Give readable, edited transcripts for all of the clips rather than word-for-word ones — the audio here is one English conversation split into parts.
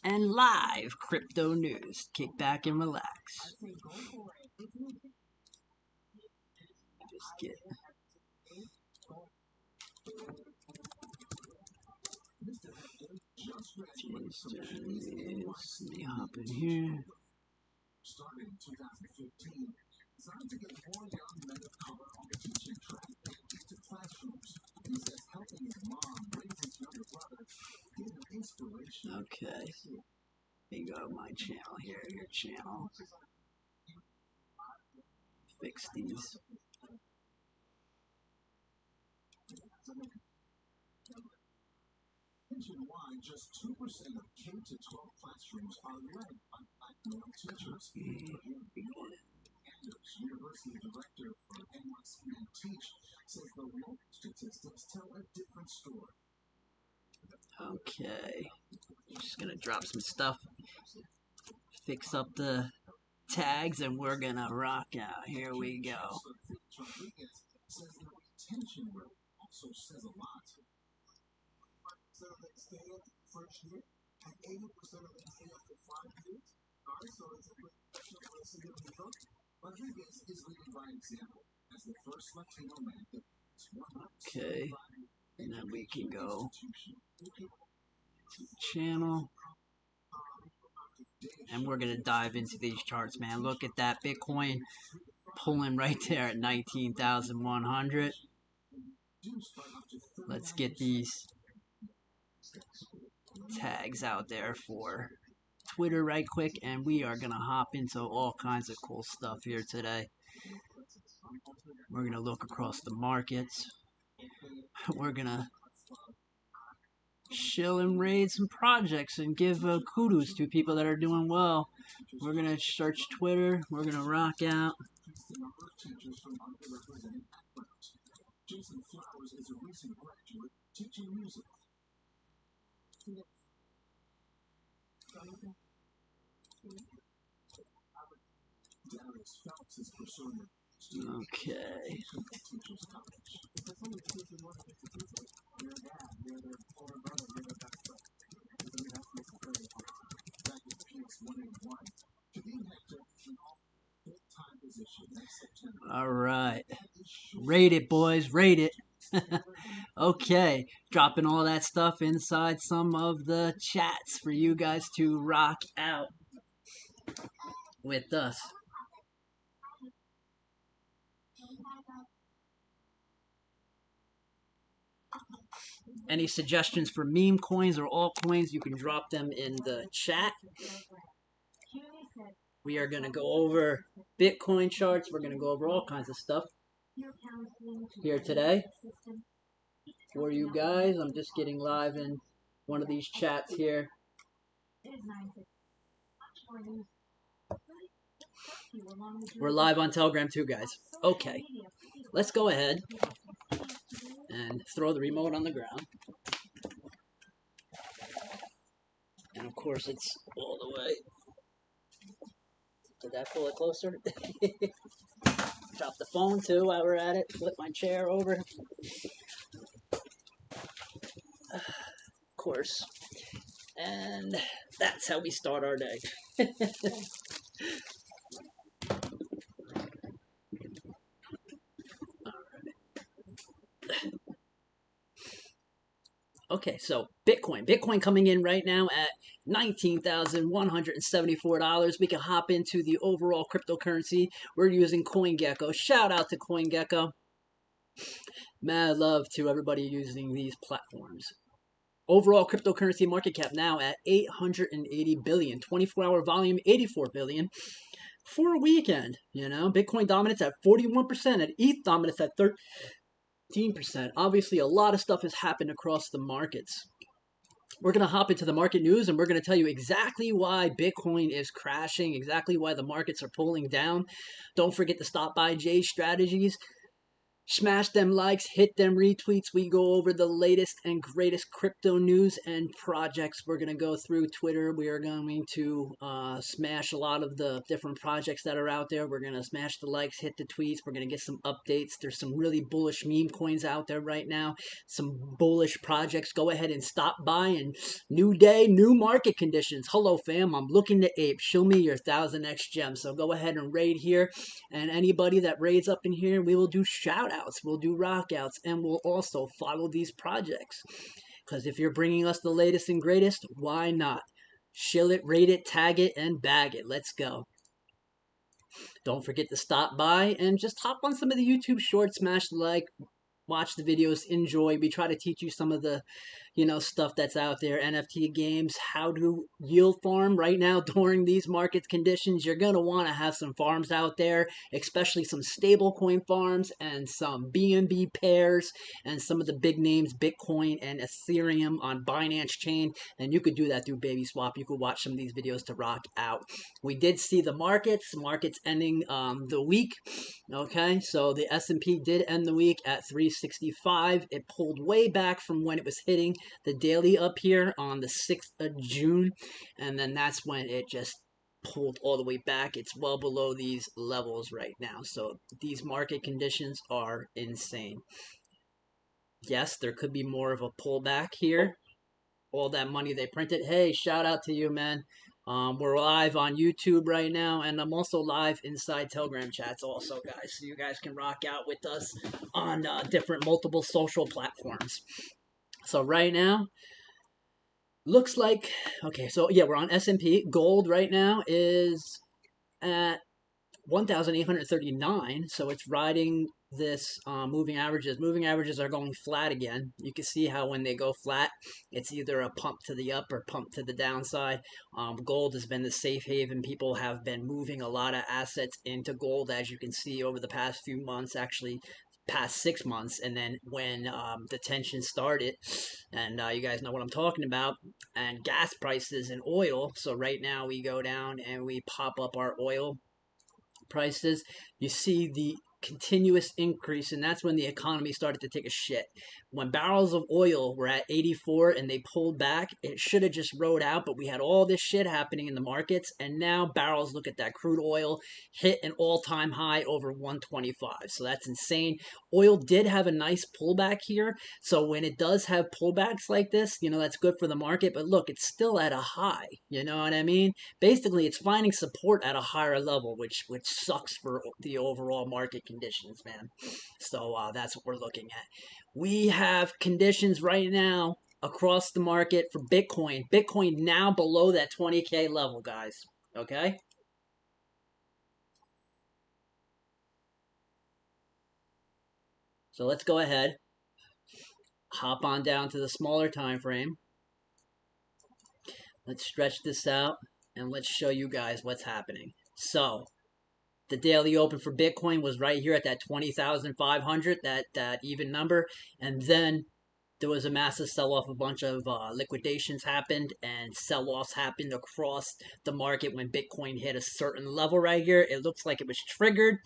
And live crypto news. Kick back and relax. Just get. Let me hop in here. Started in 2015, designed to get more young men of color on the teaching track into classrooms. He says helping his mom raise his younger brother gave him inspiration. Okay. Let me go to my channel here, your channel. Fix these. Nationwide, just 2% of K-12 classrooms are led by black male teachers. Anders, University Director for NYC and Teach, says the local statistics tell a different story. Okay, I'm just gonna drop some stuff, fix up the tags, and we're gonna rock out. Here we go. Says the retention rate also says a lot. So they stay up first year, and 80% of them stay up for 5 years. All right, so it's a good result. Rodriguez is leading by example as the first Latino man. Okay, and then we can go to the channel, and we're gonna dive into these charts, man. Look at that Bitcoin pulling right there at 19,100. Let's get these tags out there for Twitter right quick, and we are gonna hop into all kinds of cool stuff here today. We're gonna look across the markets. We're gonna chill and raid some projects and give kudos to people that are doing well. We're gonna search Twitter. We're gonna rock out. Jason Flowers is a recent graduate teaching music. Okay. All right. Rate it, boys. Rate it. Okay. Dropping all that stuff inside some of the chats for you guys to rock out with us. Any suggestions for meme coins or altcoins, you can drop them in the chat. We are going to go over Bitcoin charts. We're going to go over all kinds of stuff here today for you guys. I'm just getting live in one of these chats here. We're live on Telegram too, guys. Okay, let's go ahead and throw the remote on the ground. And of course, it's all the way. Did that pull it closer? Drop the phone too while we're at it. Flip my chair over. Of course. And that's how we start our day. Okay, so Bitcoin coming in right now at $19,174. We can hop into the overall cryptocurrency. We're using CoinGecko. Shout out to CoinGecko. Mad love to everybody using these platforms. Overall cryptocurrency market cap now at 880 billion. 24-hour volume, 84 billion. For a weekend, you know, Bitcoin dominance at 41%, and ETH dominance at 13%. Obviously, a lot of stuff has happened across the markets. We're going to hop into the market news, and we're going to tell you exactly why Bitcoin is crashing, exactly why the markets are pulling down. Don't forget to stop by Jay's Strategies. Smash them likes, hit them retweets. We go over the latest and greatest crypto news and projects. We're going to go through Twitter. We are going to smash a lot of the different projects that are out there. We're going to smash the likes, hit the tweets. We're going to get some updates. There's some really bullish meme coins out there right now. Some bullish projects. Go ahead and stop by, and new day, new market conditions. Hello, fam. I'm looking to ape. Show me your 1000x gems. So go ahead and raid here. And anybody that raids up in here, we will do shout outs, we'll do rock outs, and we'll also follow these projects. Because if you're bringing us the latest and greatest, why not? Shill it, rate it, tag it, and bag it. Let's go. Don't forget to stop by and just hop on some of the YouTube shorts, smash the like, watch the videos, enjoy. We try to teach you some of the stuff that's out there, NFT games, how to yield farm right now during these market conditions. You're going to want to have some farms out there, especially some stablecoin farms and some BNB pairs and some of the big names, Bitcoin and Ethereum on Binance chain. And you could do that through Babyswap. You could watch some of these videos to rock out. We did see the markets ending the week. Okay, so the S&P did end the week at 365. It pulled way back from when it was hitting the daily up here on the 6th of June, and then that's when it just pulled all the way back. It's well below these levels right now, so these market conditions are insane. Yes, there could be more of a pullback here. All that money they printed. Hey, shout out to you, man. We're live on YouTube right now, and I'm also live inside Telegram chats also, guys. So you guys can rock out with us on different multiple social platforms. So right now, looks like, okay, so yeah, we're on S&P. Gold right now is at 1,839, so it's riding this moving averages. Moving averages are going flat again. You can see how when they go flat, it's either a pump to the up or pump to the downside. Gold has been the safe haven. People have been moving a lot of assets into gold, as you can see over the past few months, actually past 6 months. And then when the tension started, and you guys know what I'm talking about, and gas prices and oil. So right now we go down and we pop up our oil prices, you see the continuous increase, and that's when the economy started to take a shit. When barrels of oil were at 84 and they pulled back, it should have just rode out, but we had all this shit happening in the markets, and now barrels, look at that, crude oil hit an all-time high over 125. So that's insane. Oil did have a nice pullback here, so when it does have pullbacks like this, that's good for the market, but look, it's still at a high, you know what I mean? Basically, it's finding support at a higher level, which sucks for the overall market conditions, man. So that's what we're looking at. We have conditions right now across the market for Bitcoin. Bitcoin now below that 20K level, guys. Okay? So let's go ahead, hop on down to the smaller time frame. Let's stretch this out, and let's show you guys what's happening. So the daily open for Bitcoin was right here at that 20,500, that even number. And then there was a massive sell-off. A bunch of liquidations happened and sell-offs happened across the market when Bitcoin hit a certain level right here. It looks like it was triggered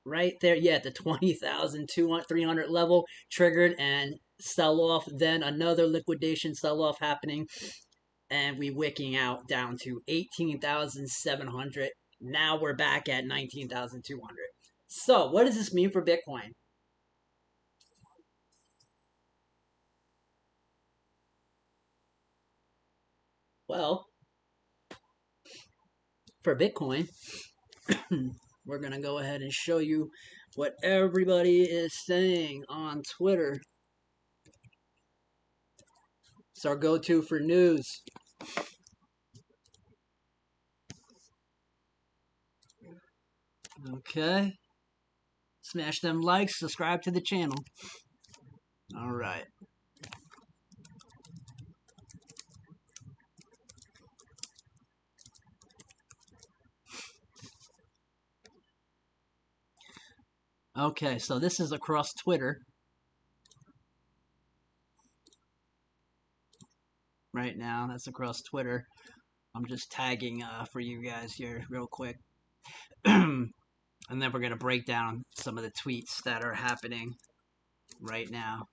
right there. Yeah, the 20,200, 300 level triggered and sell-off. Then another liquidation sell-off happening. And we wicking out down to 18,700. Now we're back at 19,200. So what does this mean for Bitcoin? Well, for Bitcoin, we're going to go ahead and show you what everybody is saying on Twitter. It's our go-to for news. Okay. Smash them likes, subscribe to the channel. All right. Okay, so this is across Twitter. Right now, that's across Twitter. I'm just tagging for you guys here real quick. And then we're going to break down some of the tweets that are happening right now.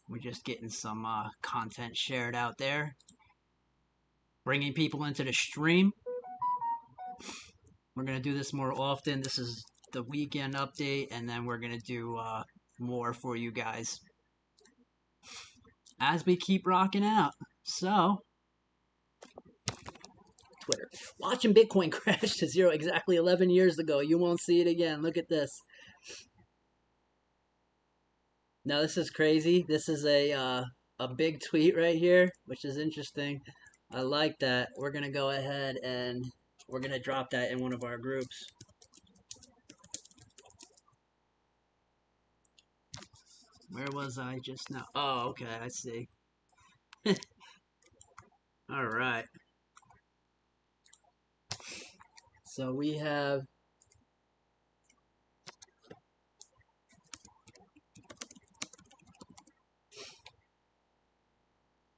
We're just getting some content shared out there. Bringing people into the stream. We're going to do this more often. This is the weekend update, and then we're going to do more for you guys as we keep rocking out. So, Twitter. Watching Bitcoin crash to zero exactly 11 years ago. You won't see it again. Look at this. Now, this is crazy. This is a big tweet right here, which is interesting. I like that. We're going to go ahead and we're going to drop that in one of our groups. Where was I just now? Oh, okay, I see. All right. So we have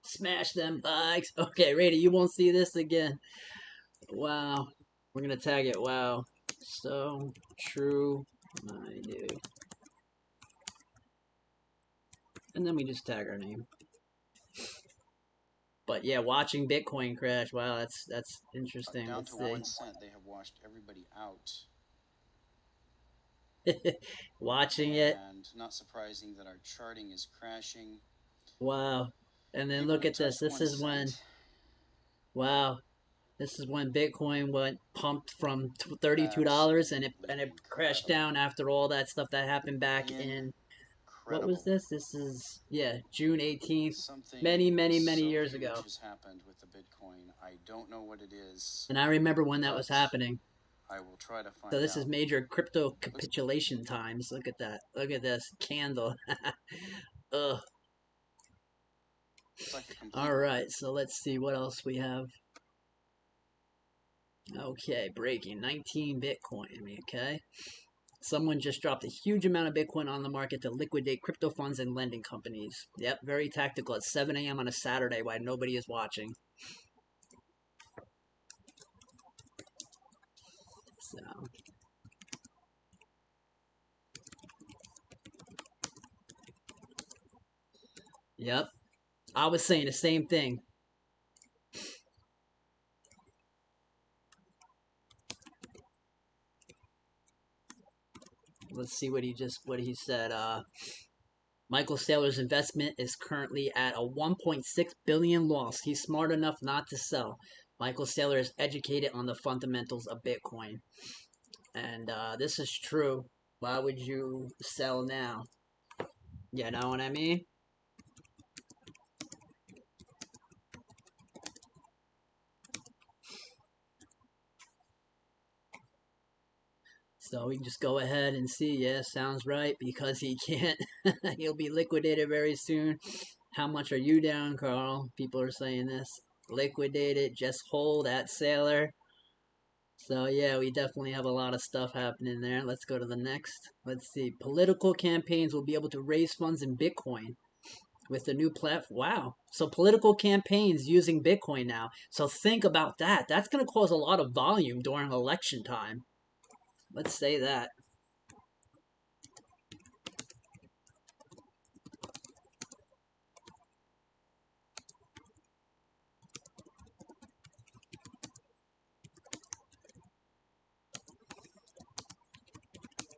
smash them likes. Okay, Rady, you won't see this again. Wow. We're going to tag it. Wow. So true, my dude. And then we just tag our name. But yeah, watching Bitcoin crash. Wow, that's interesting. Down Let's to see. 1 cent, they have washed everybody out. Watching it. And not surprising that our charting is crashing. Wow. And then Even look we at this. touched This 1 is when, cent. wow. This is when Bitcoin went pumped from $32 and it Absolutely crashed incredible. down after all that stuff that happened back in, what was this? This is, yeah, June 18th. Something Many so years huge ago. has happened with the Bitcoin. I don't know what it is. And I remember when that was but happening. I will try to find So this out. is major crypto capitulation times. Look at that. Look at this candle. Ugh. It's like a complete All right, so let's see what else we have. Okay, breaking 19 Bitcoin. Okay. Someone just dropped a huge amount of Bitcoin on the market to liquidate crypto funds and lending companies. Yep, very tactical at 7 a.m. on a Saturday while nobody is watching. So, yep, I was saying the same thing. Let's see what he said. Michael Saylor's investment is currently at a 1.6 billion loss. He's smart enough not to sell. Michael Saylor is educated on the fundamentals of Bitcoin. And this is true. Why would you sell now? You know what I mean? So we can just go ahead and see. Yeah, sounds right. Because he can't. He'll be liquidated very soon. How much are you down, Carl? People are saying this. Liquidated. Just hold at Sailor. So yeah, we definitely have a lot of stuff happening there. Let's go to the next. Let's see. Political campaigns will be able to raise funds in Bitcoin with the new platform. Wow. So political campaigns using Bitcoin now. So think about that. That's going to cause a lot of volume during election time. Let's say that.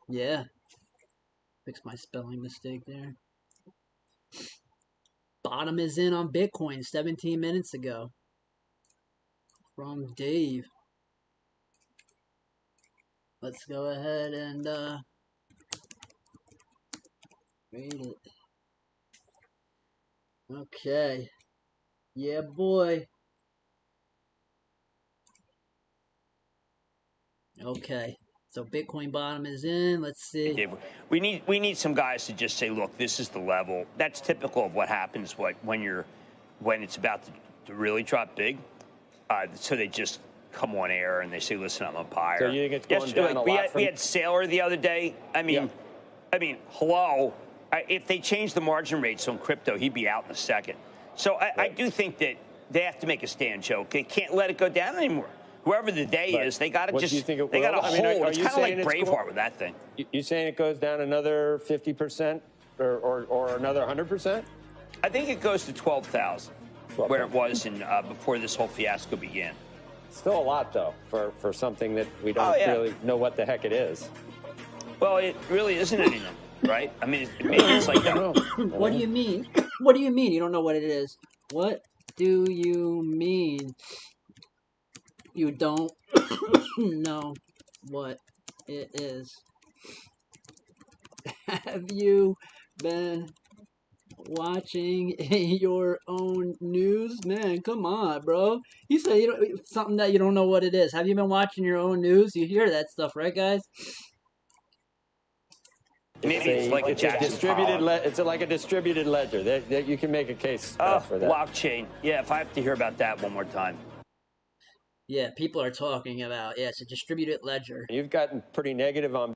Yeah. Fix my spelling mistake there. Bottom is in on Bitcoin 17 minutes ago. From Dave. Let's go ahead and read it. Okay. Yeah, boy. Okay. So Bitcoin bottom is in. Let's see. We need some guys to just say, look, this is the level. That's typical of what happens when it's about to really drop big. So they just come on air and they say, listen, I'm umpire. So you think it's going down a lot we had Saylor the other day. I mean, hello. If they change the margin rates on crypto, he'd be out in a second. So I do think that they have to make a stand, Joe. They can't let it go down anymore. whoever the day But is, they got to what just do you think it they got to will? I mean, hold. are It's you kind of like saying it's Braveheart with that thing. You saying it goes down another 50% or another 100%? I think it goes to 12,000, 12,000. where it was in before this whole fiasco began. Still a lot, though, for something that we don't Oh, yeah. really know what the heck it is. Well, it really isn't anything, right? I mean, maybe it's like that. What do you mean? What do you mean? You don't know what it is? What do you mean? You don't know what it is. Have you been watching your own news? Man, come on, bro. You said you don't, something that you don't know what it is. Have you been watching your own news? You hear that stuff, right, guys? Maybe it's like a Jackson distributed. Pollock. It's like a distributed ledger. That you can make a case for that. Blockchain. Yeah, if I have to hear about that one more time. Yeah, people are talking about, it's a distributed ledger. You've gotten pretty negative on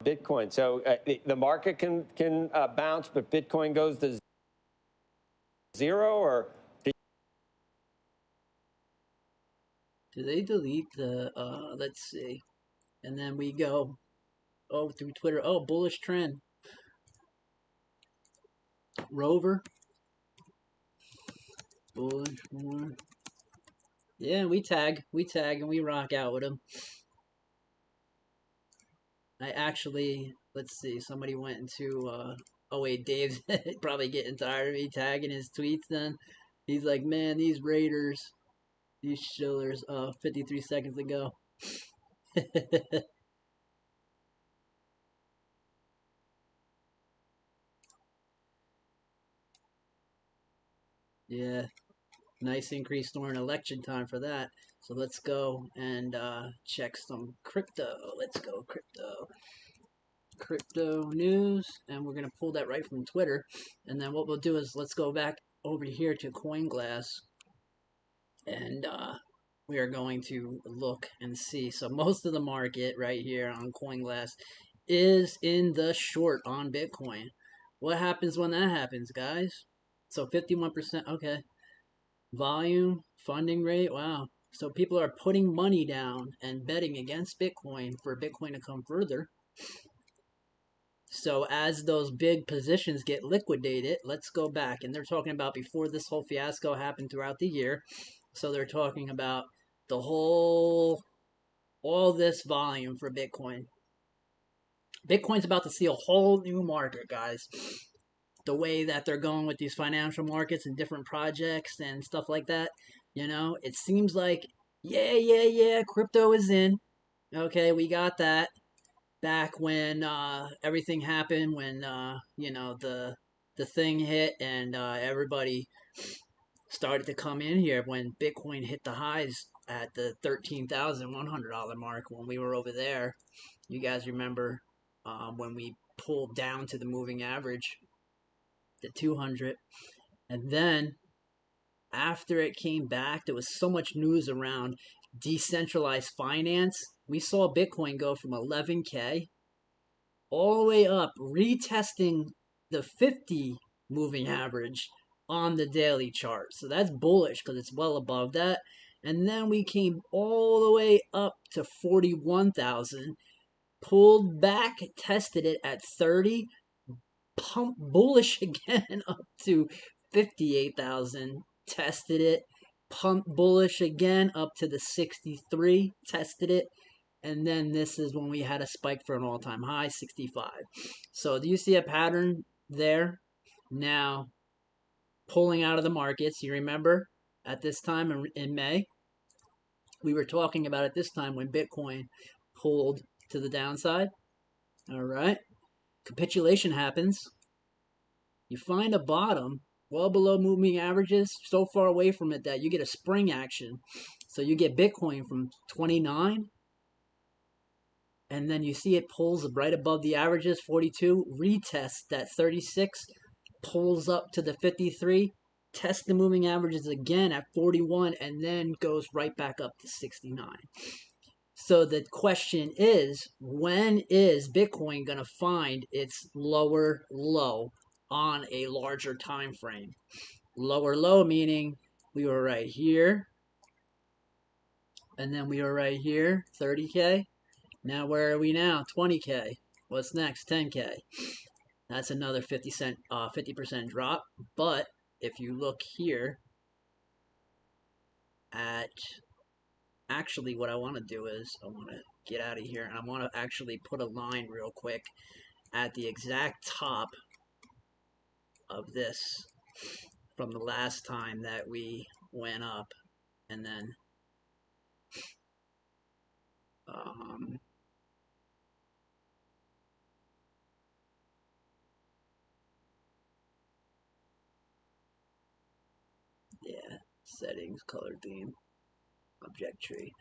Bitcoin. So the market can bounce, but Bitcoin goes to zero, or Do they delete the, let's see. And then we go, through Twitter. Oh, bullish trend. Rover. Bullish one. Yeah, we tag and we rock out with them. I actually, let's see, somebody went into, oh wait, Dave's probably getting tired of me tagging his tweets then. He's like, man, these Raiders, these shillers, 53 seconds ago. Yeah, nice increase during election time for that. So let's go and check some crypto. Let's go crypto news, and we're gonna pull that right from Twitter. And then what we'll do is let's go back over here to CoinGlass, and we are going to look and see. So most of the market right here on CoinGlass is in the short on Bitcoin. What happens when that happens, guys? So 51%, okay. Volume, funding rate, wow. So people are putting money down and betting against Bitcoin for Bitcoin to come further. So as those big positions get liquidated, let's go back. And they're talking about before this whole fiasco happened throughout the year. So they're talking about the whole, all this volume for Bitcoin. Bitcoin's about to see a whole new market, guys. The way that they're going with these financial markets and different projects and stuff like that, it seems like, yeah, crypto is in. Okay, we got that. Back when everything happened, when the thing hit and everybody started to come in here, when Bitcoin hit the highs at the $13,100 mark when we were over there. You guys remember when we pulled down to the moving average, the 200, and then after it came back, there was so much news around decentralized finance. We saw Bitcoin go from 11K all the way up, retesting the 50 moving average on the daily chart. So that's bullish because it's well above that. And then we came all the way up to 41,000, pulled back, tested it at 30, pumped bullish again up to 58,000, tested it, pumped bullish again up to the 63, tested it, and then this is when we had a spike for an all-time high, 65. So do you see a pattern there? Now, pulling out of the markets, you remember at this time in May, we were talking about at this time when Bitcoin pulled to the downside. All right. Capitulation happens. You find a bottom well below moving averages, so far away from it that you get a spring action. So you get Bitcoin from 29, and then you see it pulls right above the averages, 42, retests that 36, pulls up to the 53, tests the moving averages again at 41, and then goes right back up to 69. So the question is, when is Bitcoin going to find its lower low on a larger time frame? Lower low meaning we were right here, And then we were right here, 30K. Now where are we now? 20K. What's next? 10K. That's another 50% drop. But if you look here at, actually what I want to do is, I want to get out of here and I want to actually put a line real quick at the exact top of this from the last time that we went up, and then yeah, settings, color theme, object tree.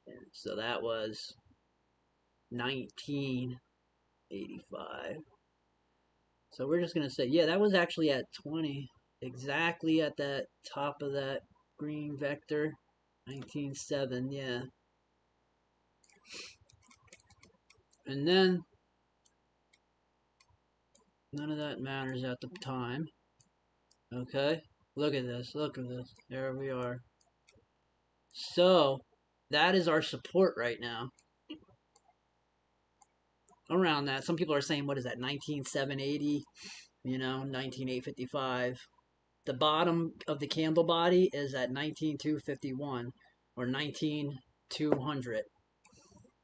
And so that was 1985. So we're just gonna say, yeah, that was actually at 20, exactly at that top of that green vector, 19.7, yeah. And then none of that matters at the time. Okay, look at this, look at this. There we are. So that is our support right now. Around that, some people are saying, what is that, 19,780? You know, 19,855. The bottom of the candle body is at 19,251 or 19,200.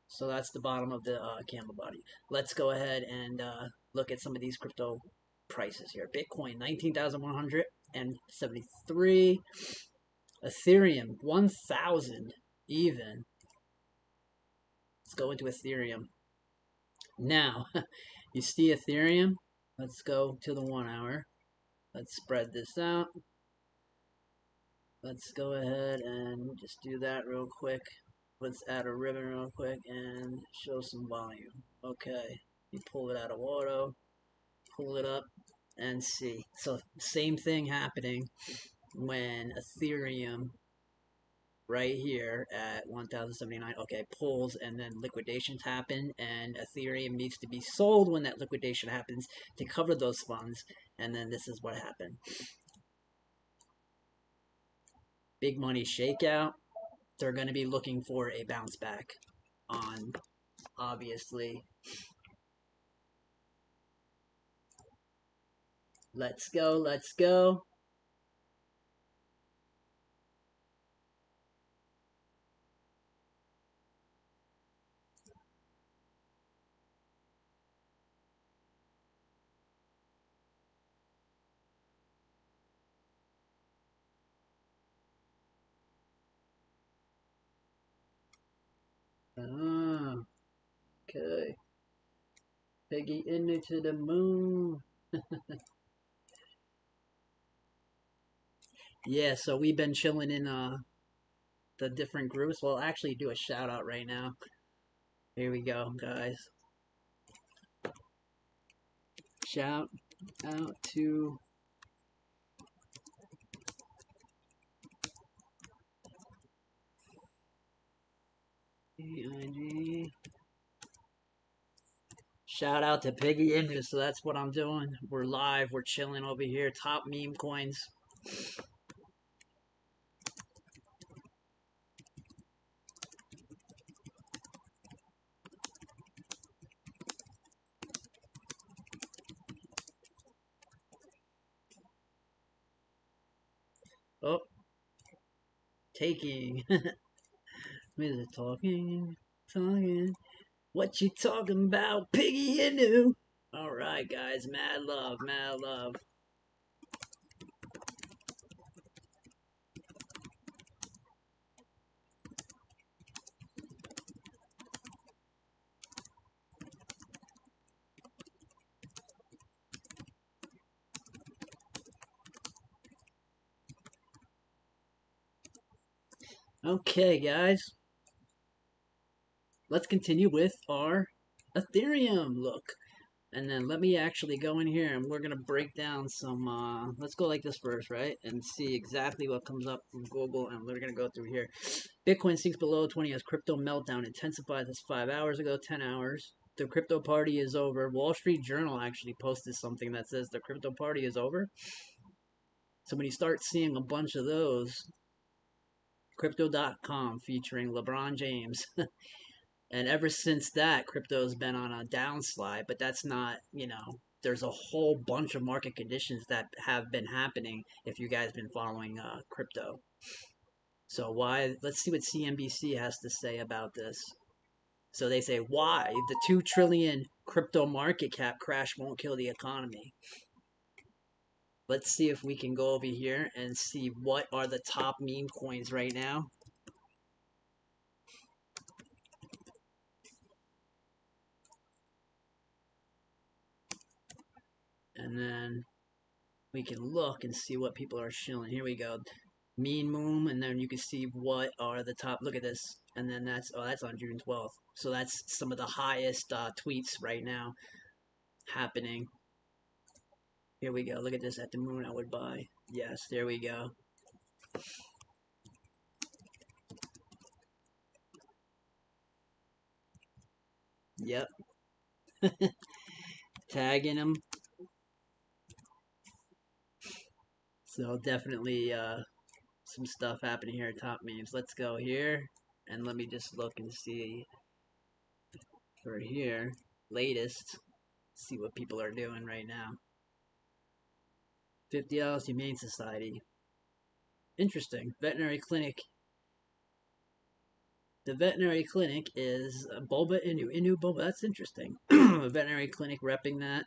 So that's the bottom of the candle body. Let's go ahead and look at some of these crypto prices here. Bitcoin, 19,173. Ethereum, 1,000 even. Let's go into Ethereum. Now, you see Ethereum? Let's go to the 1 hour. Let's spread this out. Let's go ahead and just do that real quick. Let's add a ribbon real quick and show some volume. Okay, you pull it out of auto, pull it up, and see. So same thing happening when Ethereum right here at 1079, okay, pulls and then liquidations happen, and Ethereum needs to be sold when that liquidation happens to cover those funds, and then this is what happened. Big money shakeout. They're going to be looking for a bounce back on, obviously. Let's go, let's go. Ah, okay. Piggy into the moon. Yeah, so we've been chilling in the different groups. Well, actually do a shout out right now. Here we go, guys. Shout out to EIG. Shout out to Piggy Inu. So that's what I'm doing. We're live. We're chilling over here. Top meme coins. Oh, taking. What is it? Talking. What you talking about, Piggy Inu? All right, guys. Mad love, mad love. Okay, guys. Let's continue with our Ethereum look. And then let me actually go in here and we're going to break down some, let's go like this first, right? And see exactly what comes up from Google, and we're going to go through here. Bitcoin sinks below 20 as crypto meltdown intensifies. That's 5 hours ago, 10 hours. The crypto party is over. Wall Street Journal actually posted something that says the crypto party is over. So when you start seeing a bunch of those, Crypto.com featuring LeBron James. And ever since that, crypto's been on a downslide, but that's not, there's a whole bunch of market conditions that have been happening if you guys been following crypto. So let's see what CNBC has to say about this. So they say, why the 2 trillion crypto market cap crash won't kill the economy. Let's see if we can go over here and see what are the top meme coins right now. And then we can look and see what people are shilling. Here we go. Mean Moon, and then you can see what are the top. Look at this. And then that's on June 12th. So that's some of the highest tweets right now happening. Here we go. Look at this. At the moon, I would buy. Yes, there we go. Yep. Tagging them. So definitely some stuff happening here at Top Memes. Let's go here. And let me just look and see for here. Latest. See what people are doing right now. $50 Humane Society. Interesting. Veterinary clinic. The veterinary clinic is Boba Inu Boba. That's interesting. A veterinary clinic repping that.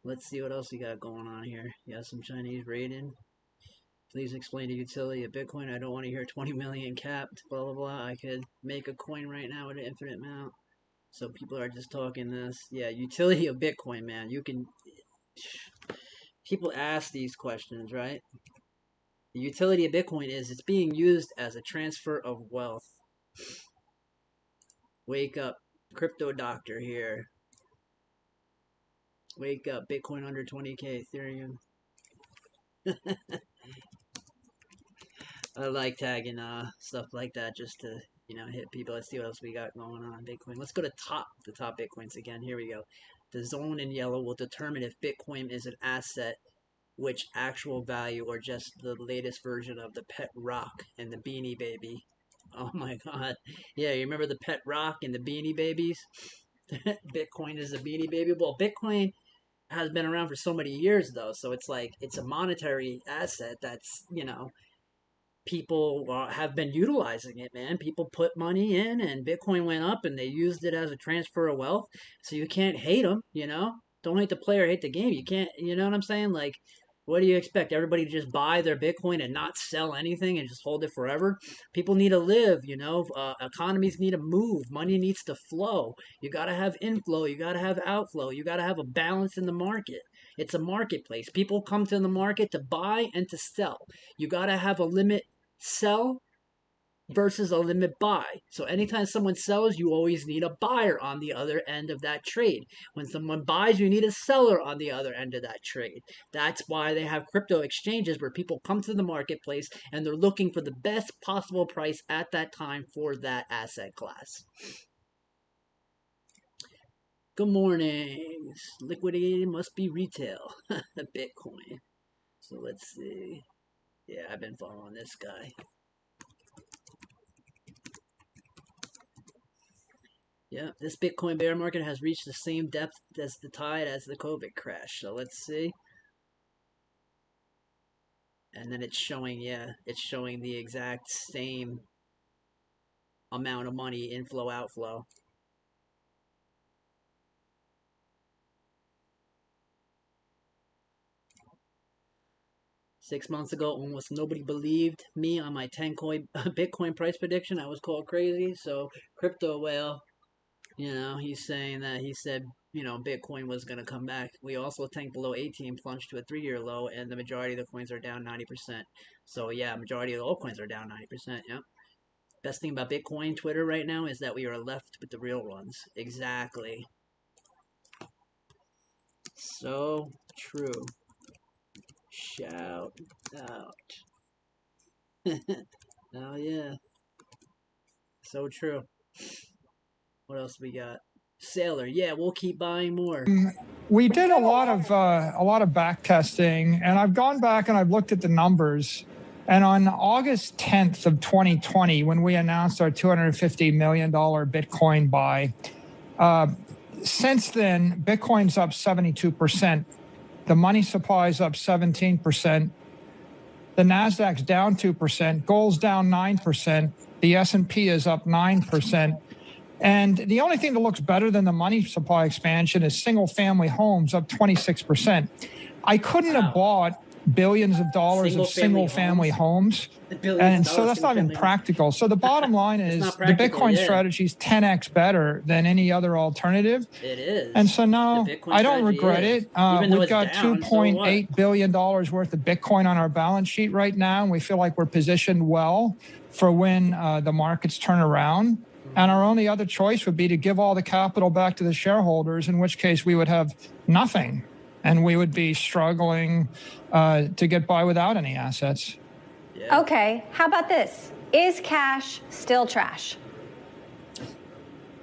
Let's see what else we got going on here. Yeah, some Chinese raiding. Please explain the utility of Bitcoin. I don't want to hear 20 million capped, blah, blah, blah. I could make a coin right now with an infinite amount. So people are just talking this. Yeah, utility of Bitcoin, man. You can... People ask these questions, right? The utility of Bitcoin is it's being used as a transfer of wealth. Wake up. Crypto doctor here. Wake up. Bitcoin under 20K. Ethereum. I like tagging stuff like that just to, hit people. Let's see what else we got going on Bitcoin. Let's go to the top Bitcoins again. Here we go. The zone in yellow will determine if Bitcoin is an asset, which actual value, or just the latest version of the pet rock and the Beanie Baby. Oh my god. Yeah, you remember the pet rock and the Beanie Babies? Bitcoin is a Beanie Baby. Well, Bitcoin has been around for so many years though, so it's like it's a monetary asset that's, people have been utilizing it, man. People put money in and Bitcoin went up and they used it as a transfer of wealth. So you can't hate them, Don't hate the player, hate the game. You can't, you know what I'm saying? Like, what do you expect? Everybody to just buy their Bitcoin and not sell anything and just hold it forever? People need to live, economies need to move. Money needs to flow. You got to have inflow. You got to have outflow. You got to have a balance in the market. It's a marketplace. People come to the market to buy and to sell. You got to have a limit sell versus a limit buy. So anytime someone sells, you always need a buyer on the other end of that trade. When someone buys, you need a seller on the other end of that trade. That's why they have crypto exchanges where people come to the marketplace and they're looking for the best possible price at that time for that asset class. Good morning. Liquidated must be retail. Bitcoin. So let's see. Yeah, I've been following this guy. Yeah, this Bitcoin bear market has reached the same depth as the tide as the COVID crash. So let's see. And then it's showing, it's showing the exact same amount of money, inflow, outflow. Six months ago, almost nobody believed me on my 10 coin Bitcoin price prediction. I was called crazy. So Crypto Whale, he's saying that he said, Bitcoin was going to come back. We also tanked below 18, plunged to a 3-year low, and the majority of the coins are down 90%. So yeah, majority of the altcoins are down 90%. Yep. Best thing about Bitcoin Twitter right now is that we are left with the real ones. Exactly. So true. Shout out. Oh yeah. So true. What else we got? Sailor. Yeah, we'll keep buying more. We did a lot of back testing, and I've gone back and I've looked at the numbers. And on August 10th of 2020, when we announced our $250 million Bitcoin buy, since then, Bitcoin's up 72%. The money supply is up 17%. The Nasdaq's down 2%. Gold's down 9%. The S&P is up 9%. And the only thing that looks better than the money supply expansion is single-family homes up 26%. I couldn't have bought billions of dollars of single-family homes. And so that's not even practical. So the bottom line is the Bitcoin strategy is 10x better than any other alternative. It is. And so now I don't regret it. We've got $2.8 billion worth of Bitcoin on our balance sheet right now, and we feel like we're positioned well for when the markets turn around. And our only other choice would be to give all the capital back to the shareholders, in which case we would have nothing. And we would be struggling to get by without any assets. Yeah. Okay, how about this? Is cash still trash?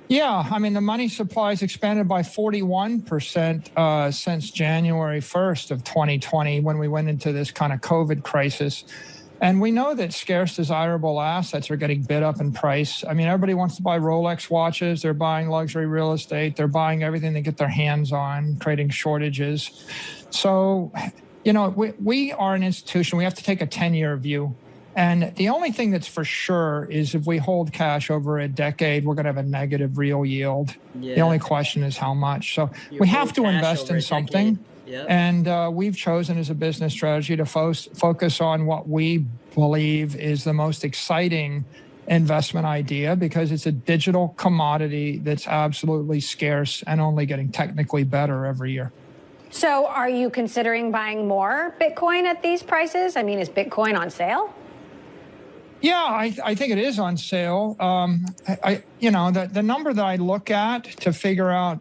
Yeah, I mean, the money supply has expanded by 41% since January 1st of 2020, when we went into this kind of COVID crisis. And we know that scarce, desirable assets are getting bid up in price. I mean, everybody wants to buy Rolex watches. They're buying luxury real estate. They're buying everything they get their hands on, creating shortages. So, you know, we are an institution. We have to take a 10-year view. And the only thing that's for sure is if we hold cash over a decade, we're going to have a negative real yield. Yeah. The only question is how much. So we have to invest in something. Yep. And we've chosen as a business strategy to focus on what we believe is the most exciting investment idea, because it's a digital commodity that's absolutely scarce and only getting technically better every year. So are you considering buying more Bitcoin at these prices? I mean, is Bitcoin on sale? Yeah, I think it is on sale. You know, the number that I look at to figure out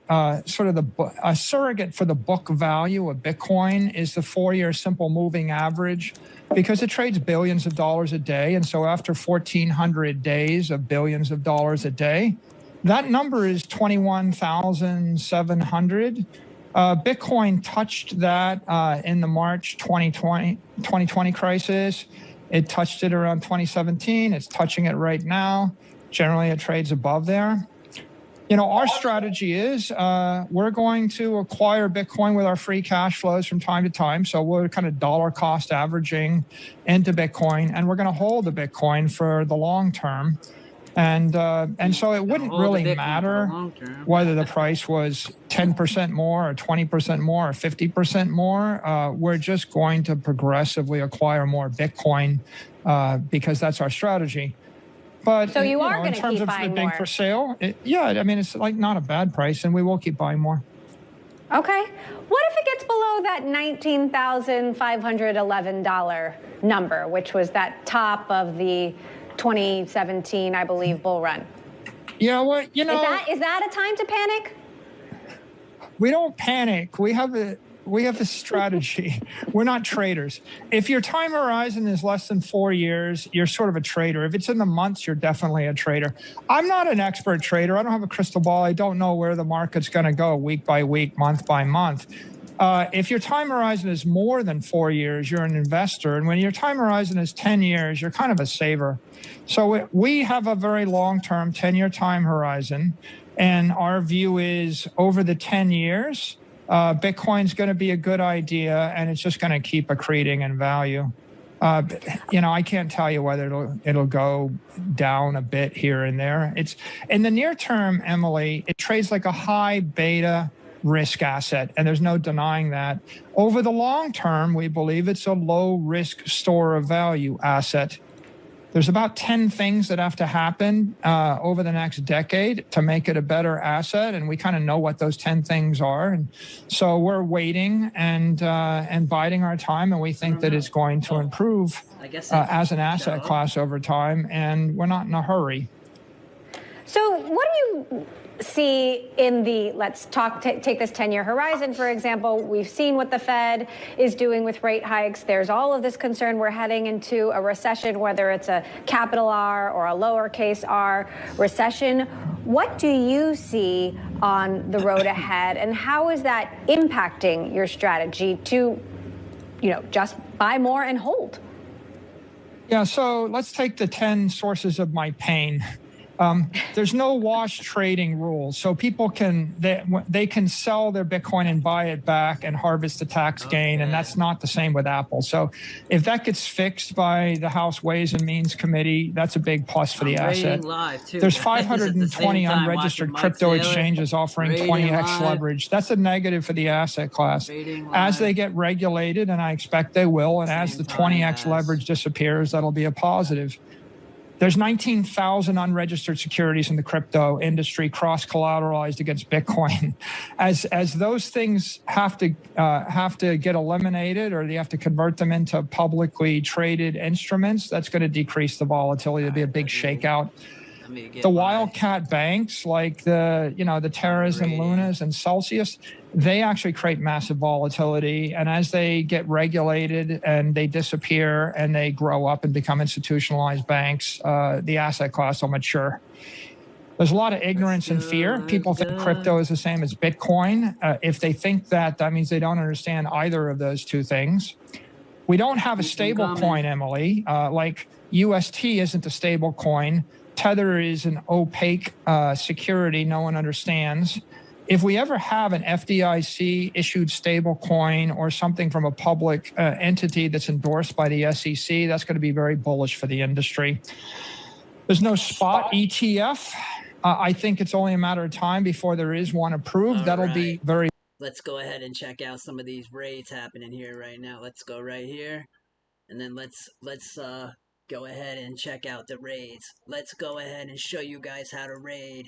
sort of a surrogate for the book value of Bitcoin is the 4-year simple moving average, because it trades billions of dollars a day. And so after 1,400 days of billions of dollars a day, that number is 21,700. Bitcoin touched that in the March 2020 crisis. It touched it around 2017. It's touching it right now. Generally, it trades above there. You know, our strategy is we're going to acquire Bitcoin with our free cash flows from time to time. So we're kind of dollar cost averaging into Bitcoin, and we're going to hold the Bitcoin for the long term. And so it wouldn't really matter whether the price was 10% more or 20% more or 50% more. We're just going to progressively acquire more Bitcoin because that's our strategy. But so you are going to keep buying more. In terms of it being for sale, yeah, I mean, it's like not a bad price, and we will keep buying more. Okay. What if it gets below that $19,511 number, which was that top of the 2017, I believe, bull run? Yeah, well, you know, is that a time to panic? We don't panic. We have a strategy. We're not traders. If your time horizon is less than 4 years, you're sort of a trader. If it's in the months, you're definitely a trader. I'm not an expert trader. I don't have a crystal ball. I don't know where the market's going to go week by week, month by month. If your time horizon is more than 4 years, you're an investor. And when your time horizon is 10 years, you're kind of a saver. So we have a very long-term 10-year time horizon. And our view is over the 10 years, Bitcoin's going to be a good idea, and it's just going to keep accreting in value. You know, I can't tell you whether it'll go down a bit here and there. It's in the near term, Emily, it trades like a high beta risk asset, and there's no denying that. Over the long term, we believe it's a low risk store of value asset. There's about 10 things that have to happen over the next decade to make it a better asset, and we kind of know what those 10 things are. And so we're waiting and biding our time, and we think that it's going to improve as an asset class over time, and we're not in a hurry. So what do you see in the, let's take this 10-year horizon, for example. We've seen what the Fed is doing with rate hikes. There's all of this concern we're heading into a recession, whether it's a capital R or a lowercase r recession. What do you see on the road ahead, and how is that impacting your strategy to, you know, just buy more and hold? Yeah, so let's take the 10 sources of my pain. There's no wash trading rules, so people can they can sell their Bitcoin and buy it back and harvest the tax gain, and that's not the same with Apple. So if that gets fixed by the House Ways and Means Committee, that's a big plus for the asset. Live too, There's guys, 520 unregistered crypto exchanges offering 20x live. leverage. That's a negative for the asset class. Trading As live. they get regulated, and I expect they will, and as the 20x leverage disappears, that'll be a positive. There's 19,000 unregistered securities in the crypto industry, cross-collateralized against Bitcoin. As those things have to get eliminated, or they have to convert them into publicly traded instruments, that's going to decrease the volatility. There'll be a big shakeout. The wildcat banks like the Terras and Lunas and Celsius, they actually create massive volatility. And as they get regulated and they disappear and they grow up and become institutionalized banks, the asset class will mature. There's a lot of ignorance and fear. People think crypto is the same as Bitcoin. If they think that, that means they don't understand either of those two things. We don't have a stable coin, Emily. Like UST isn't a stable coin. Tether is an opaque security no one understands. If we ever have an FDIC issued stable coin or something from a public entity that's endorsed by the SEC, that's going to be very bullish for the industry. There's no spot ETF. I think it's only a matter of time before there is one approved. That'll be very... Let's go ahead and check out some of these raids happening here right now. Let's go right here. And then let's go ahead and check out the raids. Let's go ahead and show you guys how to raid.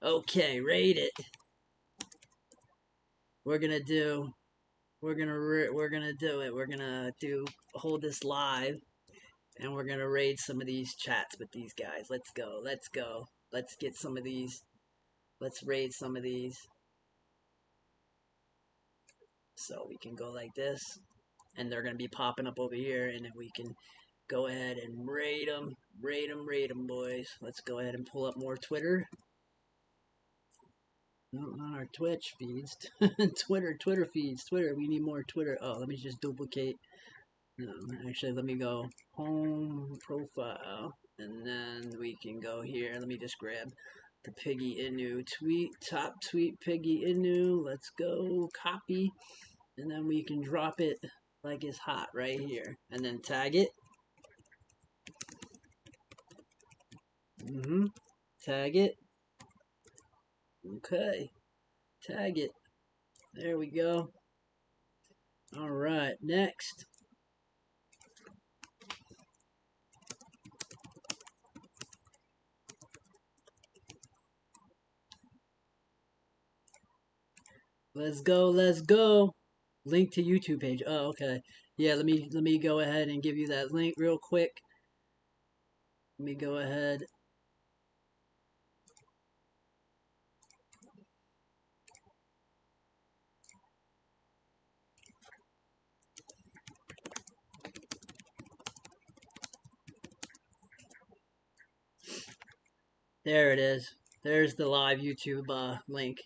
Okay, raid it. We're gonna do it. We're gonna hold this live, and we're gonna raid some of these chats with these guys. Let's go. Let's get some of these. Let's raid some of these. So we can go like this, and they're gonna be popping up over here, and then we can go ahead and raid them, boys. Let's go ahead and pull up more Twitter. No, not our Twitch feeds. Twitter feeds. Twitter, we need more Twitter. Oh, let me just duplicate. No, actually, let me go home profile, and then we can go here. Let me just grab the Piggy Inu tweet, top tweet Piggy Inu. Let's go copy, and then we can drop it like it's hot right here, and then tag it. Tag it. Okay. Tag it. There we go. Alright, next. Let's go. Link to YouTube page. Oh, okay. Yeah, let me go ahead and give you that link real quick. Let me go ahead. There it is. There's the live YouTube link.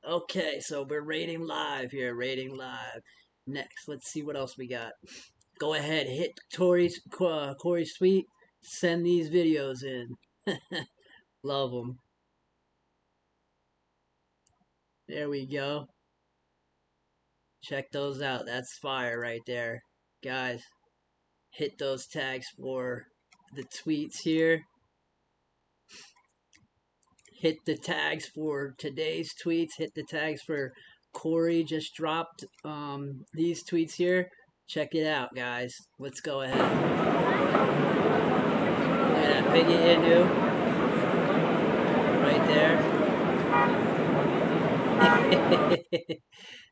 Okay, so we're rating live here. Rating live. Next, let's see what else we got. Go ahead, hit Corey's tweet. Send these videos in. Love them. There we go. Check those out. That's fire right there. Guys, hit those tags for the tweets here. Hit the tags for today's tweets. Hit the tags for Corey just dropped these tweets here. Check it out, guys. Let's go ahead. Look at that Piggy Inu right there.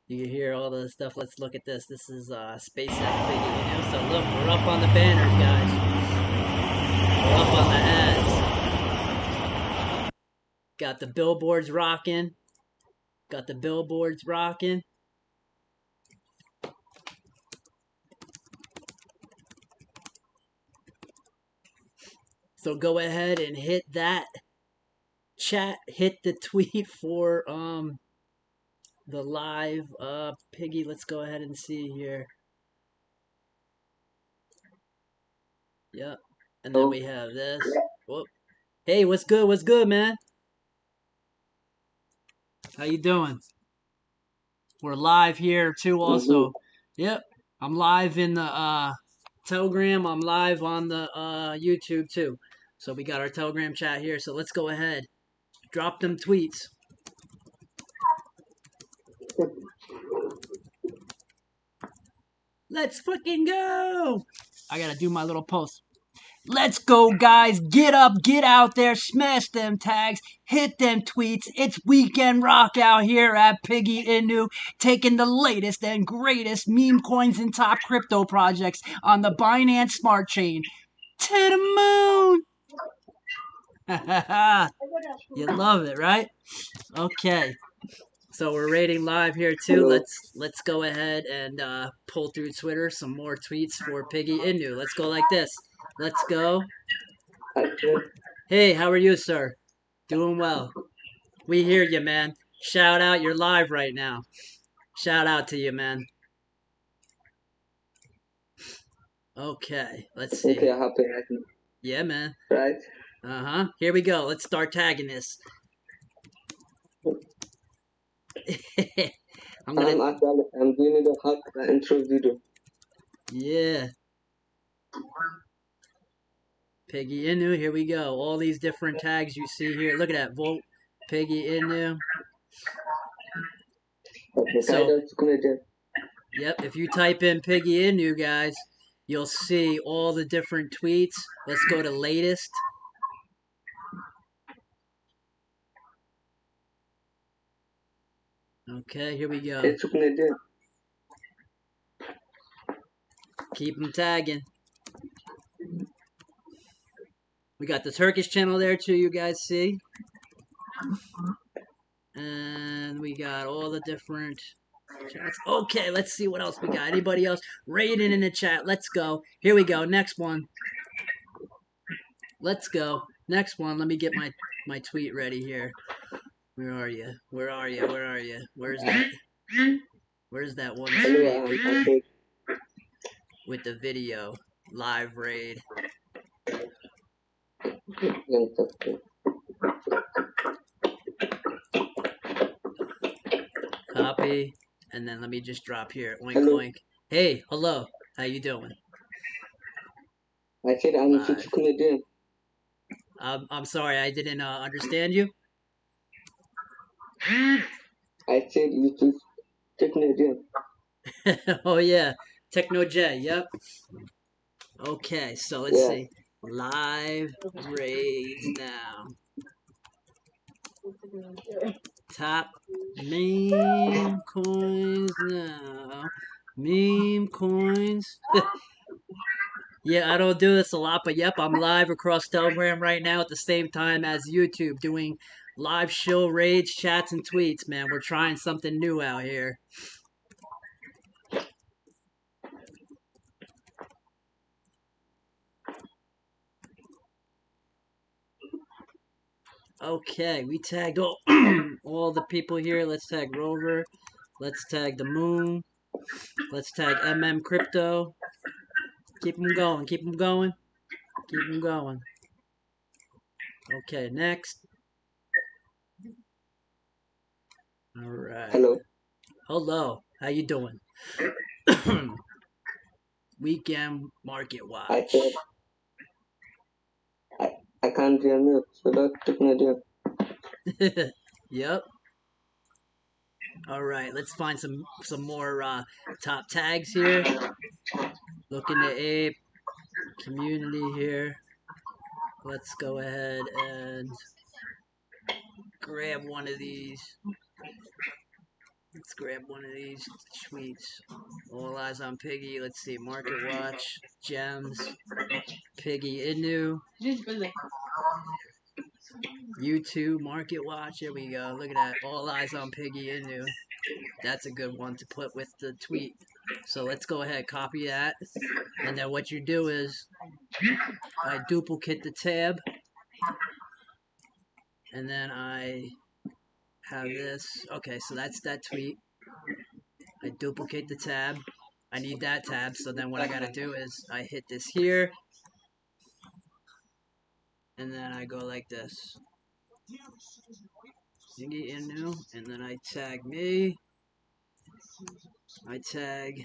You can hear all the stuff. Let's look at this. This is SpaceX Piggy Inu. So look, we're up on the banners, guys. We're up on the ads. Got the billboards rocking. Got the billboards rocking. So go ahead and hit that chat, hit the tweet for the live Piggy. Let's go ahead and see here. Yep. And then we have this. Whoop. Hey, what's good? What's good, man? How you doing? We're live here too also. Yep. I'm live in the Telegram. I'm live on the YouTube too. So we got our Telegram chat here. So let's go ahead. Drop them tweets. Let's fucking go. I gotta do my little post. Let's go, guys. Get up, get out there, smash them tags, hit them tweets. It's weekend rock out here at Piggy Inu, taking the latest and greatest meme coins and top crypto projects on the Binance Smart Chain to the moon. You love it, right? Okay. So we're rating live here too. Let's go ahead and pull through Twitter some more tweets for Piggy Inu. Let's go like this. Let's go. Hey, how are you, sir? Doing well. We hear you, man. Shout out, you're live right now. Shout out to you, man. Okay, let's see. Okay, I have to right now. Yeah, man. Right? Uh-huh. Here we go. Let's start tagging this. I'm I'm doing the hot intro video. Yeah. Piggy Inu, here we go. All these different tags you see here. Look at that. Vote Piggy Inu. Okay, So, so, yep, if you type in Piggy Inu, guys, you'll see all the different tweets. Let's go to latest. Okay, here we go. Keep them tagging. We got the Turkish channel there too, you guys see. And we got all the different chats. Okay, let's see what else we got. Anybody else? Rating in the chat. Let's go. Here we go. Next one. Let's go. Next one. Let me get my tweet ready here. Where are you? Where are you? Where are you? Where's that? Where's that one tweet? With the video. Live raid. Copy. And then let me just drop here. Oink oink. Hey, hello. How you doing? I said I'm Canadian. I'm sorry, I didn't understand you. I said you Canadian. Oh yeah, Techno J. Yep. Okay, so let's see. Live raids now. Top meme coins now. Meme coins. Yeah, I don't do this a lot, but yep, I'm live across Telegram right now at the same time as YouTube, doing live show raids, chats, and tweets, man. We're trying something new out here. Okay, we tagged all, all the people here. Let's tag Rover. Let's tag the Moon. Let's tag MM Crypto. Keep them going. Keep them going. Keep them going. Okay, next. All right. Hello. Hello. How you doing? Weekend Market Watch. I said I can't hear you, so that's Canadian. Yep. All right, let's find some more top tags here. Looking at Ape community here. Let's go ahead and grab one of these. Let's grab one of these tweets. All eyes on Piggy. Let's see. Market Watch. Gems. Piggy Inu. YouTube Market Watch. Here we go. Look at that. All eyes on Piggy Inu. That's a good one to put with the tweet. So let's go ahead, copy that. And then what you do is I duplicate the tab, and then I have this. Okay, so that's that tweet. I duplicate the tab. I need that tab, so then what I gotta do is I hit this here, and then I go like this. Thingy in new, and then I tag me. I tag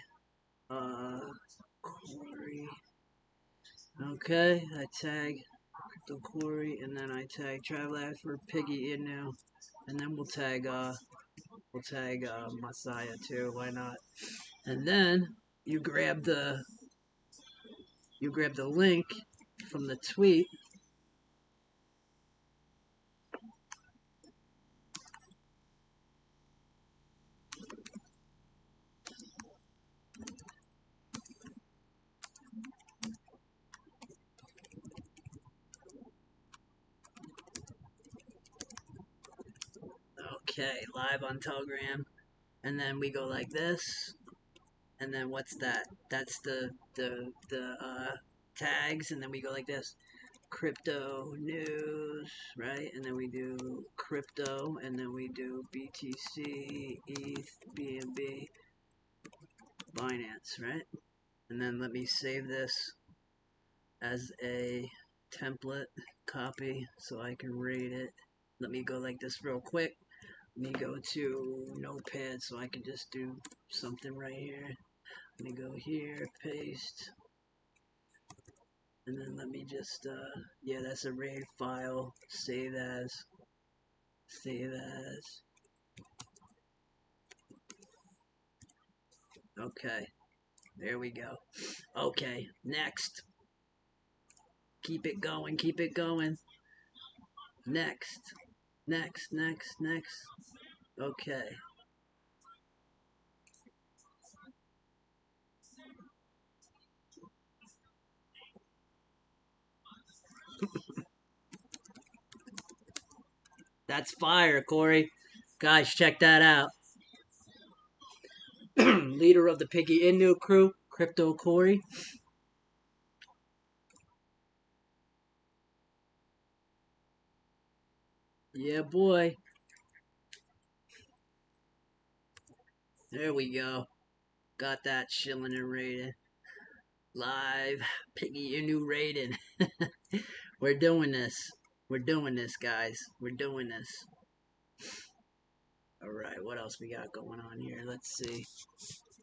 Corey. Okay, I tag the Corey, and then I tag Travelaz for Piggy in now, and then we'll tag Messiah too. Why not? And then you grab the link from the tweet. Okay, live on Telegram, and then we go like this, and then what's that? That's the tags, and then we go like this. Crypto news, right? And then we do crypto, and then we do BTC, ETH, BNB, Binance, right? And then let me save this as a template copy so I can read it. Let me go like this real quick. Let me go to Notepad so I can just do something right here. Let me go here, paste. And then let me just, yeah, that's a RAID file. Save as. Save as. Okay. There we go. Okay, next. Keep it going, keep it going. Next. Next, next, next. Okay. That's fire, Corey. Guys, check that out. Leader of the Piggy Inu crew, Crypto Corey. Yeah, boy. There we go. Got that shilling and rating. Live Piggy Inu rating. We're doing this. We're doing this, guys. We're doing this. Alright, what else we got going on here? Let's see.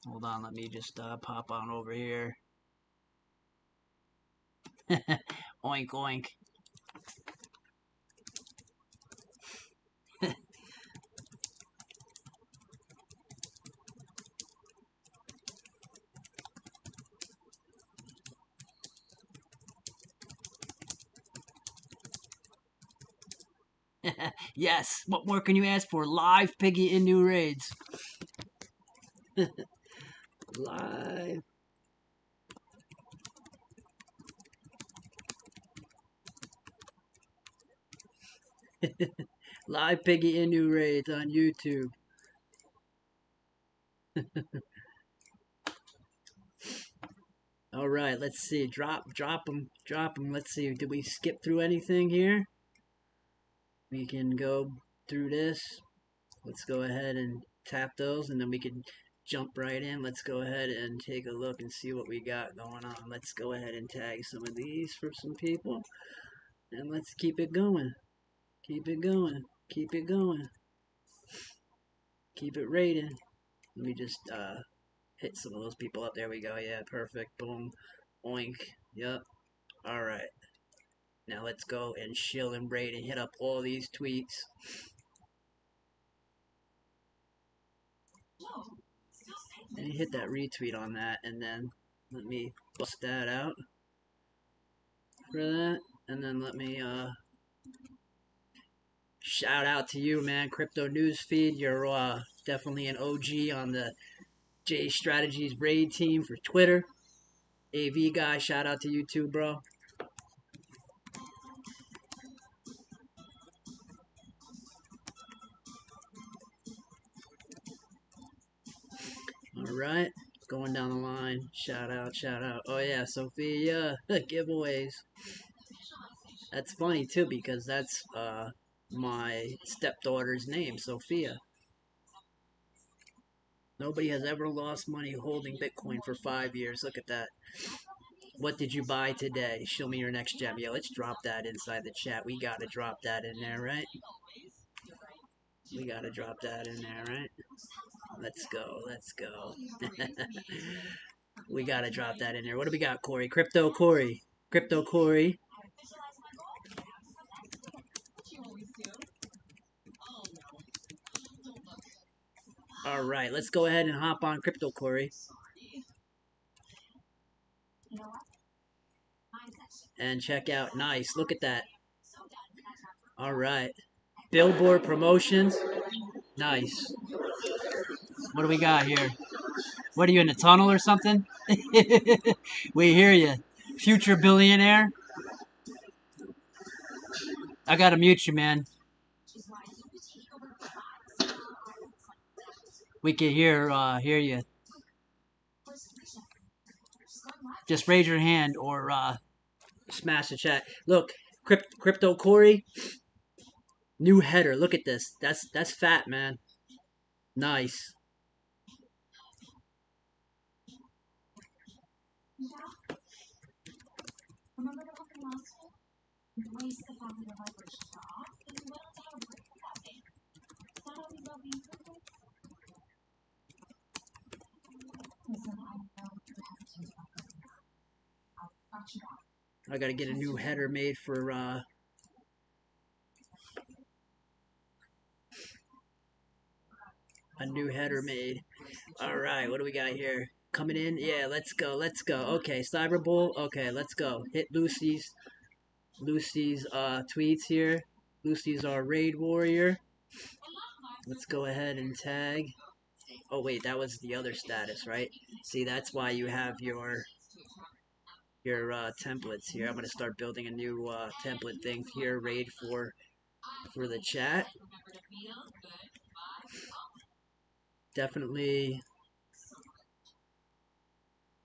Hold on, let me just pop on over here. Oink, oink. Yes, what more can you ask for? Live Piggy in new raids. Live. Live Piggy in new raids on YouTube. All right, let's see. Drop them. Let's see. Did we skip through anything here? We can go through this. Let's go ahead and tap those, and then we can jump right in. Let's go ahead and take a look and see what we got going on. Let's go ahead and tag some of these for some people, and let's keep it going. Keep it going. Keep it going. Keep it rating. Let me just hit some of those people up. There we go. Yeah, perfect. Boom. Oink. Yep. Alright. Now let's go and chill and rate and hit up all these tweets. And hit that retweet on that, and then let me bust that out for that. And then let me shout out to you, man. Crypto Newsfeed. You're definitely an OG on the J Strategies raid team for Twitter. AV guy, shout out to you too, bro. Alright, going down the line. Shout out, shout out. Oh yeah, Sophia, giveaways. That's funny too because that's my stepdaughter's name, Sophia. Nobody has ever lost money holding Bitcoin for 5 years. Look at that. What did you buy today? Show me your next gem. Yeah, let's drop that inside the chat. We gotta drop that in there, right? We gotta drop that in there, right? Let's go, let's go. We gotta drop that in there. What do we got, Corey? Crypto Corey. Crypto Corey. Alright, let's go ahead and hop on Crypto Corey. And check out. Nice. Look at that. Alright. Billboard promotions. Nice. What do we got here? What are you, in a tunnel or something? We hear you. Future billionaire. I gotta mute you, man. We can hear you. Just raise your hand or smash the chat. Look, Crypto Corey. New header. Look at this. That's fat, man. Nice. I gotta get a new header made for a new header made. Alright, what do we got here? Coming in? Yeah, let's go, let's go. Okay, Cyberbull. Okay, let's go. Hit Lucy's tweets here. Lucy's our raid warrior. Let's go ahead and tag. Oh wait, that was the other status, right? See, that's why you have your templates here. I'm gonna start building a new template thing here, raid for the chat. Definitely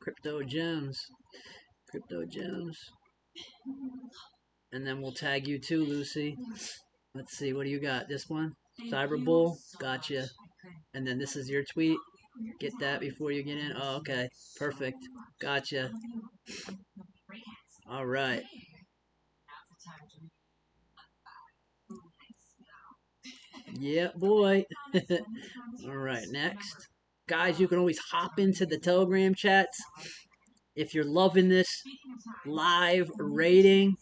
crypto gems, and then we'll tag you too, Lucy. Let's see, what do you got? This one, Cyberbull, gotcha. And then this is your tweet. Get that before you get in. Oh, okay, perfect, gotcha. All right. Yeah, boy. All right, next. Guys, you can always hop into the Telegram chats. If you're loving this live rating.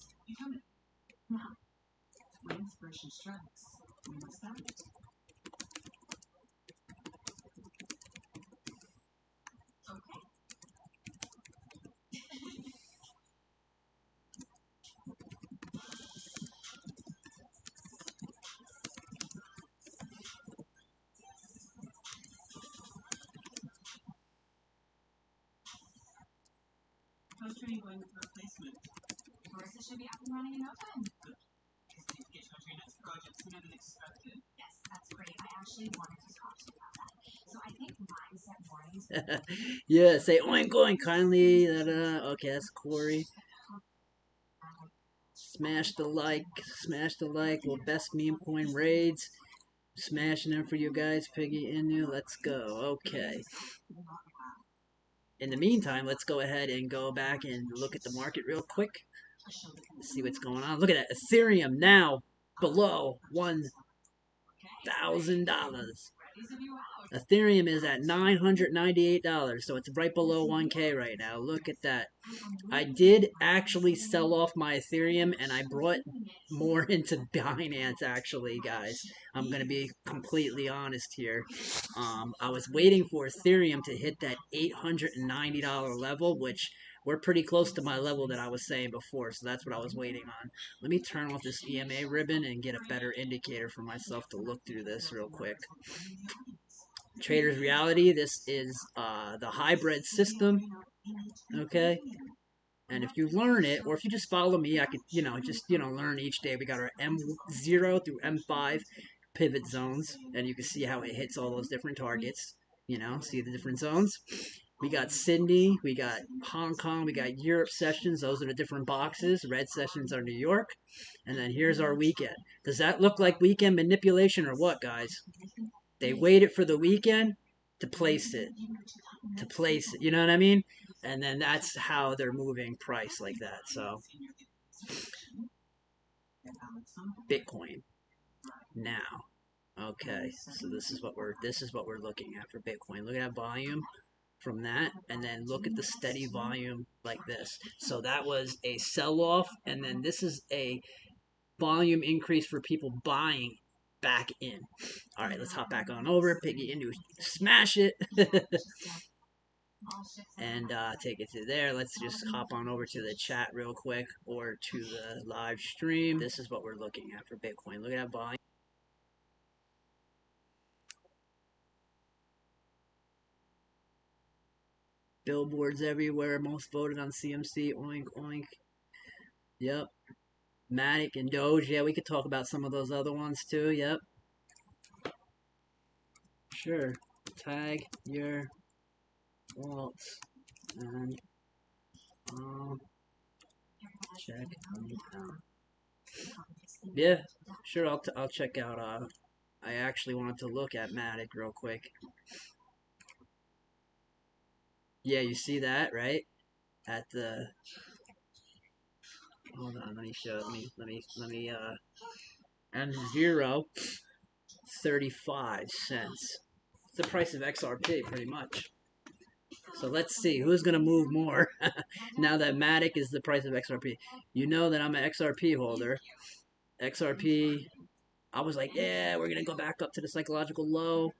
Yeah, say oink oink kindly. Okay, that's Corey. Smash the like, Well, best meme coin raids. Smashing them for you guys, Piggy Inu. Let's go. Okay. In the meantime, let's go ahead and go back and look at the market real quick. See what's going on. Look at that. Ethereum now below $1,000. Ethereum is at $998, so it's right below 1K right now. Look at that. I did actually sell off my Ethereum, and I brought more into Binance, actually, guys. I'm going to be completely honest here. I was waiting for Ethereum to hit that $890 level, which we're pretty close to my level that I was saying before, so that's what I was waiting on. Let me turn off this EMA ribbon and get a better indicator for myself to look through this real quick. Trader's Reality, this is the hybrid system, okay? And if you learn it, or if you just follow me, I could, learn each day. We got our M0 through M5 pivot zones, and you can see how it hits all those different targets, see the different zones. We got Sydney, we got Hong Kong, we got Europe sessions. Those are the different boxes. Red sessions are New York. And then here's our weekend. Does that look like weekend manipulation or what, guys? They waited for the weekend to place it. To place it. You know what I mean? And then that's how they're moving price like that. So Bitcoin now. Okay, so this is what we're looking at for Bitcoin. Look at that volume from that, and then look at the steady volume like this. So that was a sell-off, and then this is a volume increase for people buying back in. All right, let's hop back on over. Piggy into smash it. And take it to there. Let's just hop on over to the chat real quick or to the live stream. This is what we're looking at for Bitcoin. Look at that volume. Billboards everywhere. Most voted on CMC. Oink, oink. Yep. Matic and Doge. Yeah, we could talk about some of those other ones too. Yep. Sure. Tag your wallets and check them out. Yeah, sure. I'll check out. I actually wanted to look at Matic real quick. Yeah, you see that, right? At the hold on, let me show. Let me and 0.35 cents. It's the price of XRP, pretty much. So let's see who's gonna move more now that Matic is the price of XRP. You know that I'm an XRP holder. XRP, I was like, yeah, we're gonna go back up to the psychological low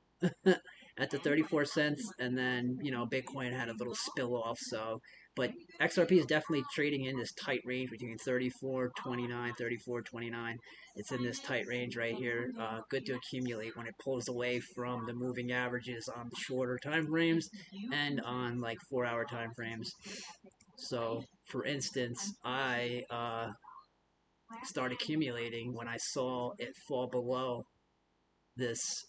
at the 34 cents, and then Bitcoin had a little spill off. So, but XRP is definitely trading in this tight range between 34.29, 34.29. It's in this tight range right here. Good to accumulate when it pulls away from the moving averages on the shorter time frames and on like 4-hour time frames. So, for instance, I start accumulating when I saw it fall below this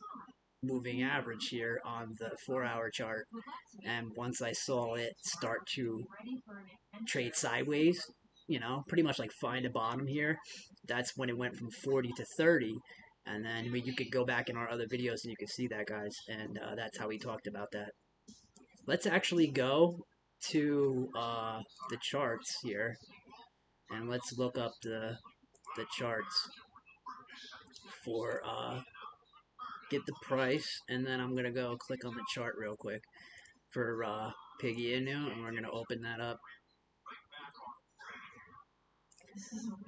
moving average here on the 4-hour chart, and once I saw it start to trade sideways, pretty much like find a bottom here, that's when it went from 40 to 30. And then you could go back in our other videos and you can see that, guys, and that's how we talked about that. Let's actually go to the charts here, and let's look up the charts for get the price, and then I'm gonna go click on the chart real quick for Piggy Inu, and we're gonna open that up,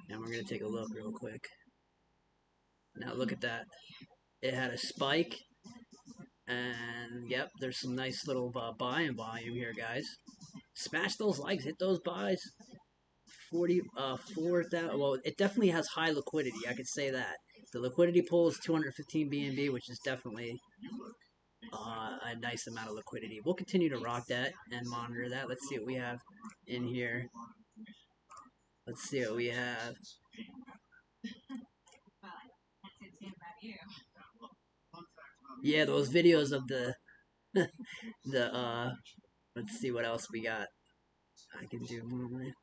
and we're gonna take a look real quick. Now look at that, it had a spike, and yep, there's some nice little buying volume here, guys. Smash those likes, hit those buys. 4,000. Well, it definitely has high liquidity, I could say that. The liquidity pool is 215 BNB, which is definitely a nice amount of liquidity. We'll continue to rock that and monitor that. Let's see what we have in here. Let's see what we have. Yeah, those videos of the let's see what else we got. I can do more.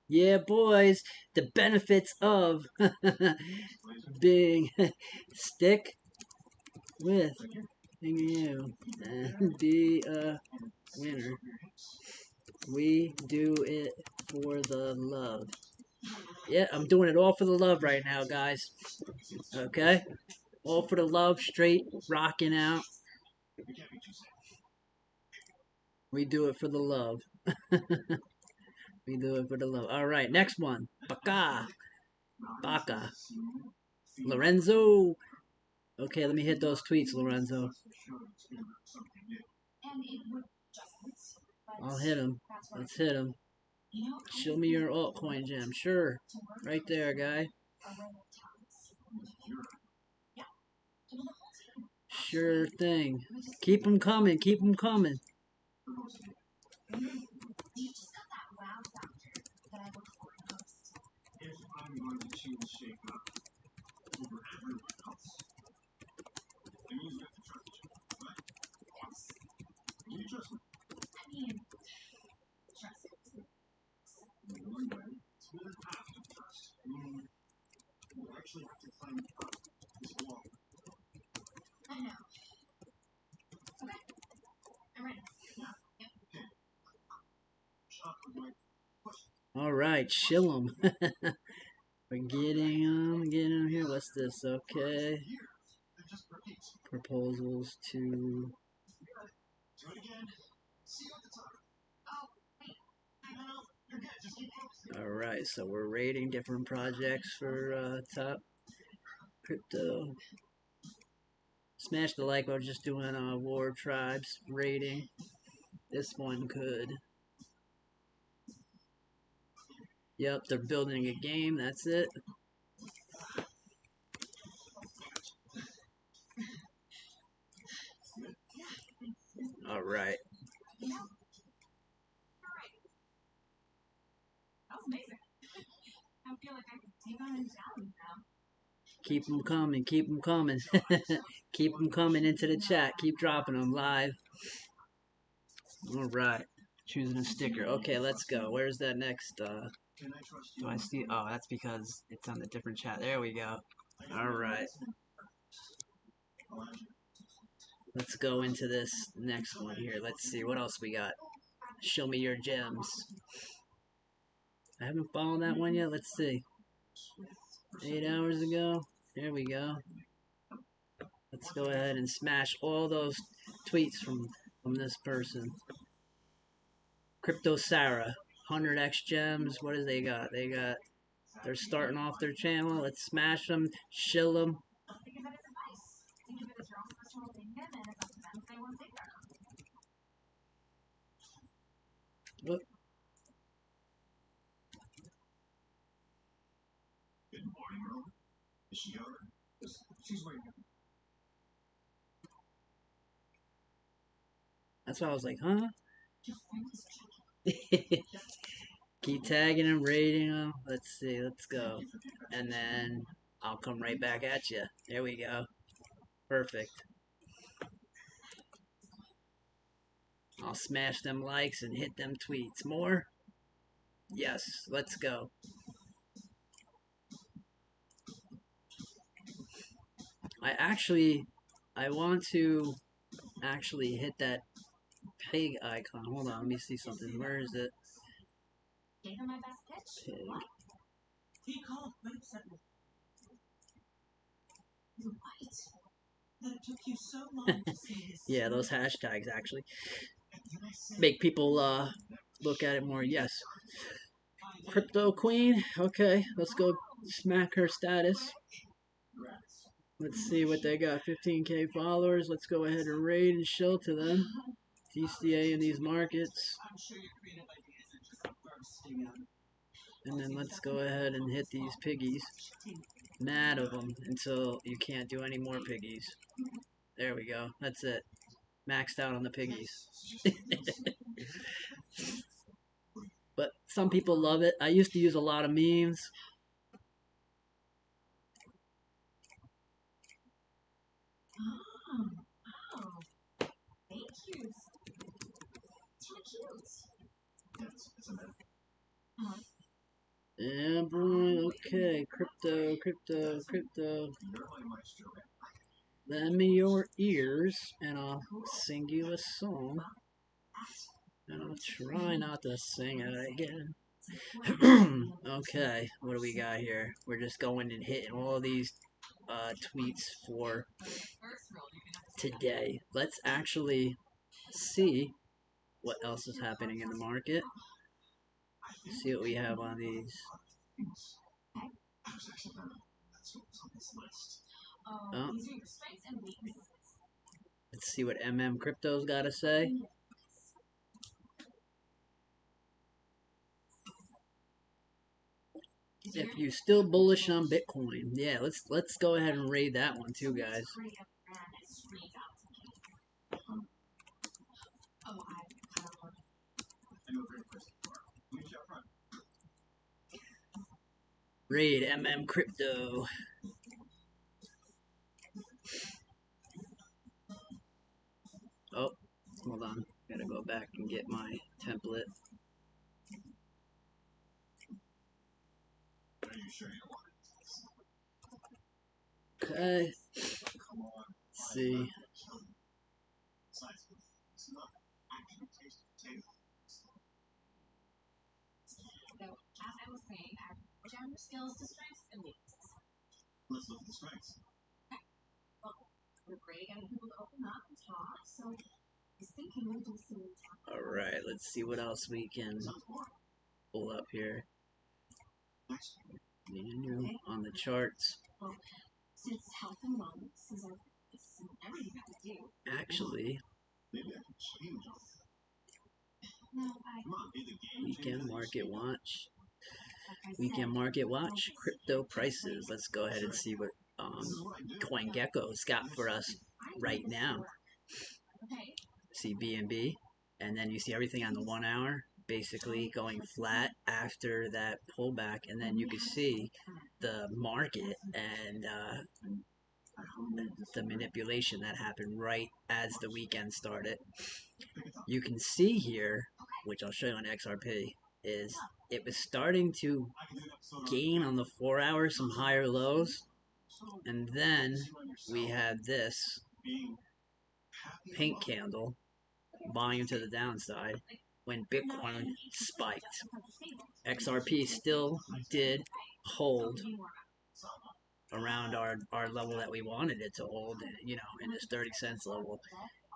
Yeah, boys, the benefits of being stick with you and be a winner. We do it for the love. Yeah, I'm doing it all for the love right now, guys. Okay? All for the love, straight rocking out. We do it for the love. We do it for the love. All right, next one. Baca. Lorenzo Okay, let me hit those tweets, Lorenzo. I'll hit him. Let's hit him. Show me your altcoin gem. Sure. Right there, guy. Sure thing. Keep them coming. Keep them coming. All right, chill them. We're getting them here. What's this? Okay. Proposals to. All right, so we're rating different projects for top crypto. Smash the like. We're just doing War Tribes rating. This one could. Yep, they're building a game. That's it. All right. Keep them coming. Keep them coming. Keep them coming into the chat. Keep dropping them live. All right. Choosing a sticker. Okay, let's go. Where's that next? Do I see? Oh, that's because it's on a different chat. There we go. All right. Let's go into this next one here. Let's see what else we got. Show me your gems. I haven't followed that one yet. Let's see. 8 hours ago. There we go. Let's go ahead and smash all those tweets from this person. Crypto Sarah. 100x gems. What do they got? They're starting off their channel. Let's smash them. Shill them. Whoop. That's why I was like, huh? Keep tagging them, rating them. Let's see, let's go. And then I'll come right back at you. There we go. Perfect. I'll smash them likes and hit them tweets. More? Yes, let's go. I want to actually hit that pig icon. Hold on, let me see something. Where is it? Pig. Yeah, those hashtags actually make people look at it more. Yes. Crypto Queen. Okay, let's go smack her status. Let's see what they got. 15k followers. Let's go ahead and raid and show to them. TCA in these markets. And then let's go ahead and hit these piggies. Mad of them until you can't do any more piggies. There we go. That's it. Maxed out on the piggies. But some people love it. I used to use a lot of memes. Yeah, boy, okay. Crypto. Lend me your ears, and I'll sing you a song. And I'll try not to sing it again. Okay, what do we got here? We're just going and hitting all these tweets for today. Let's actually see what else is happening in the market. See what we have on these. Oh. Let's see what Crypto's got to say. If you still bullish on Bitcoin, yeah, let's go ahead and raid that one too, guys. Raid Crypto. Oh, hold on. Gotta go back and get my template. Okay. Let's see. Alright, let's see what else we can pull up here. On the charts. Actually, weekend market watch, crypto prices. Let's go ahead and see what CoinGecko's got for us right now. See BNB, and then you see everything on the 1 hour basically going flat after that pullback, and then you can see the market and the manipulation that happened right as the weekend started. You can see here, which I'll show you on XRP, is it was starting to gain on the 4 hour some higher lows, and then we had this pink candle volume to the downside when Bitcoin spiked. XRP still did hold around our level that we wanted it to hold, you know, in this 30 cents level.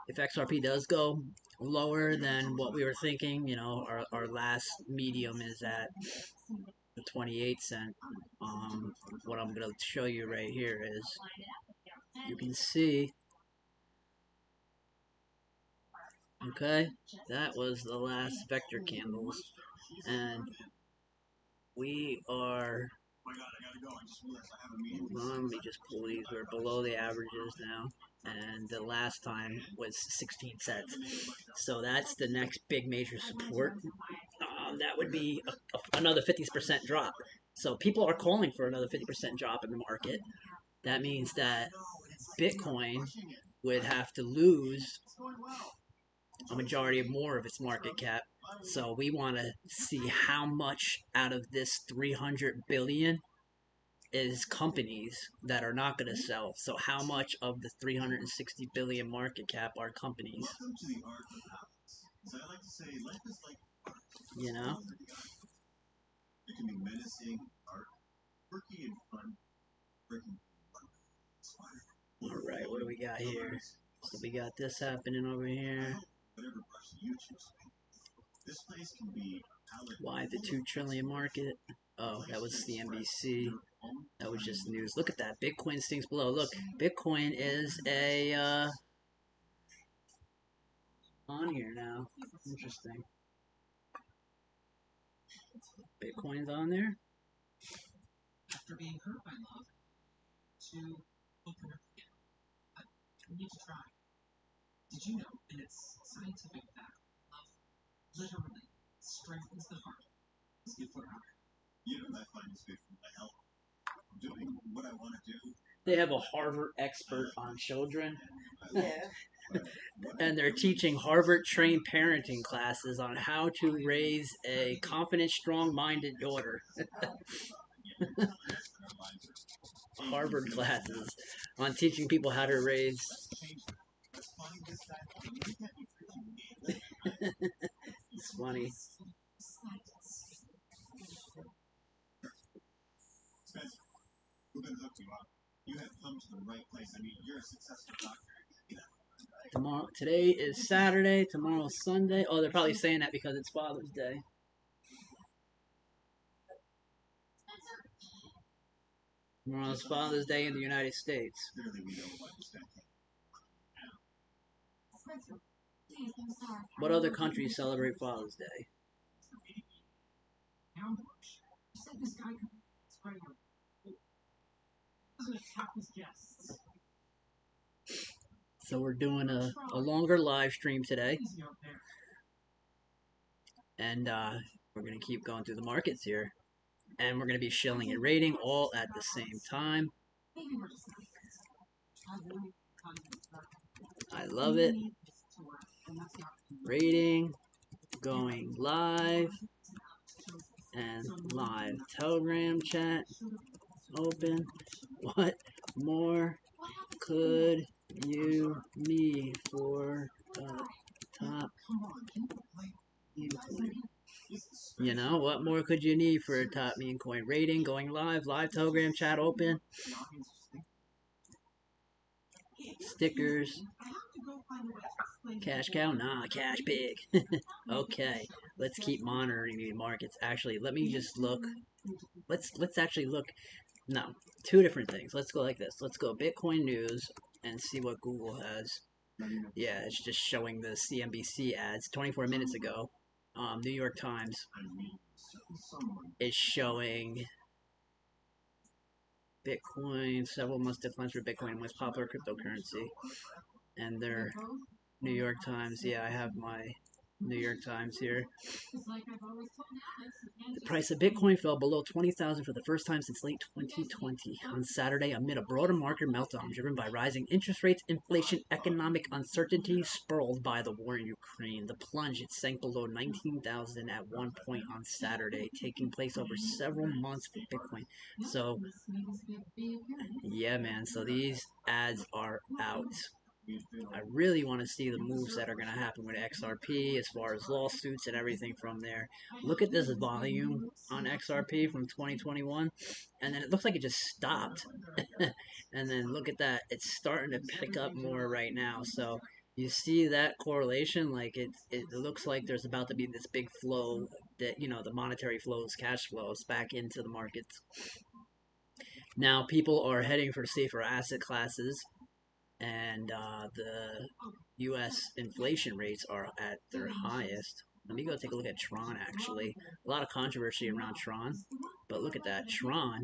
If XRP does go lower than what we were thinking, you know, our last medium is at the 28 cent. What I'm going to show you right here is you can see, okay, that was the last vector candles, and we are, let me just pull these, we're below the averages now, and the last time was 16 cents. So that's the next big major support. That would be another 50% drop. So people are calling for another 50% drop in the market. That means that Bitcoin would have to lose a majority of more of its market cap. So we want to see how much out of this 300 billion is companies that are not going to sell. So how much of the 360 billion market cap are companies? You know? Alright, what do we got here? So we got this happening over here. Why the 2 trillion market? Oh, that was the NBC. That was just news. Look at that. Bitcoin stinks below. Look, Bitcoin is on here now. Interesting. Bitcoin's on there. After being hurt by love, to open up again. You need to try. Did you know, in its scientific fact, love literally strengthens the heart as you put out. You know, I find it's good for my health. I'm doing what I want to do. They have a Harvard expert on children. Yeah. And they're teaching Harvard-trained parenting classes on how to raise a confident, strong-minded daughter. Harvard classes on teaching people how to raise. It's funny. Tomorrow, today is Saturday. Tomorrow's Sunday. Oh, they're probably saying that because it's Father's Day. Well, it's Father's Day in the United States. What other countries celebrate Father's Day? So we're doing a longer live stream today. And we're going to keep going through the markets here. And we're going to be shilling and rating all at the same time. I love it. Rating, going live, and live Telegram chat open. What more could you need for a top? You know, what more could you need for a top meme coin? Rating, going live, live Telegram chat open. Stickers. Cash cow? Nah, cash pig. Okay, let's keep monitoring the markets. Actually, let me just look. Let's actually look. No, two different things. Let's go like this. Let's go Bitcoin news and see what Google has. Yeah, it's just showing the CNBC ads 24 minutes ago. New York Times is showing Bitcoin, several months declines for Bitcoin, most popular cryptocurrency. And their New York Times, yeah, I have my New York Times here. The price of Bitcoin fell below 20,000 for the first time since late 2020 on Saturday amid a broader market meltdown driven by rising interest rates, inflation, economic uncertainty spurred by the war in Ukraine. The plunge, it sank below 19,000 at one point on Saturday, taking place over several months for Bitcoin. So, yeah, man, so these ads are out. I really want to see the moves that are going to happen with XRP as far as lawsuits and everything from there. Look at this volume on XRP from 2021, and then it looks like it just stopped. And then look at that. It's starting to pick up more right now. So you see that correlation, like it looks like there's about to be this big flow that, you know, the monetary flows, cash flows back into the markets. Now people are heading for safer asset classes, and the U.S. inflation rates are at their highest. Let me go take a look at Tron, actually. A lot of controversy around Tron, but look at that. Tron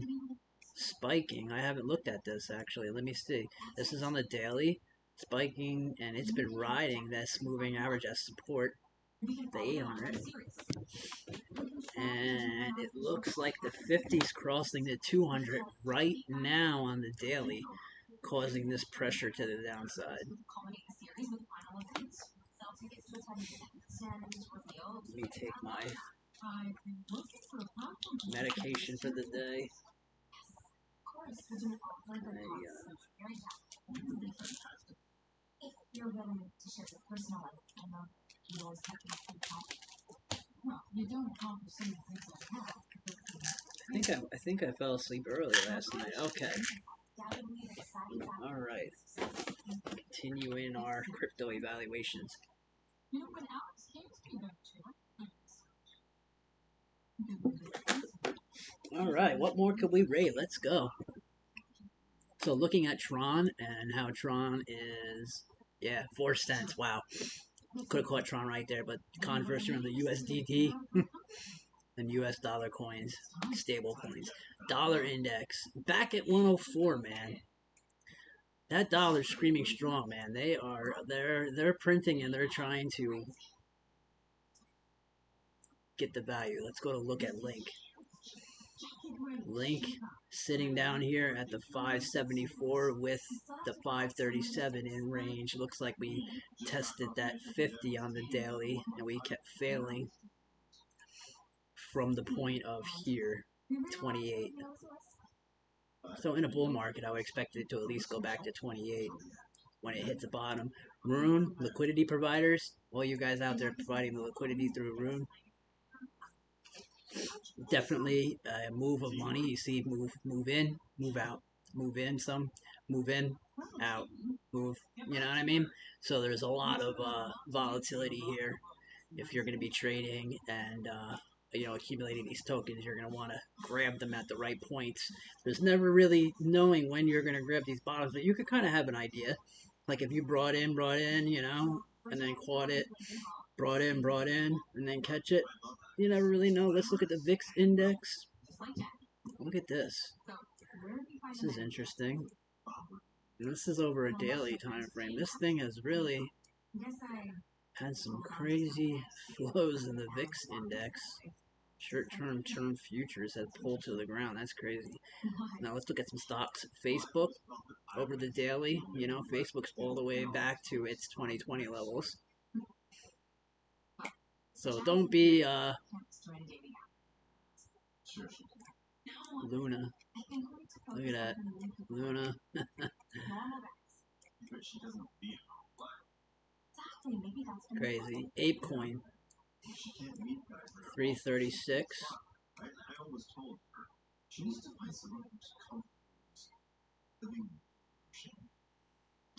spiking. I haven't looked at this, actually. Let me see. This is on the daily, spiking, and it's been riding this moving average as support, the 800. And it looks like the 50's crossing the 200 right now on the daily, causing this pressure to the downside. Let me take my medication for the day. I think I fell asleep early last night. Okay. All right. Continuing our crypto evaluations. All right. What more could we rate? Let's go. So looking at Tron and how Tron is, yeah, 4 cents. Wow. Could have caught Tron right there, but controversy around the USDT and US dollar coins, stable coins. Dollar index back at 104, man. That dollar's screaming strong, man. They're printing and they're trying to get the value. Let's go to look at Link. Link sitting down here at the 574 with the 537 in range. Looks like we tested that 50 on the daily and we kept failing from the point of here, 28. So in a bull market, I would expect it to at least go back to 28 when it hits the bottom. Rune, liquidity providers, all you guys out there providing the liquidity through Rune, definitely a move of money. You see move in, move out, move in some, move in, out, move, you know what I mean? So there's a lot of volatility here if you're going to be trading, and accumulating these tokens, you're going to want to grab them at the right points. There's never really knowing when you're going to grab these bottoms, but you could kind of have an idea. Like if you brought in, and then caught it, brought in, and then catch it. You never really know. Let's look at the VIX index. Look at this. This is interesting. This is over a daily time frame. This thing has really had some crazy flows in the VIX index. Short-term futures have pulled to the ground. That's crazy. Now let's look at some stocks. Facebook over the daily. Facebook's all the way back to its 2020 levels. So don't be Luna. Look at that. Luna. Crazy. ApeCoin. 336.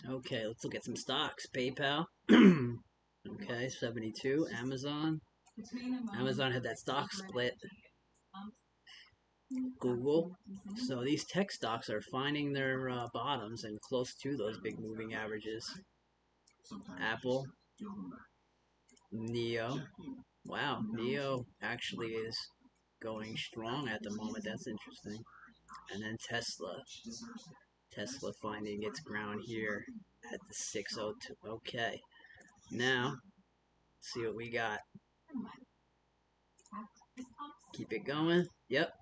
Okay, let's look at some stocks. PayPal. Okay, 72. Amazon. Amazon had that stock split. Google. So these tech stocks are finding their bottoms and close to those big moving averages. Apple. Neo. Wow, Neo actually is going strong at the moment. That's interesting. And then Tesla. Tesla finding its ground here at the 602. Okay. Now, let's see what we got. Keep it going. Yep.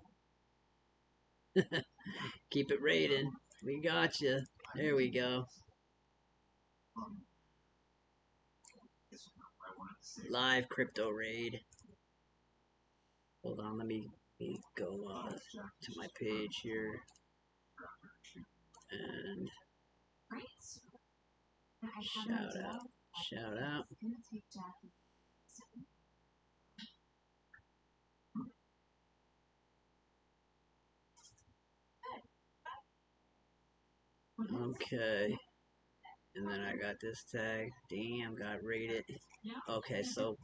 Keep it rating. We got you. There we go. Live crypto raid. Hold on, let me go to my page here. And shout out. Okay. And then I got this tag. Damn, got rated. Okay, so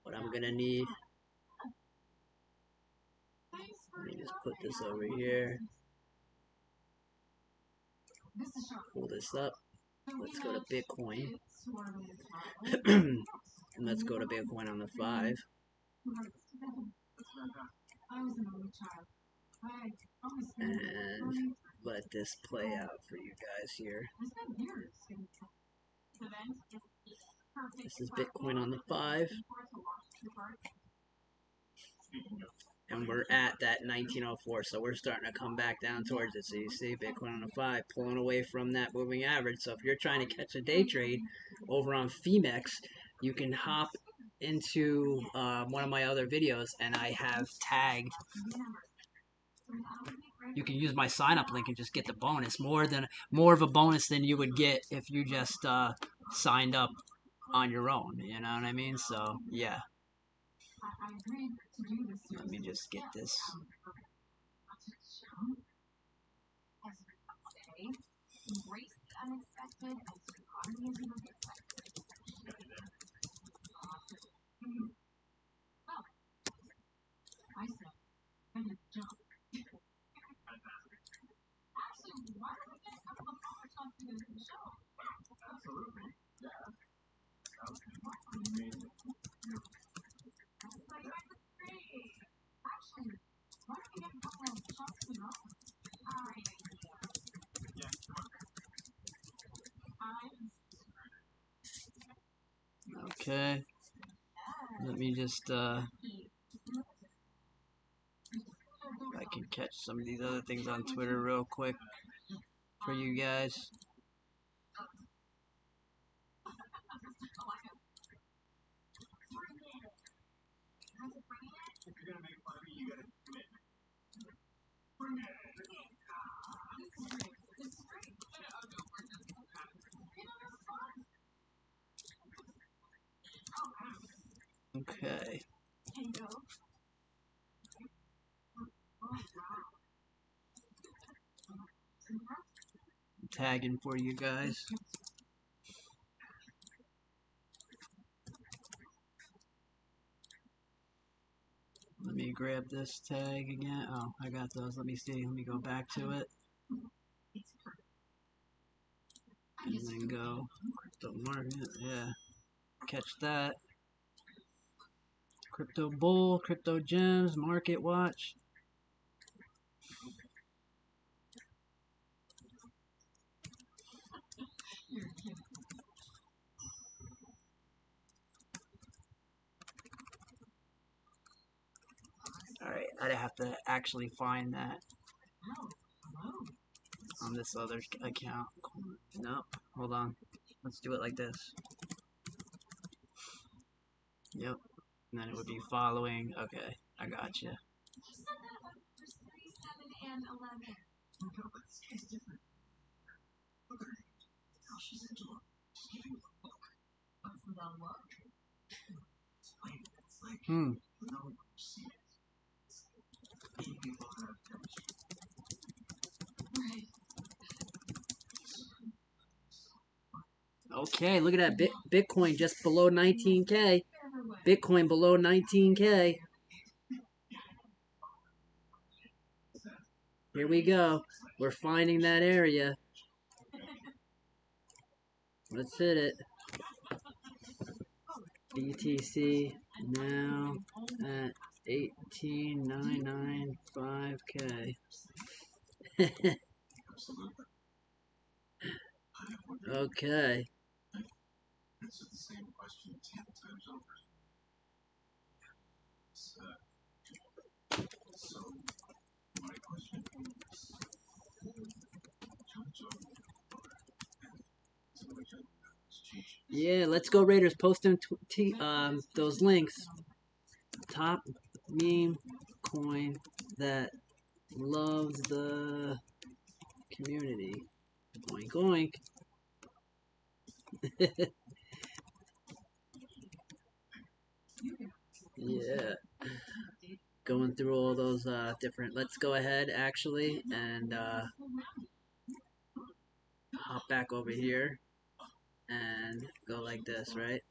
what I'm gonna need. Let me just put this over here. Pull this up. Let's go to Bitcoin. And let's go to Bitcoin on the 5. And let this play out for you guys here. This is Bitcoin on the 5. And we're at that 1904, so we're starting to come back down towards it. So you see Bitcoin on the 5 pulling away from that moving average. So if you're trying to catch a day trade over on phemex, you can hop into one of my other videos, and I have tagged. You can use my sign up link and just get the bonus. More of a bonus than you would get if you just signed up on your own. You know what I mean? So yeah. Let me just get this. Okay. Let me just I can catch some of these other things on Twitter real quick for you guys. Okay. I'm tagging for you guys. grab this tag again. Oh, I got those. Let me see. Let me go back to it. And then go crypto market. Yeah. Catch that. Crypto bull, crypto gems, market watch. Alright, I'd have to actually find that on this other account. Nope, hold on. Let's do it like this. Yep. And then it would be following. Okay, I got you. Okay, look at that. Bitcoin just below 19K. Bitcoin below 19K. Here we go. We're finding that area. Let's hit it. BTC now at 18,995K. Okay. Yeah, let's go Raiders. Post them those links. Top meme coin that loves the community. Oink oink. Yeah. Going through all those different. Let's go ahead actually and hop back over here and go like this, right?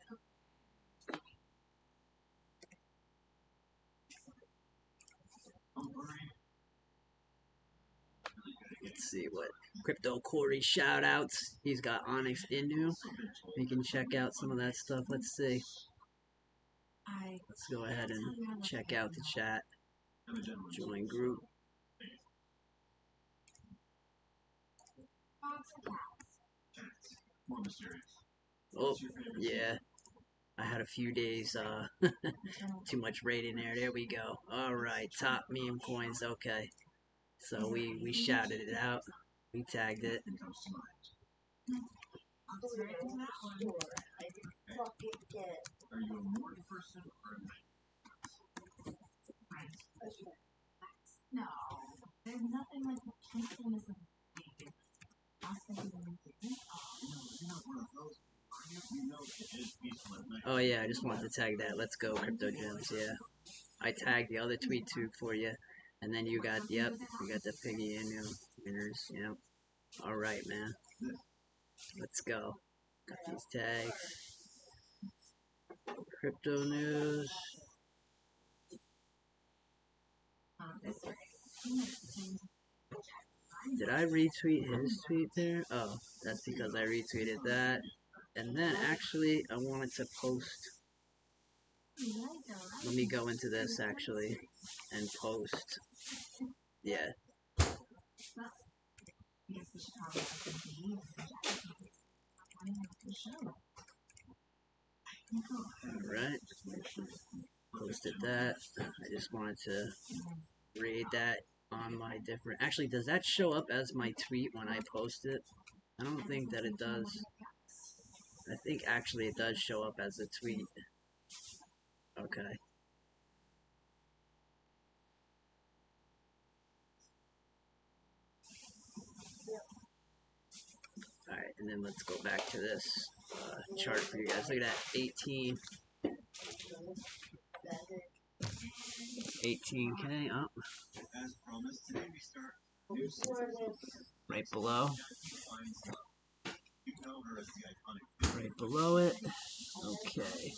Let's see what Crypto Corey shout outs. He's got Onyx Inu. We can check out some of that stuff. Let's see. Let's go ahead and check out the chat. Join group. Oh, yeah. I had a few days, too much rating there. There we go. Alright, top meme coins. Okay. So we shouted it out. We tagged it. Oh yeah, I just wanted to tag that. Let's go, Crypto Gems. Yeah. I tagged the other tweet too for you. And then you got, yep, you got the piggy in your winners. Yep. Alright, man. Let's go. Got these tags. Crypto news. Did I retweet his tweet there? Oh, that's because I retweeted that. And then actually, I wanted to post. Let me go into this actually and post. Yeah. Alright. Posted that. I just wanted to read that on my different. Actually, does that show up as my tweet when I post it? I don't think that it does. I think actually it does show up as a tweet. Okay. Alright, and then let's go back to this chart for you guys. Look at that, 18K up. Right below. Right below it. Okay.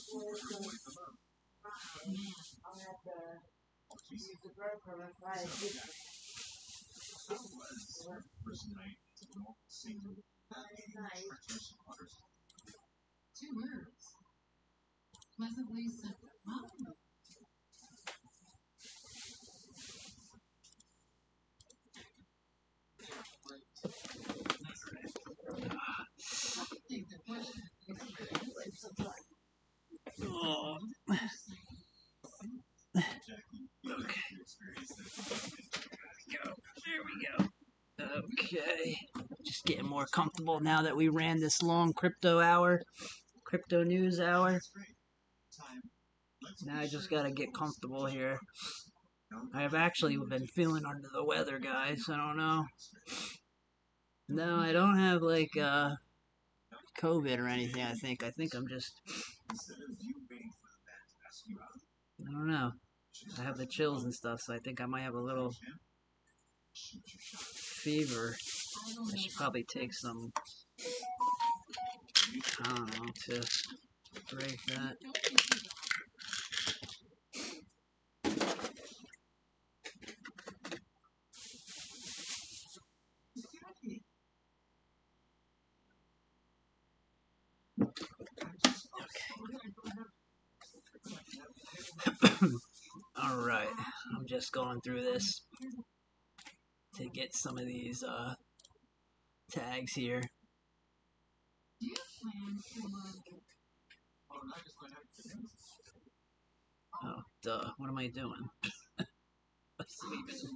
Oh. Okay. There we go. Okay. Just getting more comfortable now that we ran this long crypto news hour. Now I just gotta get comfortable here. I've actually been feeling under the weather, guys. I don't know. No, I don't have like COVID or anything. I think I'm just. I don't know. I have the chills and stuff, so I think I might have a little fever. I should probably take some. I don't know, to break that. All right, I'm just going through this to get some of these tags here. Oh, duh. What am I doing? Sleeping.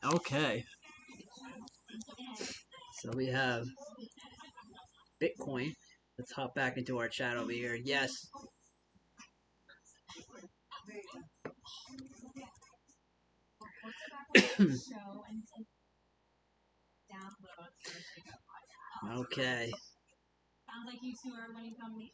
Okay. So we have Bitcoin. Let's hop back into our chat over here. Yes. Okay. Sounds like you two are running from me.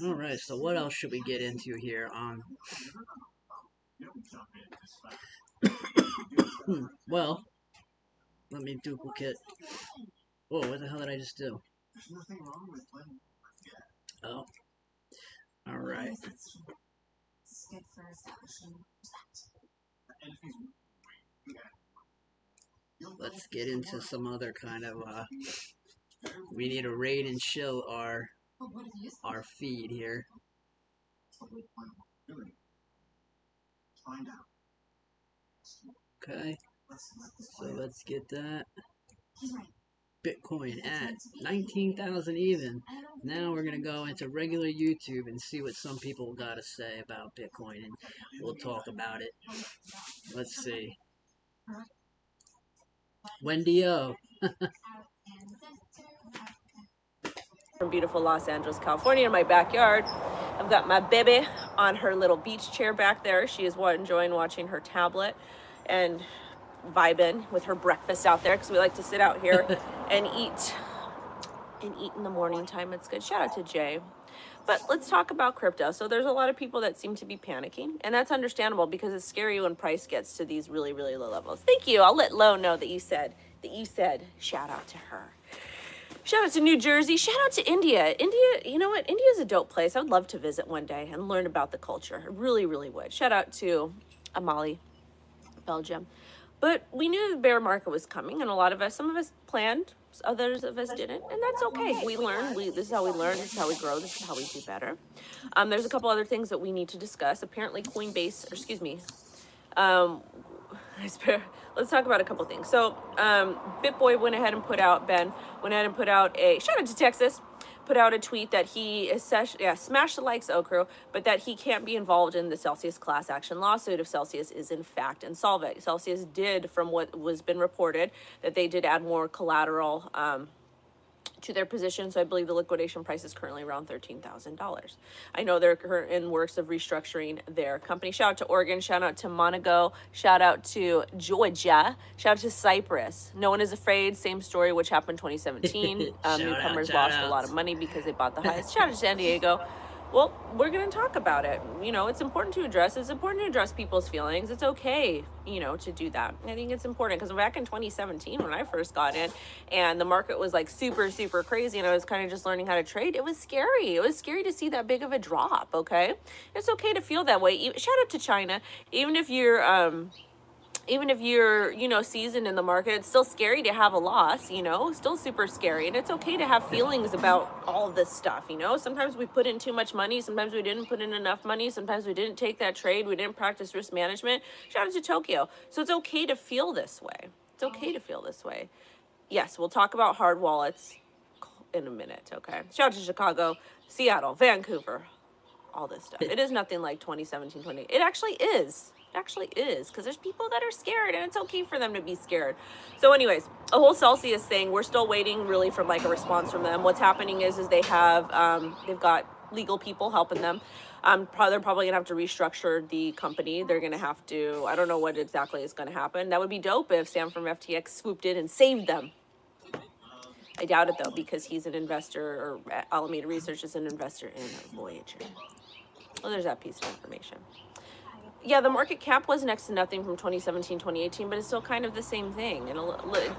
All right, so what else should we get into here on? Well, let me duplicate. Whoa, what the hell did I just do? Oh, all right. Let's get into some other kind of we need to raid and chill our feed here. Okay, so let's get that. Bitcoin at 19,000 even. Now we're gonna go into regular YouTube and see what some people gotta say about Bitcoin, and we'll talk about it. Let's see. Wendy O. From beautiful Los Angeles, California, in my backyard. I've got my baby on her little beach chair back there. She is enjoying watching her tablet and vibing with her breakfast out there, because we like to sit out here and eat in the morning time. It's good. Shout out to Jay. But let's talk about crypto. So there's a lot of people that seem to be panicking, and that's understandable because it's scary when price gets to these really, really low levels. Thank you. I'll let Lo know that you said shout out to her. Shout out to New Jersey. Shout out to India. You know what? India is a dope place. I would love to visit one day and learn about the culture. I really, really would. Shout out to Amali, Belgium. But we knew the bear market was coming, and some of us planned, others of us didn't, and that's okay. We learn. This is how we learn. This is how we grow. This is how we do better. There's a couple other things that we need to discuss. Apparently, let's talk about a couple things. So, BitBoy went ahead and put out a shout out to Texas. put out a tweet that he smash the likes, Okro, but that he can't be involved in the Celsius class action lawsuit if Celsius is in fact insolvent. Celsius did, from what was been reported, that they did add more collateral to their position. So I believe the liquidation price is currently around $13,000. I know they're in works of restructuring their company. Shout out to Oregon, shout out to Monaco, shout out to Georgia, shout out to Cyprus. No one is afraid. Same story, which happened 2017. Newcomers lost a lot of money because they bought the highest. Shout out to San Diego. Well, we're going to talk about it. You know, it's important to address. It's important to address people's feelings. It's okay, you know, to do that. I think it's important because back in 2017, when I first got in and the market was like super, super crazy and I was kind of just learning how to trade, it was scary. It was scary to see that big of a drop, okay? It's okay to feel that way. Shout out to China. Even if you're, you know, seasoned in the market, it's still scary to have a loss, you know, still super scary. And it's okay to have feelings about all of this stuff, you know. Sometimes we put in too much money. Sometimes we didn't put in enough money. Sometimes we didn't take that trade. We didn't practice risk management. Shout out to Tokyo. So it's okay to feel this way. It's okay to feel this way. Yes, we'll talk about hard wallets in a minute, okay? Shout out to Chicago, Seattle, Vancouver, all this stuff. It is nothing like 2017, 20. It actually is. It actually is, because there's people that are scared and it's okay for them to be scared. So anyways, a whole Celsius thing, we're still waiting really for like a response from them. What's happening is they have, they've got legal people helping them. They're probably gonna have to restructure the company. They're gonna have to, I don't know what exactly is gonna happen. That would be dope if Sam from FTX swooped in and saved them. I doubt it though, because he's an investor, or Alameda Research is an investor in Voyager. Well, there's that piece of information. Yeah, the market cap was next to nothing from 2017, 2018, but it's still kind of the same thing, and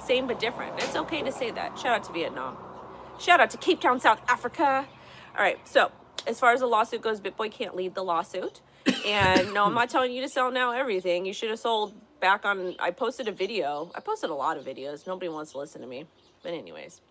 same but different. It's okay to say that. Shout out to Vietnam. Shout out to Cape Town, South Africa. All right, so as far as the lawsuit goes, BitBoy can't lead the lawsuit. And no, I'm not telling you to sell now everything. You should have sold back on, I posted a video. I posted a lot of videos. Nobody wants to listen to me. But anyways.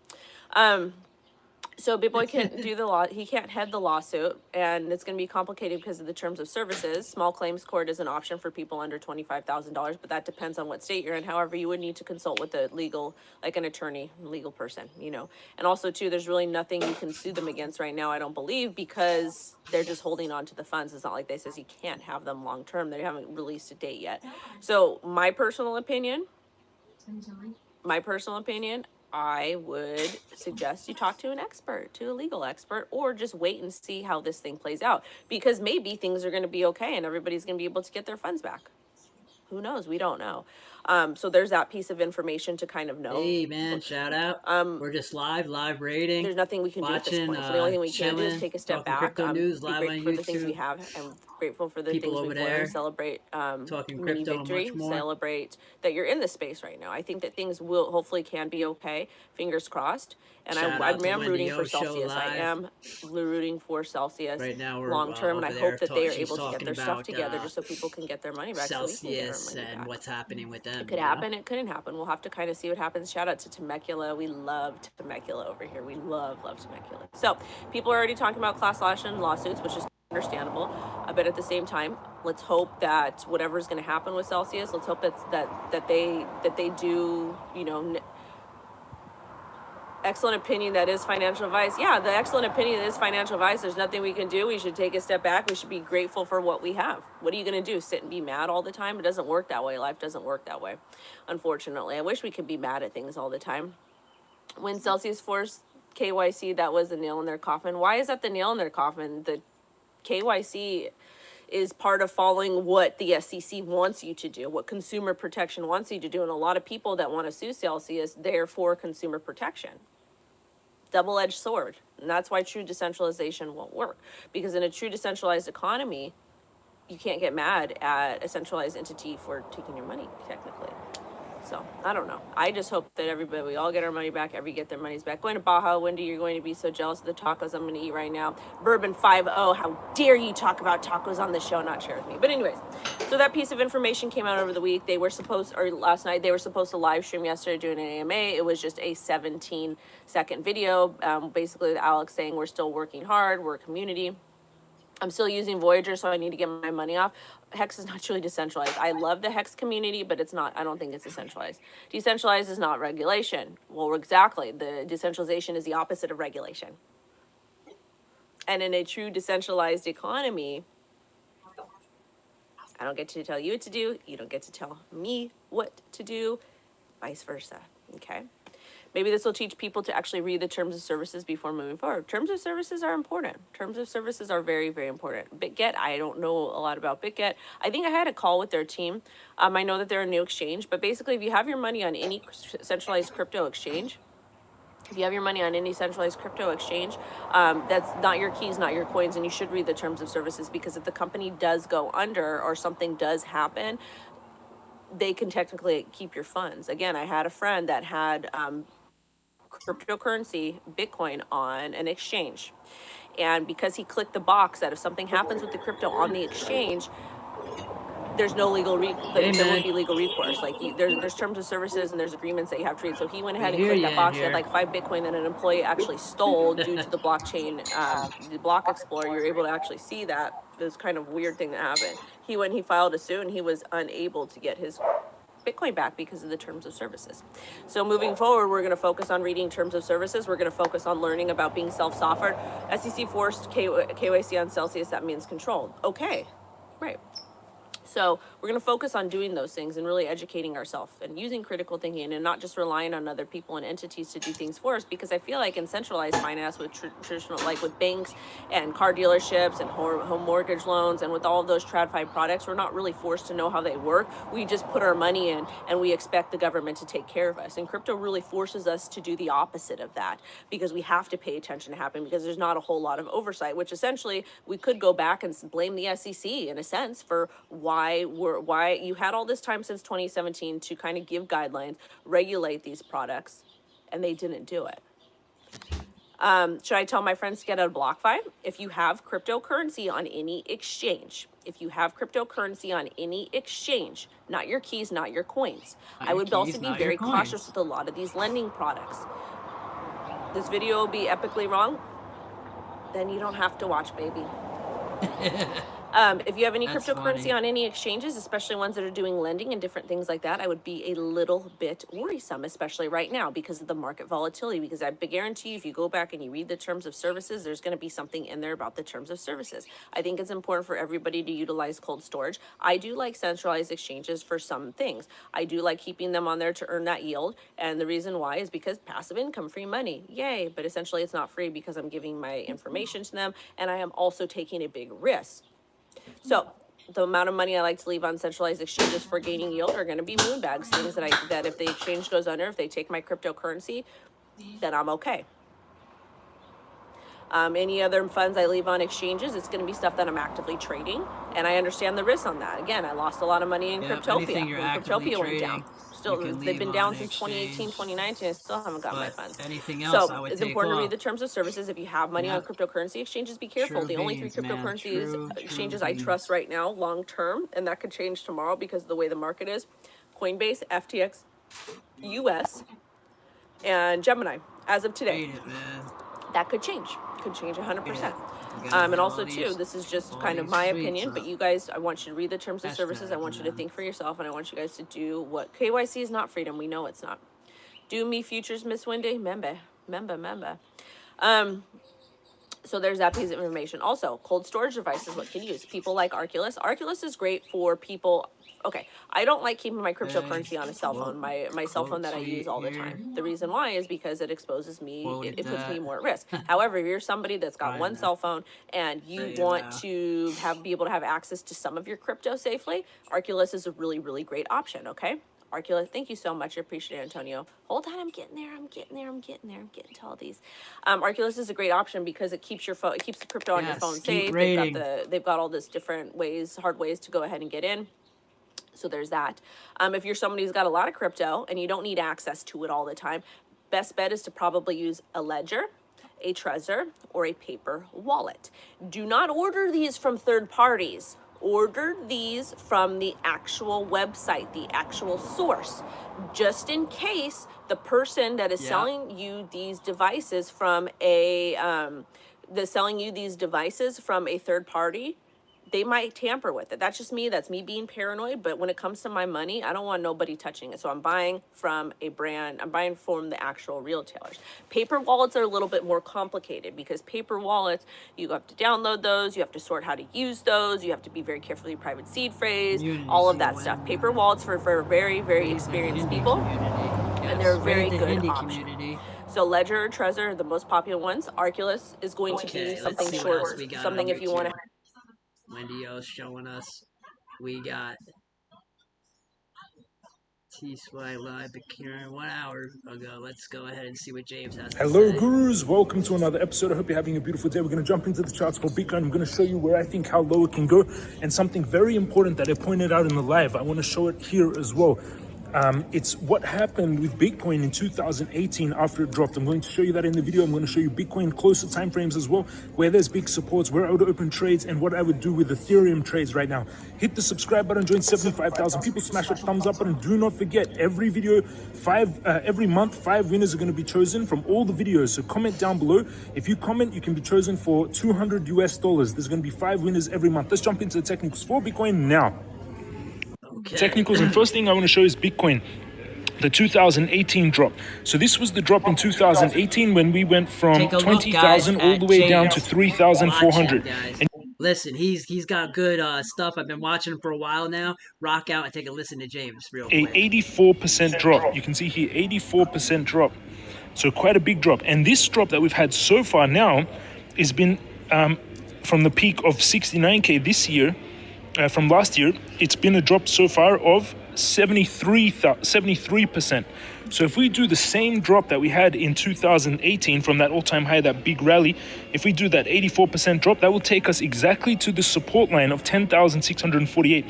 So BitBoy can't do he can't head the lawsuit, and it's going to be complicated because of the terms of services. Small claims court is an option for people under $25,000, but that depends on what state you're in. However, you would need to consult with a legal, like an attorney, legal person, you know. And also, too, there's really nothing you can sue them against right now, I don't believe, because they're just holding on to the funds. It's not like they says you can't have them long term. They haven't released a date yet. So my personal opinion, I would suggest you talk to an expert, to a legal expert, or just wait and see how this thing plays out. Because maybe things are going to be okay and everybody's going to be able to get their funds back. Who knows? We don't know. So there's that piece of information to kind of know. Hey, man, shout out. We're just live rating. There's nothing we can do at this point. So the only thing we can do is take a step back. Crypto news, be live grateful on for the things YouTube. we have. I'm grateful for the People things over we've there learned. Celebrate talking mini crypto victory. much more. Celebrate that you're in the space right now. I think that things will hopefully can be okay. Fingers crossed. And I am rooting for Celsius. I am rooting for Celsius right now we're, long term, and I hope that they are able to get their stuff about, together just so people can get their money back. Celsius so and what's happening with them. It could happen. It couldn't happen. We'll have to kind of see what happens. Shout out to Temecula. We love Temecula over here. We love Temecula. So people are already talking about class action lawsuits, which is understandable. But at the same time, let's hope that whatever is going to happen with Celsius, let's hope that they do, you know. Excellent opinion, that is financial advice. Yeah, the excellent opinion is financial advice. There's nothing we can do. We should take a step back. We should be grateful for what we have. What are you going to do? Sit and be mad all the time? It doesn't work that way. Life doesn't work that way, unfortunately. I wish we could be mad at things all the time. When Celsius forced KYC, that was the nail in their coffin. Why is that the nail in their coffin? The KYC is part of following what the SEC wants you to do, what consumer protection wants you to do. And a lot of people that want to sue Celsius, they're for consumer protection. Double-edged sword. And that's why true decentralization won't work. Because in a true decentralized economy, you can't get mad at a centralized entity for taking your money, technically. So, I don't know. I just hope that we all get our money back, get their monies back. Going to Baja, Wendy, you're going to be so jealous of the tacos I'm going to eat right now. Bourbon 5-0, how dare you talk about tacos on the show, not share with me. But anyways, so that piece of information came out over the week. Last night, they were supposed to live stream yesterday doing an AMA. It was just a 17-second video, basically with Alex saying we're still working hard, we're a community. I'm still using Voyager, so I need to get my money off. Hex is not truly decentralized. I love the Hex community, but it's not, I don't think it's decentralized. Decentralized is not regulation. Well, exactly. The decentralization is the opposite of regulation. And in a true decentralized economy, I don't get to tell you what to do. You don't get to tell me what to do, vice versa. Okay. Maybe this will teach people to actually read the terms of services before moving forward. Terms of services are important. Terms of services are very, very important. BitGet, I don't know a lot about BitGet. I think I had a call with their team. I know that they're a new exchange, but basically if you have your money on any centralized crypto exchange, if you have your money on any centralized crypto exchange, that's not your keys, not your coins, and you should read the terms of services, because if the company does go under or something does happen, they can technically keep your funds. Again, I had a friend that had cryptocurrency, Bitcoin, on an exchange. And because he clicked the box that if something happens with the crypto on the exchange, there's no legal there won't be legal recourse. Like there's terms of services and there's agreements that you have to read. So he went ahead and clicked that box. He had like 5 Bitcoin that an employee actually stole due to the blockchain, the block explorer. You're able to actually see that. This kind of weird thing that happened. He filed a suit and he was unable to get his Bitcoin back because of the terms of services. So moving forward, we're going to focus on reading terms of services. We're going to focus on learning about being self-sovereign. SEC forced KYC on Celsius. That means controlled. Okay, right. So we're going to focus on doing those things and really educating ourselves and using critical thinking and not just relying on other people and entities to do things for us, because I feel like in centralized finance with traditional, like with banks and car dealerships and home mortgage loans and with all of those TradFi products, we're not really forced to know how they work. We just put our money in and we expect the government to take care of us. And crypto really forces us to do the opposite of that, because we have to pay attention to happen, because there's not a whole lot of oversight, which essentially we could go back and blame the SEC in a sense for why you had all this time since 2017 to kind of give guidelines, regulate these products, and they didn't do it. Should I tell my friends to get out of BlockFi? If you have cryptocurrency on any exchange, not your keys, not your coins, I would also be very cautious with a lot of these lending products. This video will be epically wrong, then you don't have to watch, baby. If you have any cryptocurrency on any exchanges, especially ones that are doing lending and different things like that, I would be a little bit worrisome, especially right now because of the market volatility, because I guarantee you, if you go back and you read the terms of services, there's going to be something in there about the terms of services. I think it's important for everybody to utilize cold storage. I do like centralized exchanges for some things. I do like keeping them on there to earn that yield. And the reason why is because passive income, free money, yay. But essentially it's not free because I'm giving my information to them and I am also taking a big risk. So the amount of money I like to leave on centralized exchanges for gaining yield are going to be moon bags, things that if the exchange goes under, if they take my cryptocurrency, then I'm okay. Any other funds I leave on exchanges, it's going to be stuff that I'm actively trading, and I understand the risk on that. Again, I lost a lot of money in Cryptopia when Cryptopia went down. Still, they've been down since 2018, 2019. I still haven't got my funds. So it's important to read the terms of services. If you have money on cryptocurrency exchanges, be careful. The only 3 cryptocurrencies exchanges I trust right now, long term, and that could change tomorrow because of the way the market is: Coinbase, FTX, US, and Gemini. As of today, that could change. Could change 100%. And also too, this is just kind of my opinion, but you guys, I want you to read the terms of services. I want you to think for yourself, and I want you guys to do what KYC is not freedom. We know it's not. Do me futures, Miss Wendy. Member. So there's that piece of information. Also, cold storage devices, what can you use? People like Arculus. Arculus is great for people. Okay, I don't like keeping my cryptocurrency on a cell phone, my cell phone that I use all the time. The reason why is because it exposes me, it puts me more at risk. However, if you're somebody that's got one cell phone and you want to be able to have access to some of your crypto safely, Arculus is a really, really great option, okay? Arculus, thank you so much. I appreciate it, Antonio. Hold on, I'm getting to all these. Arculus is a great option because it keeps your phone, it keeps the crypto on your phone safe. They've got all this different ways, hard ways to go ahead and get in. So there's that. If you're somebody who's got a lot of crypto and you don't need access to it all the time, best bet is to probably use a Ledger, a Trezor, or a paper wallet. Do not order these from third parties. Order these from the actual website, the actual source, just in case the person that is selling you these devices from a third party they might tamper with it. That's just me. That's me being paranoid. But when it comes to my money, I don't want nobody touching it. So I'm buying from a brand. I'm buying from the actual retailers. Paper wallets are a little bit more complicated because paper wallets, you have to download those. You have to sort how to use those. You have to be very careful with your private seed phrase, all of that stuff. Paper wallets for very, very experienced people. And they're a very good option. So Ledger or Trezor are the most popular ones. Arculus is going to be something short, something if you want to. Wendy-O's showing us. We got T-Swy live appearing 1 hour ago. Let's go ahead and see what James has to Hello, say. gurus. Welcome to another episode. I hope you're having a beautiful day. We're going to jump into the charts for Bitcoin. I'm going to show you where I think how low it can go, and something very important that I pointed out in the live. I want to show it here as well. It's what happened with Bitcoin in 2018 after it dropped. I'm going to show you that in the video. I'm going to show you Bitcoin closer timeframes as well, where there's big supports, where I would open trades, and what I would do with Ethereum trades right now. Hit the subscribe button, join 75,000 people, smash that thumbs up button. Do not forget, every video, every month, 5 winners are going to be chosen from all the videos. So comment down below. If you comment, you can be chosen for $200 US. There's going to be 5 winners every month. Let's jump into the technicals for Bitcoin now. Okay. Technicals, and first thing I want to show is Bitcoin, the 2018 drop. So this was the drop in 2018 when we went from 20,000 all the way down to 3,400. Listen, he's got good stuff. I've been watching him for a while now. Rock out and take a listen to James real quick. A 84% drop. You can see here 84% drop. So quite a big drop. And this drop that we've had so far now has been from the peak of 69K this year. From last year, it's been a drop so far of 73%. So if we do the same drop that we had in 2018 from that all-time high, that big rally, if we do that 84% drop, that will take us exactly to the support line of 10,648.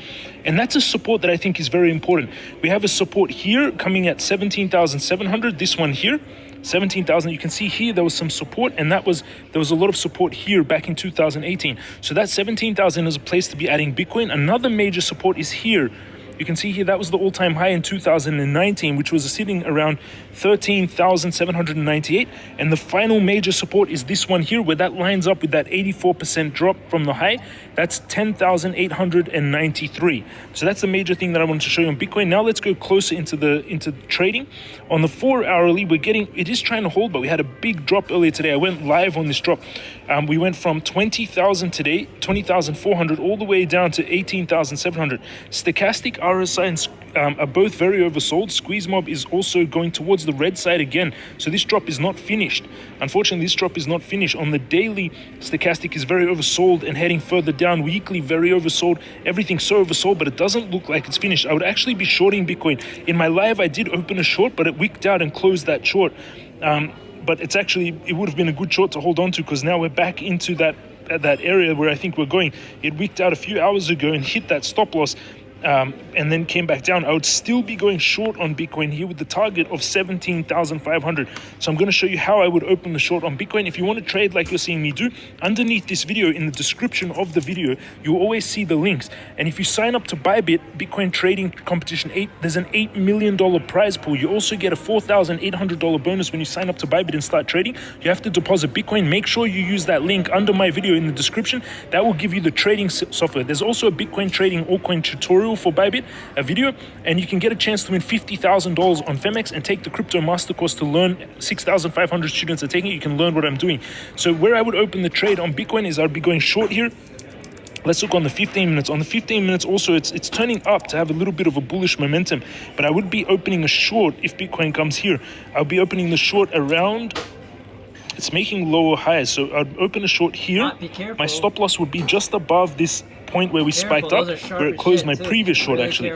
And that's a support that I think is very important. We have a support here coming at 17,700, this one here. 17,000. You can see here there was some support, and there was a lot of support here back in 2018. So that 17,000 is a place to be adding Bitcoin. Another major support is here. You can see here that was the all-time high in 2019, which was sitting around 13,798. And the final major support is this one here, where that lines up with that 84% drop from the high. That's 10,893. So that's the major thing that I wanted to show you on Bitcoin. Now let's go closer into trading. On the 4 hourly, it is trying to hold, but we had a big drop earlier today. I went live on this drop. We went from 20,000 today, 20,400, all the way down to 18,700. Stochastic, RSI, are both very oversold. Squeeze Mob is also going towards the red side again. So this drop is not finished. Unfortunately, this drop is not finished. On the daily, Stochastic is very oversold and heading further down. Weekly, very oversold. Everything's so oversold, but it doesn't look like it's finished. I would actually be shorting Bitcoin. In my live, I did open a short, but it wicked out and closed that short. But it would have been a good short to hold on to, because now we're back into that area where I think we're going. It wicked out a few hours ago and hit that stop loss. And then came back down. I would still be going short on Bitcoin here with the target of 17,500. So I'm going to show you how I would open the short on Bitcoin. If you want to trade like you're seeing me do, underneath this video, in the description of the video, you will always see the links. And if you sign up to Bybit, Bitcoin Trading Competition 8, there's an $8 million prize pool. You also get a $4,800 bonus when you sign up to Bybit and start trading. You have to deposit Bitcoin. Make sure you use that link under my video in the description. That will give you the trading software. There's also a Bitcoin trading altcoin tutorial for Bybit, a video, and you can get a chance to win $50,000 on phemex and take the crypto master course to learn. 6,500 students are taking it. You can learn what I'm doing. So where I would open the trade on Bitcoin is I'd be going short here. Let's look on the 15 minutes. On the 15 minutes also, it's turning up to have a little bit of a bullish momentum, but I would be opening a short if Bitcoin comes here. I'll be opening the short around, it's making lower highs, so I'd open a short here. My stop loss would be just above this point where we spiked up, where it closed my previous short actually.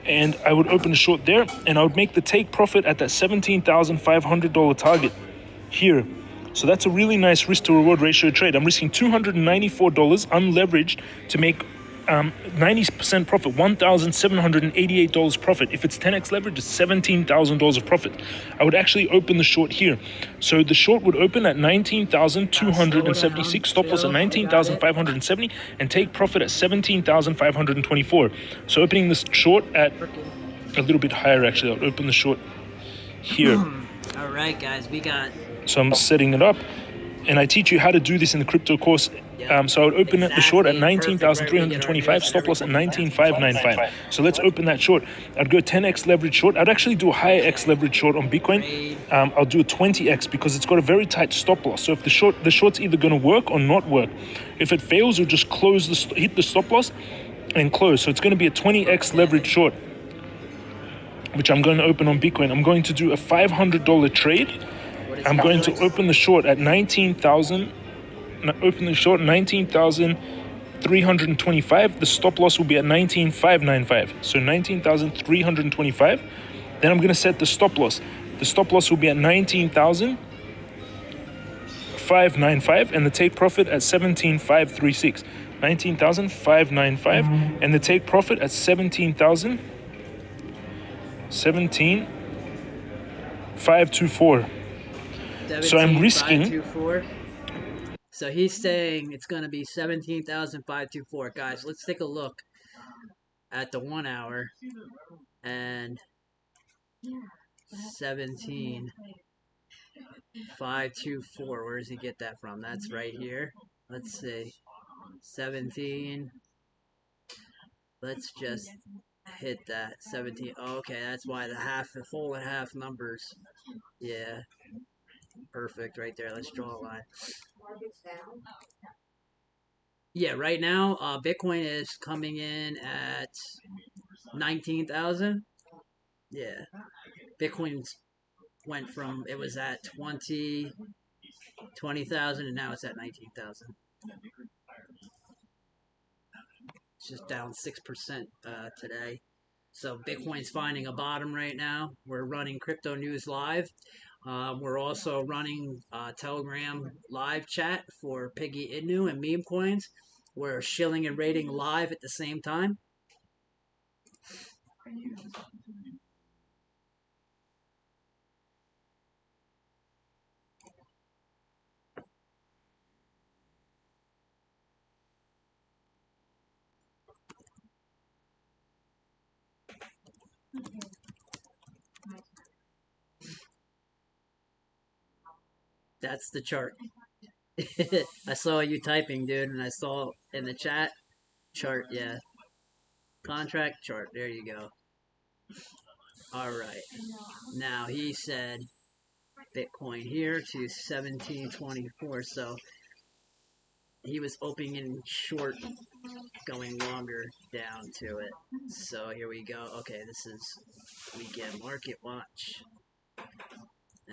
And I would open a short there, and I would make the take profit at that $17,500 target here. So that's a really nice risk to reward ratio trade. I'm risking $294 unleveraged to make 90% profit, $1,788 profit. If it's 10x leverage, it's $17,000 of profit. I would actually open the short here. So the short would open at 19,276, stop loss at 19,570, and take profit at 17,524. So opening this short at a little bit higher actually. I'll open the short here. All right, guys, we got... So I'm setting it up. and I teach you how to do this in the crypto course. So I would open the short at 19,325, stop loss at 19,595. So let's open that short. I'd go 10x leverage short. I'd actually do a higher x leverage short on Bitcoin. I'll do a 20x because it's got a very tight stop loss. So if the short's either going to work or not work. If it fails, you'll just hit the stop loss and close. So it's going to be a 20x leverage short, which I'm going to open on Bitcoin. I'm going to do a $500 trade. I'm going to open the short at 19,000. Open the short 19,325. The stop loss will be at 19,595. So 19,325. Then I'm going to set the stop loss. The stop loss will be at 19,595 and the take profit at 17,536. 19,595 and the take profit at 17,524. So I'm risking. So he's saying it's going to be 17,524. Guys, let's take a look at the 1 hour and 17,524. Where does he get that from? That's right here. Let's see. 17. Let's just hit that 17. Oh, okay, that's why the whole and half numbers. Yeah. Perfect right there. Let's draw a line. Yeah, right now, Bitcoin is coming in at 19,000. Yeah. Bitcoin's went from, it was at 20,000 and now it's at 19,000. It's just down 6% today. So Bitcoin's finding a bottom right now. We're running Crypto News Live. We're also running Telegram live chat for Piggy Inu and meme coins. We're shilling and rating live at the same time. That's the chart. I saw you typing, dude, and I saw in the chat chart, yeah. Contract chart, there you go. Alright. Now he said Bitcoin here to 1724, so he was opening in short, going longer down to it. So here we go. Okay, this is weekend market watch.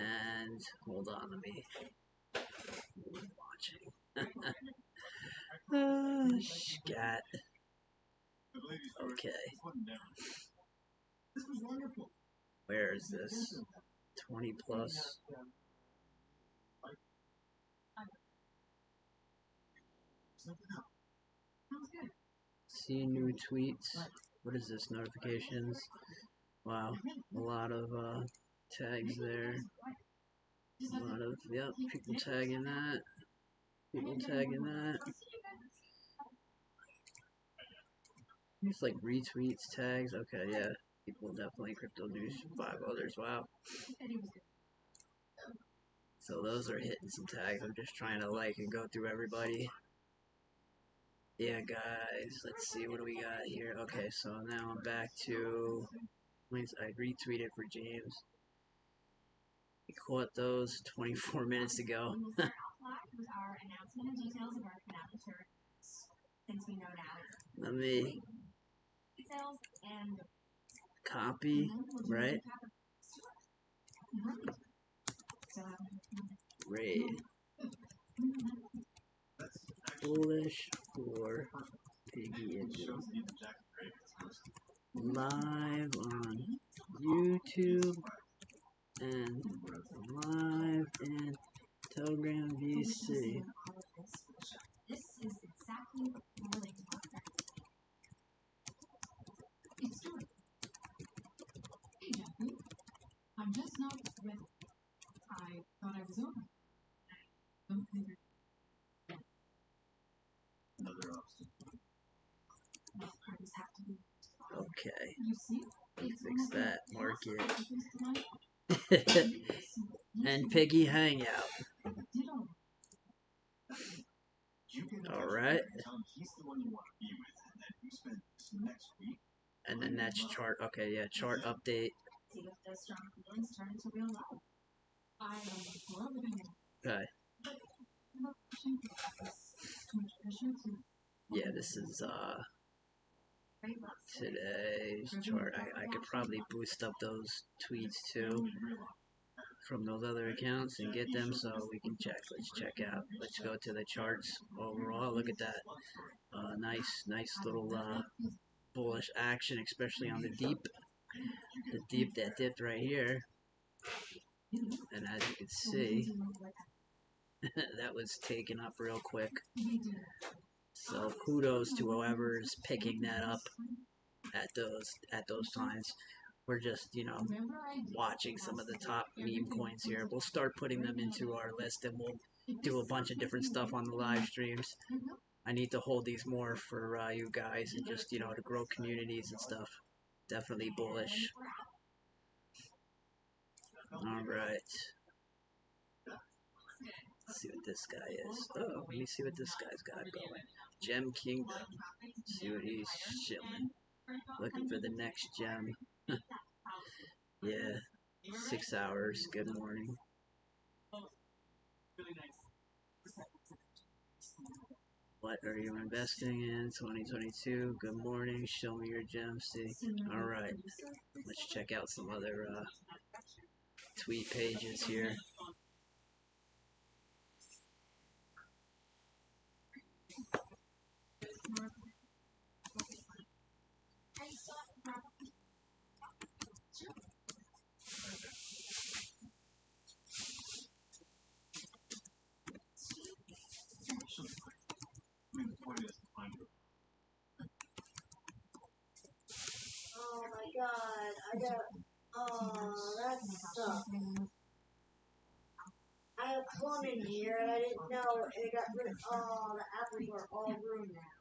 And hold on, let me watching. Scat. Okay. Where is this? 20 plus. See new tweets. What is this? Notifications. Wow, a lot of tags there. A lot of, yep, people tagging that. People tagging that. It's like retweets, tags. Okay, yeah. People definitely crypto news. 5 others. Wow. So those are hitting some tags. I'm just trying to like and go through everybody. Yeah, guys. Let's see what do we got here. Okay, so now I'm back to. I retweeted for James. We caught those 24 minutes ago. Let me copy, right? Raid. Bullish for Piggy and live on YouTube and live in Telegram VC. I'm just not with. I thought I was over. Okay. Fix that market. And Piggy Hangout. And that's chart. Okay, yeah, chart update. Okay. Yeah, this is today's chart. I could probably boost up those tweets too from those other accounts and get them so we can check. Let's check out. Let's go to the charts overall. Look at that. Nice little bullish action, especially on the deep. The deep that dipped right here. And as you can see, that was taken up real quick. So kudos to whoever's picking that up at those times. We're just, watching some of the top meme coins here. We'll start putting them into our list and we'll do a bunch of different stuff on the live streams. I need to hold these more for you guys and just, to grow communities and stuff. Definitely bullish. Alright. Let's see what this guy is. Oh, let me see what this guy's got going. Gem Kingdom. See what he's shilling. Looking for the next gem. Yeah. 6 hours. Good morning. What are you investing in? 2022. Good morning. Show me your gem. See. Alright. Let's check out some other tweet pages here. Oh my god, that sucks. I have Plum in here and I didn't know it got rid of, the apples are all ruined now.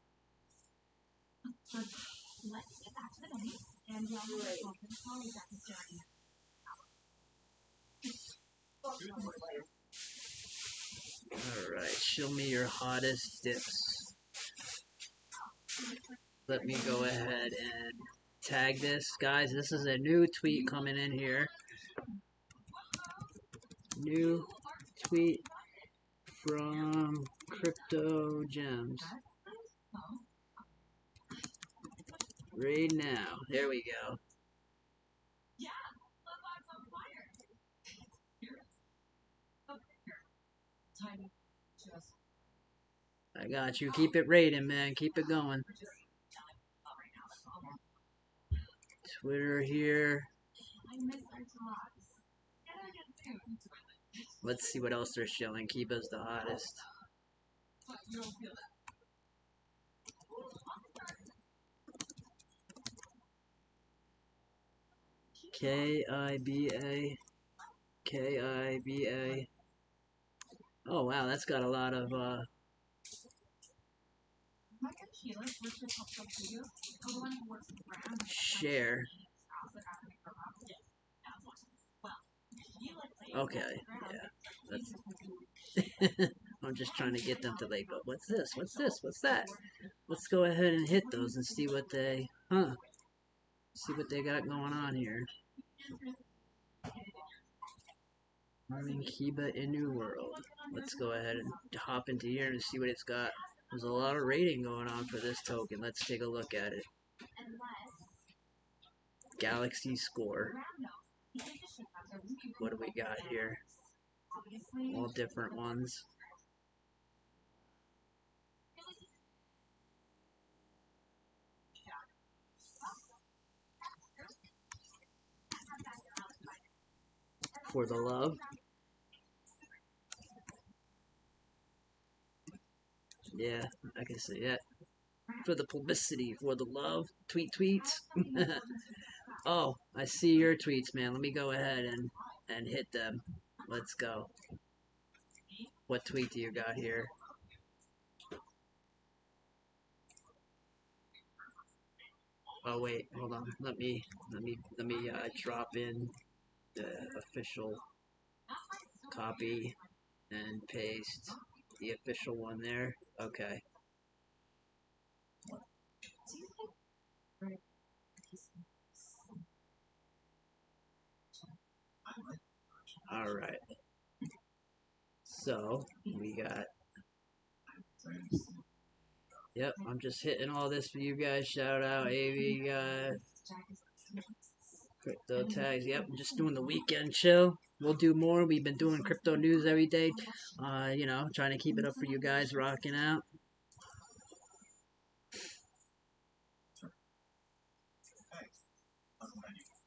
Alright, show me your hottest dips. Let me go ahead and tag this. Guys, this is a new tweet coming in here. New tweet from Crypto Gems. Right now. There we go. I got you. Keep it rating, man. Keep it going. Twitter here. Let's see what else they're showing. Keep us the hottest. KIBA. KIBA. Oh wow, that's got a lot of share. Okay, yeah. That's I'm just trying to get them to like, but what's this? What's this? What's that? Let's go ahead and hit those and see what they see what they got going on here. Running Kiba Inu World. Let's go ahead and hop into here and see what it's got. There's a lot of rating going on for this token. Let's take a look at it. Galaxy score. What do we got here? All different ones. For the love. Yeah, I can see that. For the publicity, for the love. Tweets. Oh, I see your tweets, man. Let me go ahead and hit them. Let's go. What tweet do you got here? Oh wait, hold on. Let me drop in the official copy and paste the official one there. Okay. All right. So we got. Yep, I'm just hitting all this for you guys. Shout out AV guys. Crypto tags. Yep, I'm just doing the weekend chill. We'll do more. We've been doing crypto news every day. Trying to keep it up for you guys, rocking out.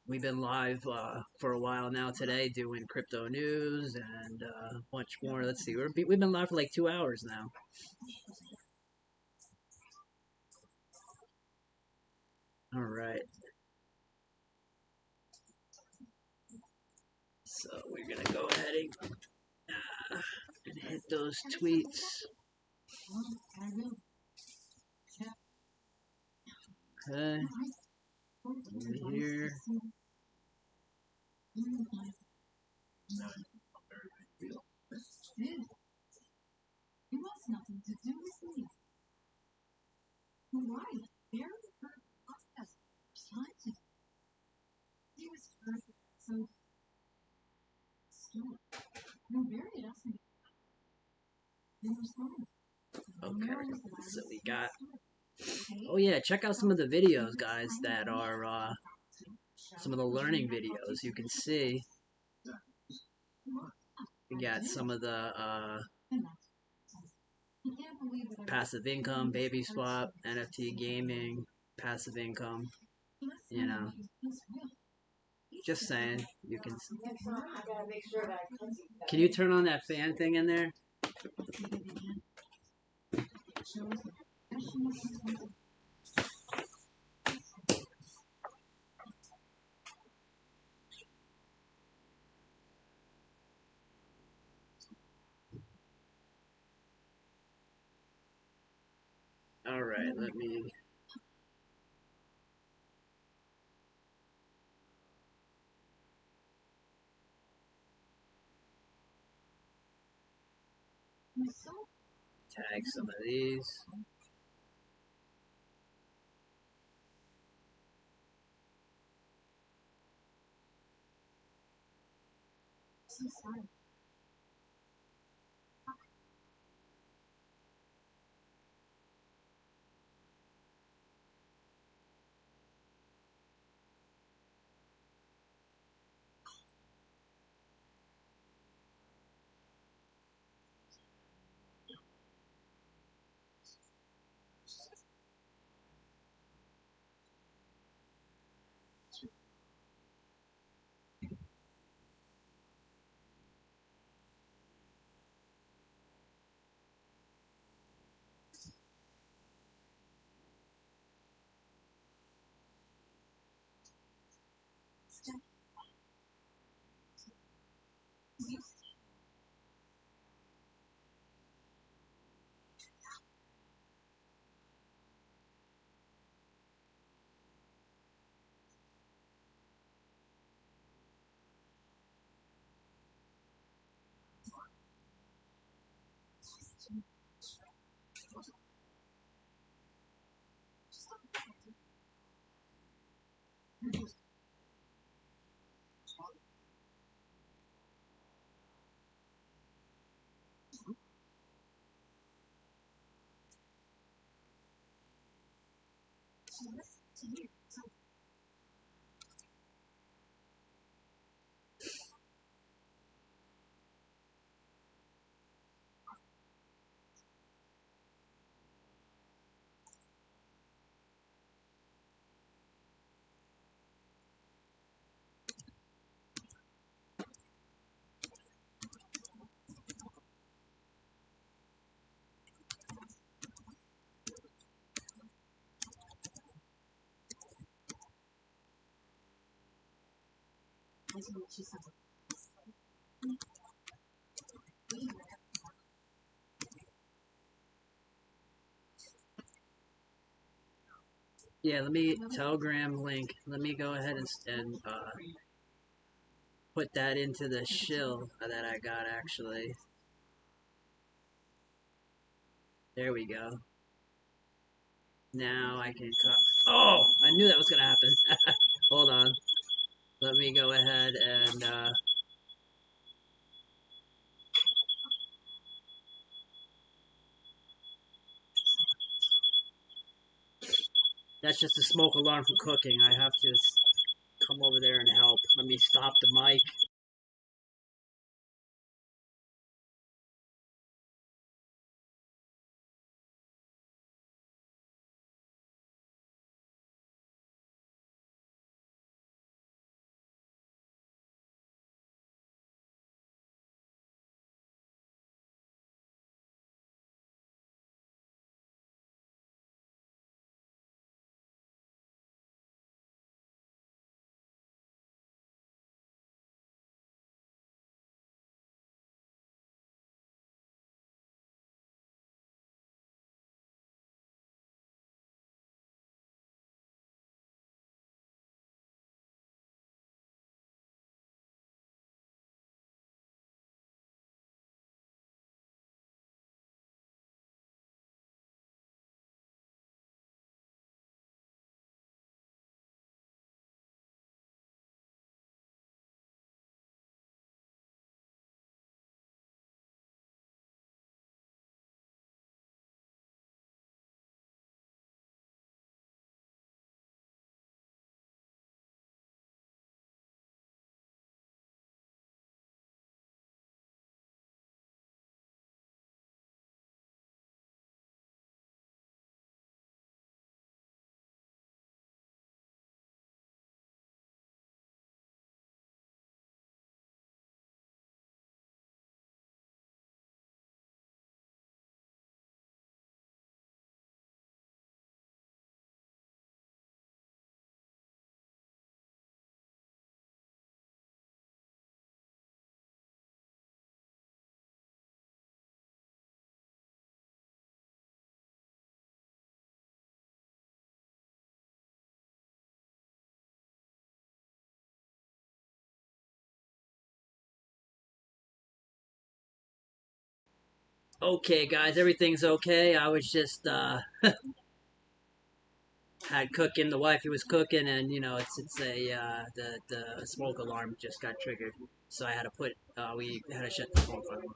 We've been live for a while now today doing crypto news and much more. Let's see, we've been live for like 2 hours now. All right. So we're going to go ahead and hit those tweets. Okay. Over here. Okay, so we got. Oh yeah, check out some of the videos, guys. That are some of the learning videos. You can see we got some of the passive income, Babyswap, NFT gaming, passive income. You know, just saying. You can. Can you turn on that fan thing in there? All right, let me. Tag some of these. Yeah, let me Telegram link. Let me go ahead and put that into the shill that I got actually. There we go. Now I can Oh, I knew that was gonna happen. Hold on. Let me go ahead and That's just a smoke alarm for cooking. I have to come over there and help. Let me stop the mic. Okay, guys, everything's okay. I was just had cooking. The wifey was cooking, and it's a the smoke alarm just got triggered, so I had to we had to shut the phone for them.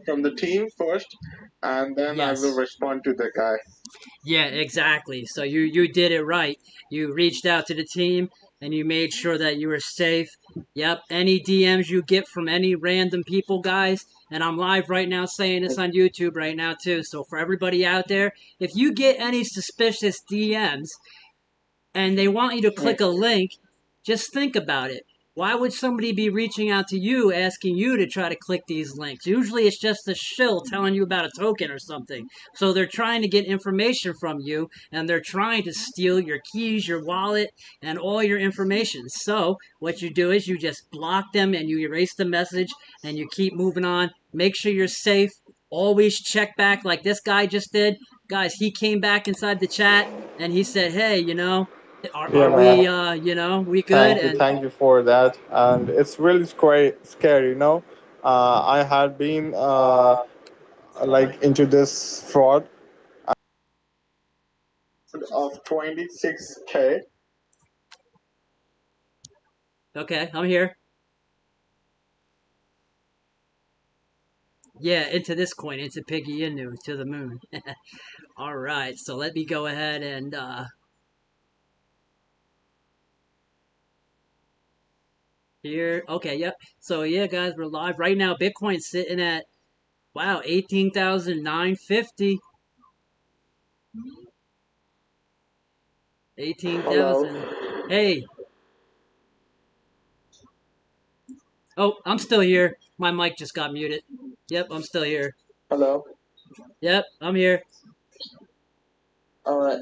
from the team first, and then I will Yes. respond to the guy. Yeah, exactly. So you did it right. You reached out to the team and you made sure that you were safe. Yep. Any DMs you get from any random people, guys, and I'm live right now saying this on YouTube right now too. So for everybody out there, if you get any suspicious DMs and they want you to click a link, just think about it. Why would somebody be reaching out to you asking you to try to click these links? Usually it's just a shill telling you about a token or something. So they're trying to get information from you and they're trying to steal your keys, your wallet, and all your information. So what you do is you just block them and you erase the message and you keep moving on. Make sure you're safe. Always check back like this guy just did. Guys, he came back inside the chat and he said, hey, Yeah, are we, man. we good? And Thank you for that. And it's really scary, you know. I had been like into this fraud of 26K. okay, I'm here. Yeah, into this coin, into Piggy Inu, to the moon. All right, so let me go ahead and here. Okay, yep. So yeah, guys, we're live right now. Bitcoin's sitting at wow, 18,950. 18,000. Hello. Hey, oh, I'm still here. My mic just got muted. Yep, I'm still here. Hello. Yep, I'm here. All right.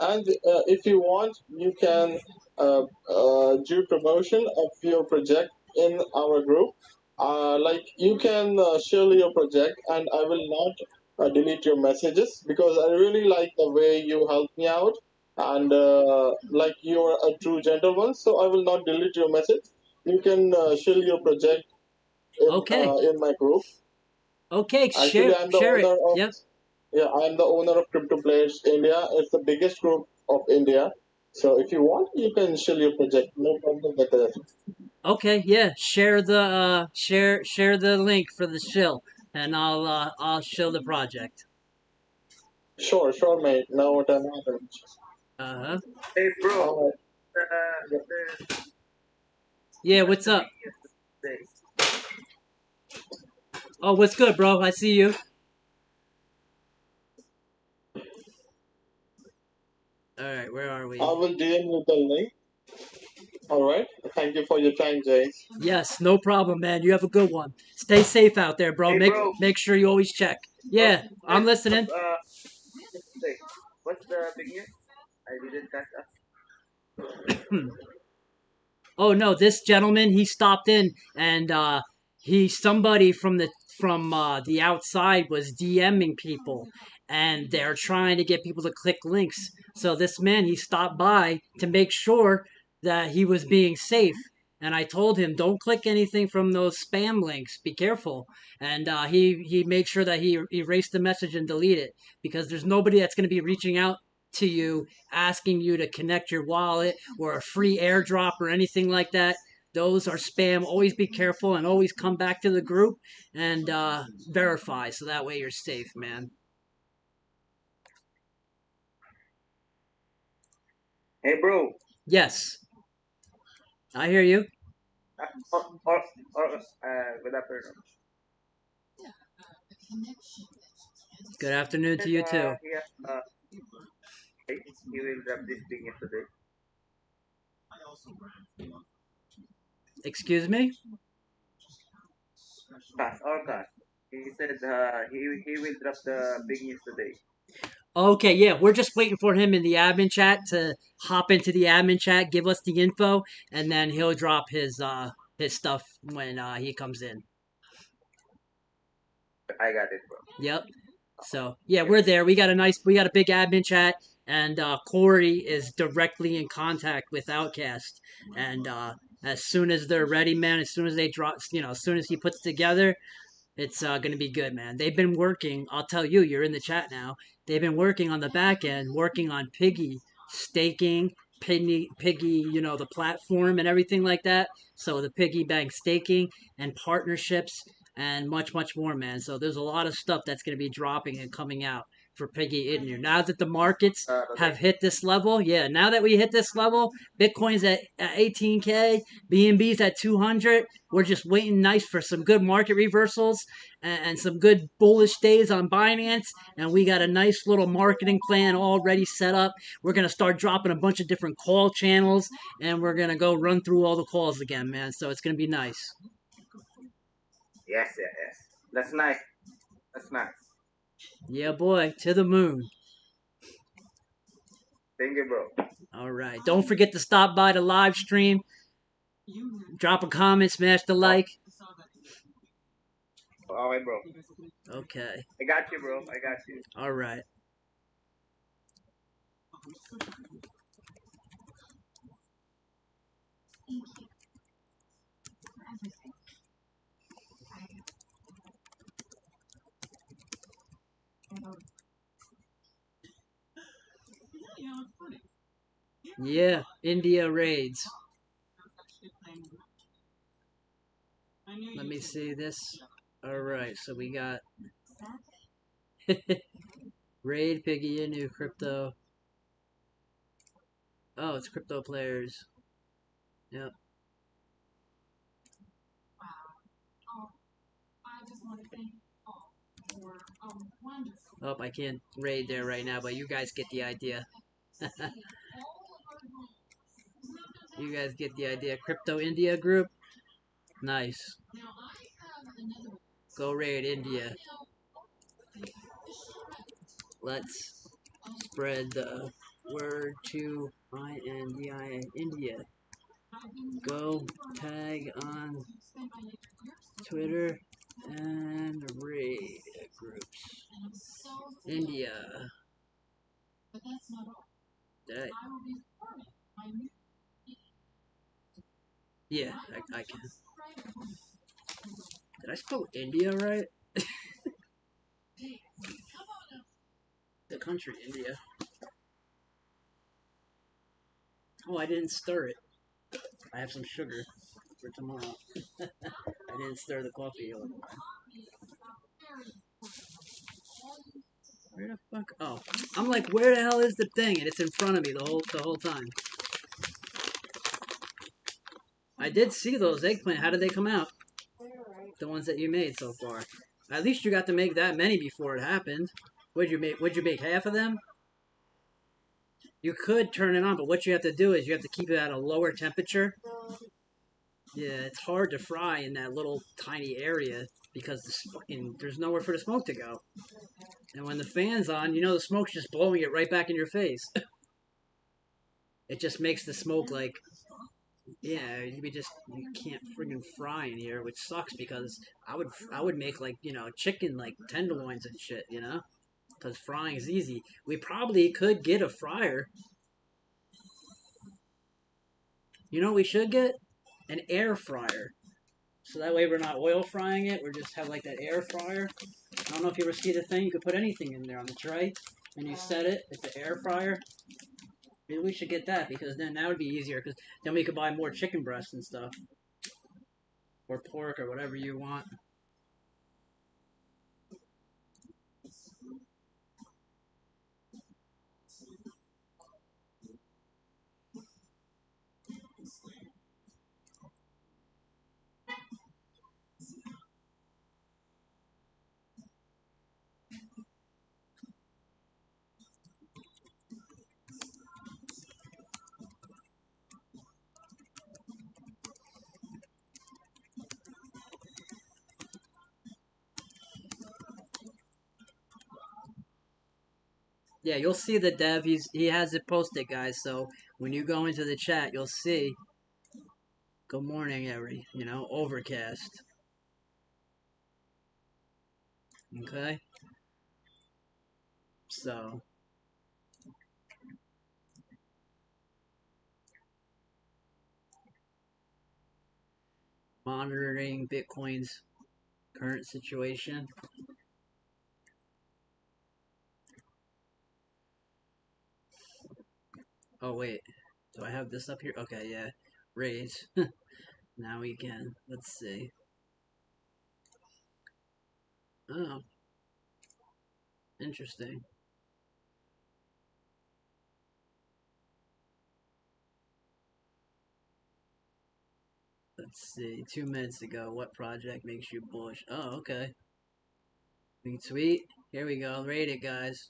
And if you want, you can do promotion of your project in our group. Like you can share your project, and I will not delete your messages because I really like the way you help me out, and like you're a true gentleman. So I will not delete your message. You can share your project Okay. in my group. Okay, Actually, I'm the share it. owner of Yep. yeah, I'm the owner of Crypto Players India. It's the biggest group of India. So if you want, you can share your project. No problem with that. Okay, yeah. Share the link for the shill and I'll shill the project. Sure, sure, mate. Now what I'm having. Uh-huh. Hey, bro. Yeah, what's up? Oh, what's good, bro? I see you. All right, where are I we? will DM you the link. All right. Thank you for your time, Jay. Yes, no problem, man. You have a good one. Stay safe out there, bro. Hey, bro. Make sure you always check. Yeah, I'm listening. What's the big news? I didn't catch up. Oh no, this gentleman he stopped in and somebody from the outside was DMing people and they're trying to get people to click links. So this man he stopped by to make sure that he was being safe. And I told him, don't click anything from those spam links. Be careful. And he made sure that he erased the message and delete it because there's nobody that's going to be reaching out to you asking you to connect your wallet or a free airdrop or anything like that. Those are spam. Always be careful and always come back to the group and verify so that way you're safe, man. Hey, bro. Yes, I hear you. Good afternoon. Good afternoon to you too. He will drop this thing today. Excuse me? Cash or cash. He said he will drop the big news today. Okay, yeah, we're just waiting for him in the admin chat to hop into the admin chat, give us the info, and then he'll drop his stuff when he comes in. I got it, bro. Yep. So yeah, we're there. We got a big admin chat, and Corey is directly in contact with Outcast. And as soon as they're ready, man, as soon as they drop, as soon as he puts together, it's gonna be good, man. They've been working. I'll tell you, you're in the chat now. They've been working on the back end, working on Piggy staking, Piggy, the platform and everything like that. So the Piggy Bank staking and partnerships. and much more, man. So there's a lot of stuff that's going to be dropping and coming out for Piggy in here. Now that the markets have hit this level, yeah, now that we hit this level, Bitcoin's at 18K, BNB's at 200. We're just waiting nice for some good market reversals and some good bullish days on Binance, and we got a nice little marketing plan already set up. We're going to start dropping a bunch of different call channels, and we're going to go run through all the calls again, man. So it's going to be nice. Yes. That's nice. That's nice. Yeah, boy, to the moon. Thank you, bro. All right. Don't forget to stop by the live stream. Drop a comment, smash the like. All right, bro. Okay. I got you, bro. I got you. All right. Yeah, India raids. Let me see this. Alright, so we got Raid, Piggy, new crypto. Oh, it's crypto players. Yep. Oh, I can't raid there right now, but you guys get the idea. You guys get the idea. Crypto India group? Nice. Go raid India. Let's spread the word to India. Go tag on Twitter and raid groups. India. That, yeah, I can. Did I spell India right? The country, India. Oh, I didn't stir it. I have some sugar for tomorrow. I didn't stir the coffee. Where the fuck? Oh, I'm like, where the hell is the thing? And it's in front of me the whole time. I did see those eggplant. How did they come out? The ones that you made so far. At least you got to make that many before it happened. Would you make half of them? You could turn it on, but what you have to do is you have to keep it at a lower temperature. Yeah, it's hard to fry in that little tiny area because there's nowhere for the smoke to go. And when the fan's on, you know the smoke's just blowing it right back in your face. It just makes the smoke like, yeah, you can't friggin' fry in here, which sucks because I would make like, chicken like tenderloins and shit, because frying is easy. We probably could get a fryer. You know what we should get? An air fryer. So that way we're not oil frying it. We just have like that air fryer. I don't know if you ever see the thing. You could put anything in there on the tray. And you set it. It's an air fryer. Maybe we should get that because then that would be easier. Because then we could buy more chicken breasts and stuff. Or pork or whatever you want. Yeah, you'll see the dev. He has it posted, guys. So when you go into the chat, you'll see. Good morning, overcast. Okay. So. Monitoring Bitcoin's current situation. Oh, wait. Do I have this up here? Okay, yeah. Raise. Now we can. Let's see. Oh, interesting. Let's see. 2 minutes ago, what project makes you bullish? Oh, okay. Retweet. Here we go. Rate it, guys.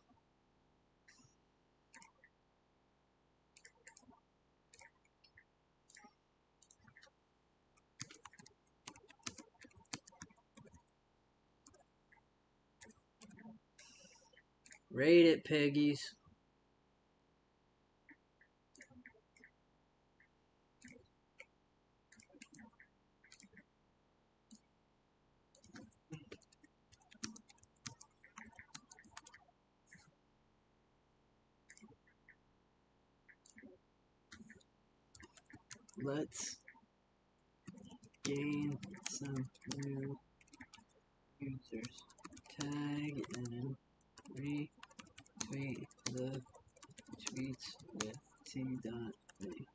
Rate it, piggies. Let's gain some new users. Tag and retweet the tweets with T.me.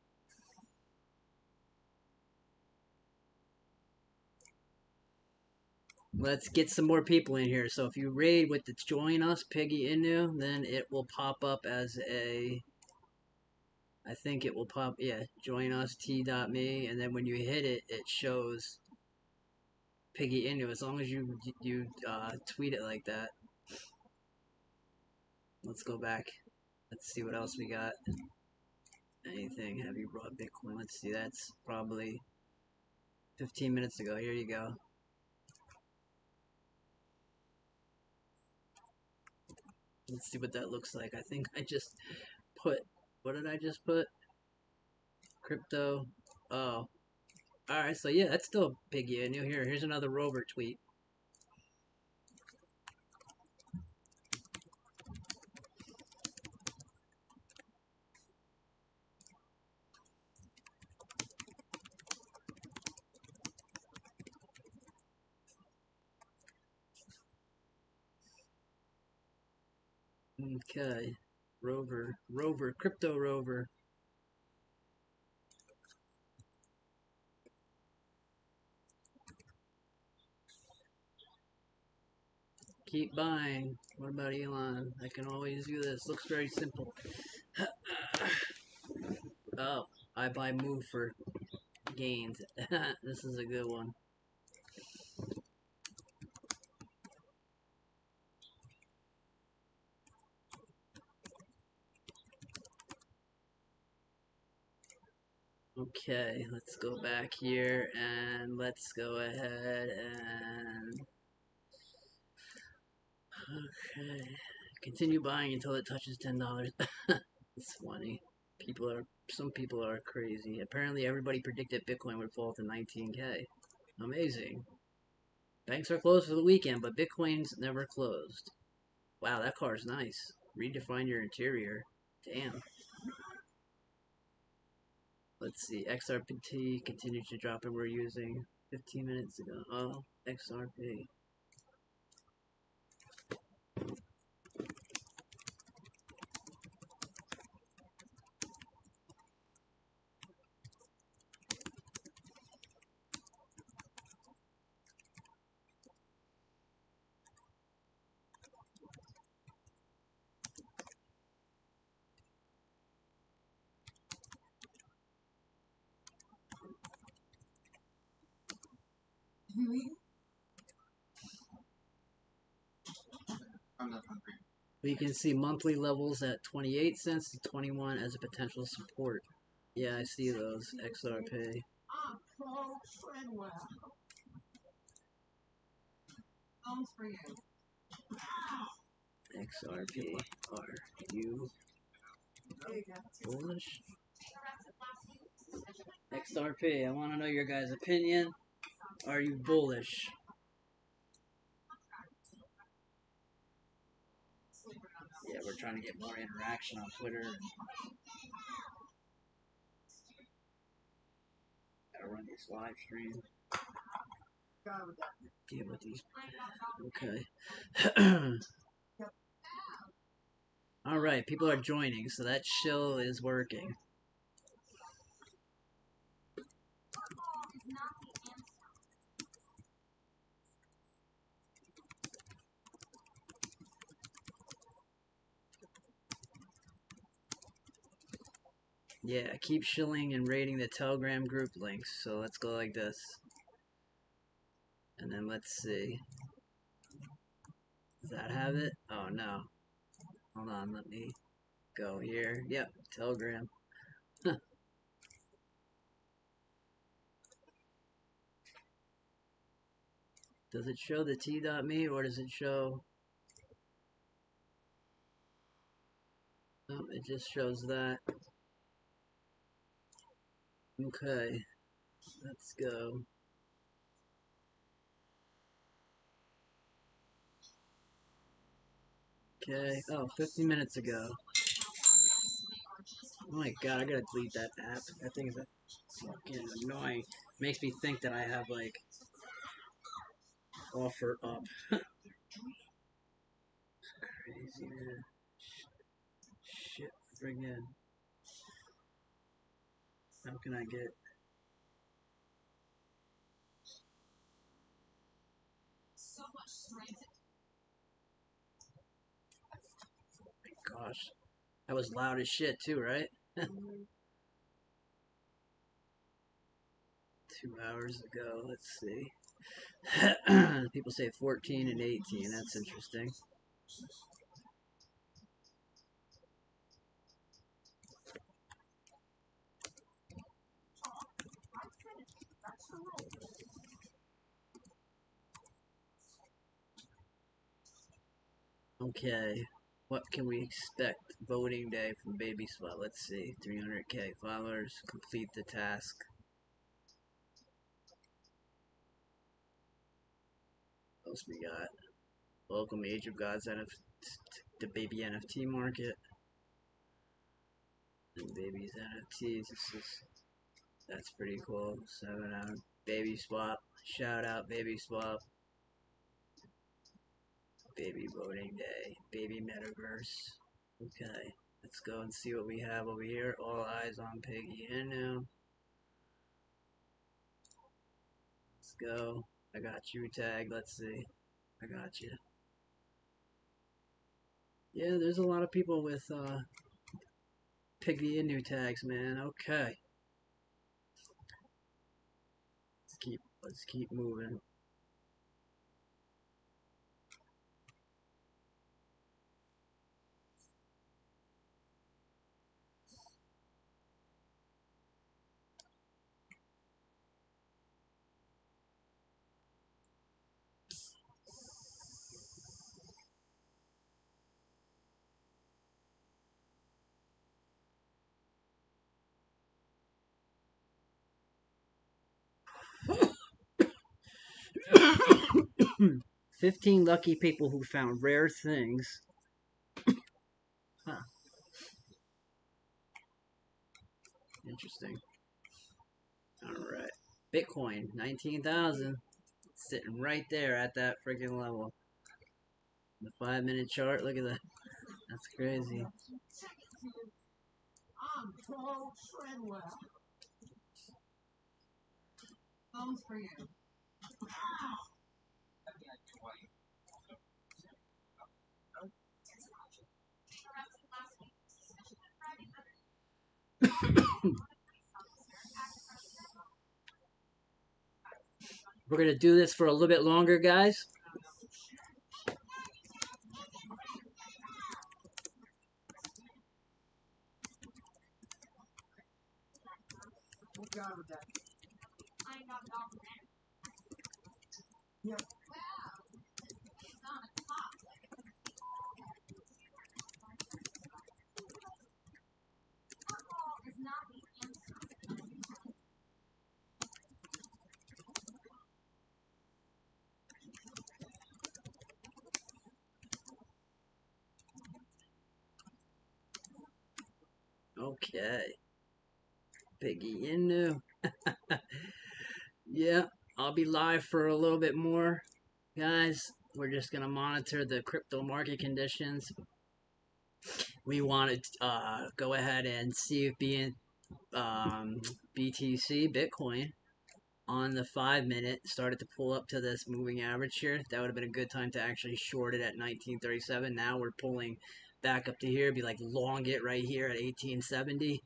Let's get some more people in here. So if you raid with the join us Piggy Inu, then it will pop up as a, I think it will pop, yeah, join us T.me, and then when you hit it, it shows Piggy Inu as long as you tweet it like that. Let's go back. Let's see what else we got. Anything? Have you brought Bitcoin? Let's see. That's probably 15 minutes ago. Here you go. Let's see what that looks like. I think I just put, what did I just put? Crypto. Oh. Alright, so yeah, that's still Piggy Inu. Here's another Rover tweet. Okay. Rover. Crypto Rover. Keep buying. What about Elon? I can always do this. Looks very simple. Oh, I buy move for gains. This is a good one. Okay, let's go back here and let's go ahead and okay, continue buying until it touches $10. It's funny. Some people are crazy. Apparently, everybody predicted Bitcoin would fall to 19K. Amazing. Banks are closed for the weekend, but Bitcoin's never closed. Wow, that car's nice. Redefine your interior. Damn. Let's see. XRP continues to drop, and we're using 15 minutes ago. Oh, XRP. We can see monthly levels at 28 cents to 21 as a potential support. Yeah, I see those. XRP. XRP. Are you bullish? XRP, I want to know your guys' opinion. Are you bullish? Yeah, we're trying to get more interaction on Twitter. Gotta run these live streams. Deal with these. Okay. Alright, people are joining, so that shill is working. Yeah, keep shilling and rating the Telegram group links. So let's go like this. And then let's see. Does that have it? Oh no. Hold on, let me go here. Yep, Telegram. Huh. Does it show the t.me or does it show... Oh, it just shows that. Okay, let's go. Okay, oh, 50 minutes ago. Oh my god, I gotta delete that app. That thing is fucking annoying. Makes me think that I have, like, offer up. Crazy, man. Shit, friggin'. How can I get... Oh my gosh. That was loud as shit, too, right? 2 hours ago, let's see. People say 14 and 18, that's interesting. Okay, what can we expect voting day from Babyswap? Let's see, 300k followers, complete the task. What else we got? Welcome Age of Gods the baby NFT market. And babies NFTs, that's pretty cool. 7 out. Babyswap, shout out Babyswap. Baby voting day, baby metaverse. Okay, let's go and see what we have over here. All eyes on Piggy Inu. Let's go. I got you tagged. Let's see. I got you. Yeah, there's a lot of people with Piggy Inu tags, man. Okay. Let's keep moving. Hmm. 15 lucky people who found rare things. Huh. Interesting. Alright. Bitcoin, 19,000. Sitting right there at that freaking level. The 5-minute chart, look at that. That's crazy. We're going to do this for a little bit longer, guys. Okay. Piggy Inu. Yeah, I'll be live for a little bit more. Guys, we're just going to monitor the crypto market conditions. We want to go ahead and see if BTC, Bitcoin, on the 5-minute started to pull up to this moving average here. That would have been a good time to actually short it at 1937. Now we're pulling back up to here. Be like long it right here at 1870.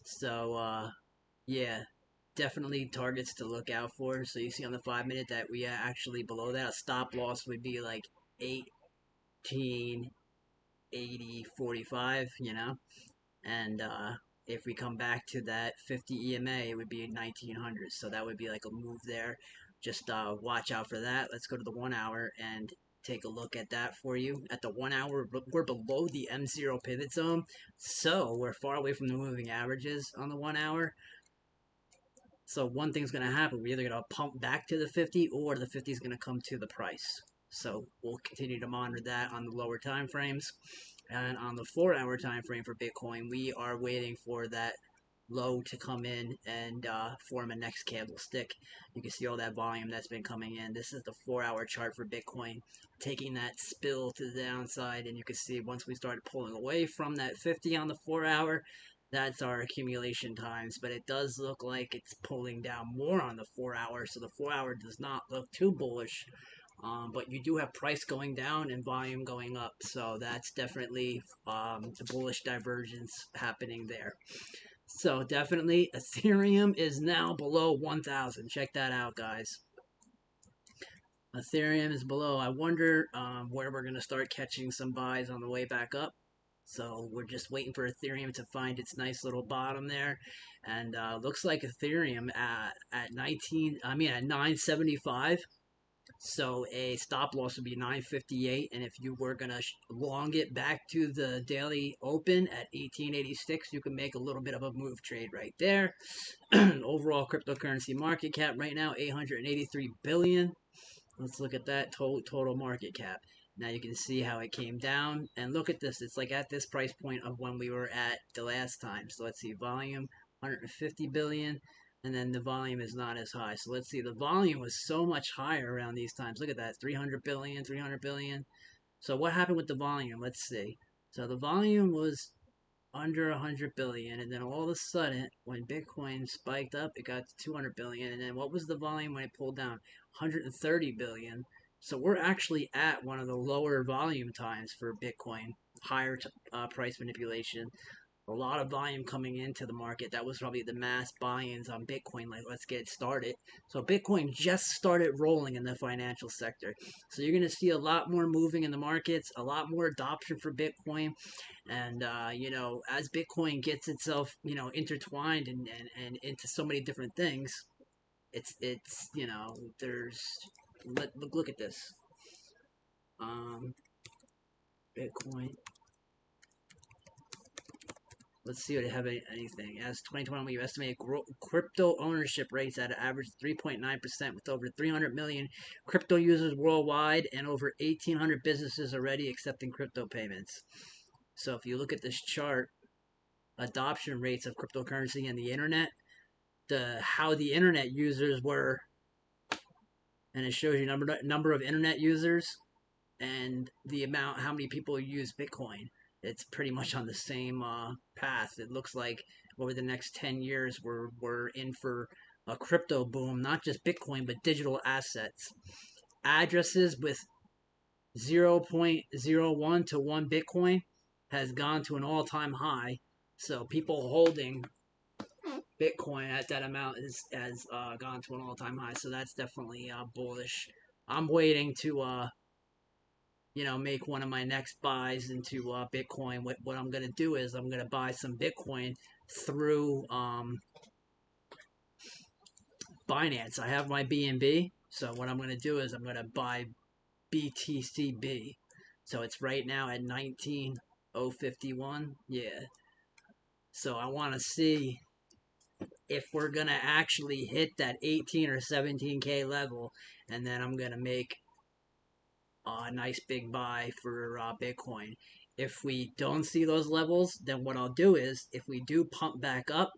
So yeah, definitely targets to look out for. So you see on the 5 minute that we are actually below that. A stop loss would be like 1880.45, you know. And if we come back to that 50 EMA, it would be 1900. So that would be like a move there. Just watch out for that. Let's go to the 1 hour and take a look at that for you. At the 1 hour, we're below the M0 pivot zone, so we're far away from the moving averages on the 1 hour. So one thing's going to happen. We're either going to pump back to the 50 or the 50 is going to come to the price. So we'll continue to monitor that on the lower time frames. And on the 4 hour time frame for Bitcoin, we are waiting for that low to come in and form a next candlestick. You can see all that volume that's been coming in. This is the 4 hour chart for Bitcoin, taking that spill to the downside. And you can see once we start pulling away from that 50 on the 4 hour, that's our accumulation times. But it does look like it's pulling down more on the 4 hour. So the 4 hour does not look too bullish. But you do have price going down and volume going up, so that's definitely the bullish divergence happening there. So definitely Ethereum is now below 1,000. Check that out, guys. Ethereum is below. I wonder where we're going to start catching some buys on the way back up. So we're just waiting for Ethereum to find its nice little bottom there, and looks like Ethereum at 975. So a stop loss would be 958, and if you were gonna long it back to the daily open at 1886, you can make a little bit of a move trade right there. Overall cryptocurrency market cap right now 883 billion. Let's look at that total market cap. Now you can see how it came down, and look at this. It's like at this price point of when we were at the last time. So let's see, volume 150 billion, and then the volume is not as high. So let's see, the volume was so much higher around these times. Look at that, 300 billion, 300 billion. So what happened with the volume? Let's see. So the volume was under 100 billion, and then all of a sudden when Bitcoin spiked up, it got to 200 billion, and then what was the volume when it pulled down? 130 billion. So we're actually at one of the lower volume times for Bitcoin, higher price manipulation, a lot of volume coming into the market. That was probably the mass buy-ins on Bitcoin, like let's get it started. So Bitcoin just started rolling in the financial sector. So you're going to see a lot more moving in the markets, a lot more adoption for Bitcoin. And, you know, as Bitcoin gets itself, you know, intertwined and into so many different things, it's you know, look at this. Bitcoin. Let's see if they have anything. As 2021, we estimate crypto ownership rates at an average 3.9%, with over 300 million crypto users worldwide and over 1,800 businesses already accepting crypto payments. So if you look at this chart, adoption rates of cryptocurrency and the internet, how the internet users were, and it shows you number of internet users and the amount, how many people use Bitcoin. It's pretty much on the same path. It looks like over the next 10 years, we're in for a crypto boom, not just Bitcoin, but digital assets. Addresses with 0.01 to 1 Bitcoin has gone to an all-time high. So people holding Bitcoin at that amount has gone to an all-time high. So that's definitely bullish. I'm waiting to you know, make one of my next buys into Bitcoin. What I'm going to do is I'm going to buy some Bitcoin through Binance. I have my BNB, so what I'm going to do is I'm going to buy BTCB. So it's right now at 19,051. Yeah. So I want to see if we're going to actually hit that 18 or 17K level, and then I'm going to make a nice big buy for Bitcoin. If we don't see those levels, then what I'll do is, if we do pump back up,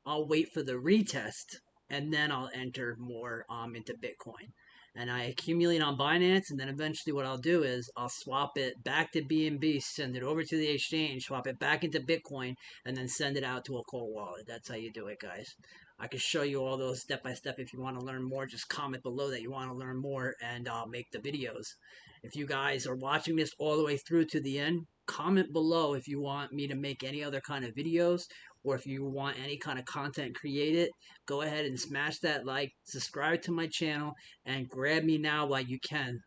I'll wait for the retest, and then I'll enter more into Bitcoin. And I accumulate on Binance, and then eventually what I'll do is I'll swap it back to BNB, send it over to the exchange, swap it back into Bitcoin, and then send it out to a cold wallet. That's how you do it, guys. I can show you all those step by step. If you want to learn more, just comment below that you want to learn more, and I'll make the videos. If you guys are watching this all the way through to the end, comment below if you want me to make any other kind of videos, or if you want any kind of content created, go ahead and smash that like, subscribe to my channel, and grab me now while you can,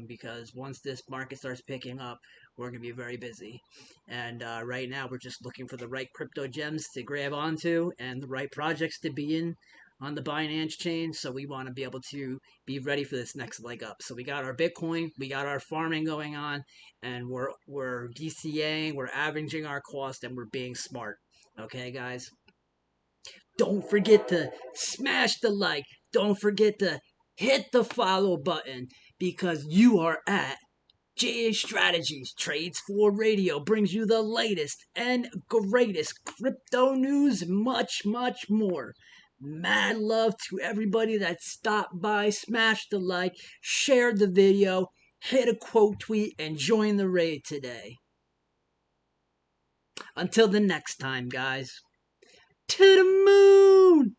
because once this market starts picking up, we're going to be very busy. And right now, we're just looking for the right crypto gems to grab onto and the right projects to be in on the Binance chain. So we want to be able to be ready for this next leg up. So we got our Bitcoin, we got our farming going on, and we're DCAing, we're averaging our cost, and we're being smart. Okay, guys? Don't forget to smash the like. Don't forget to hit the follow button, because you are at JA Strategies. Trades for Radio brings you the latest and greatest crypto news, much, much more. Mad love to everybody that stopped by. Smash the like, share the video, hit a quote tweet, and join the raid today. Until the next time, guys. To the moon!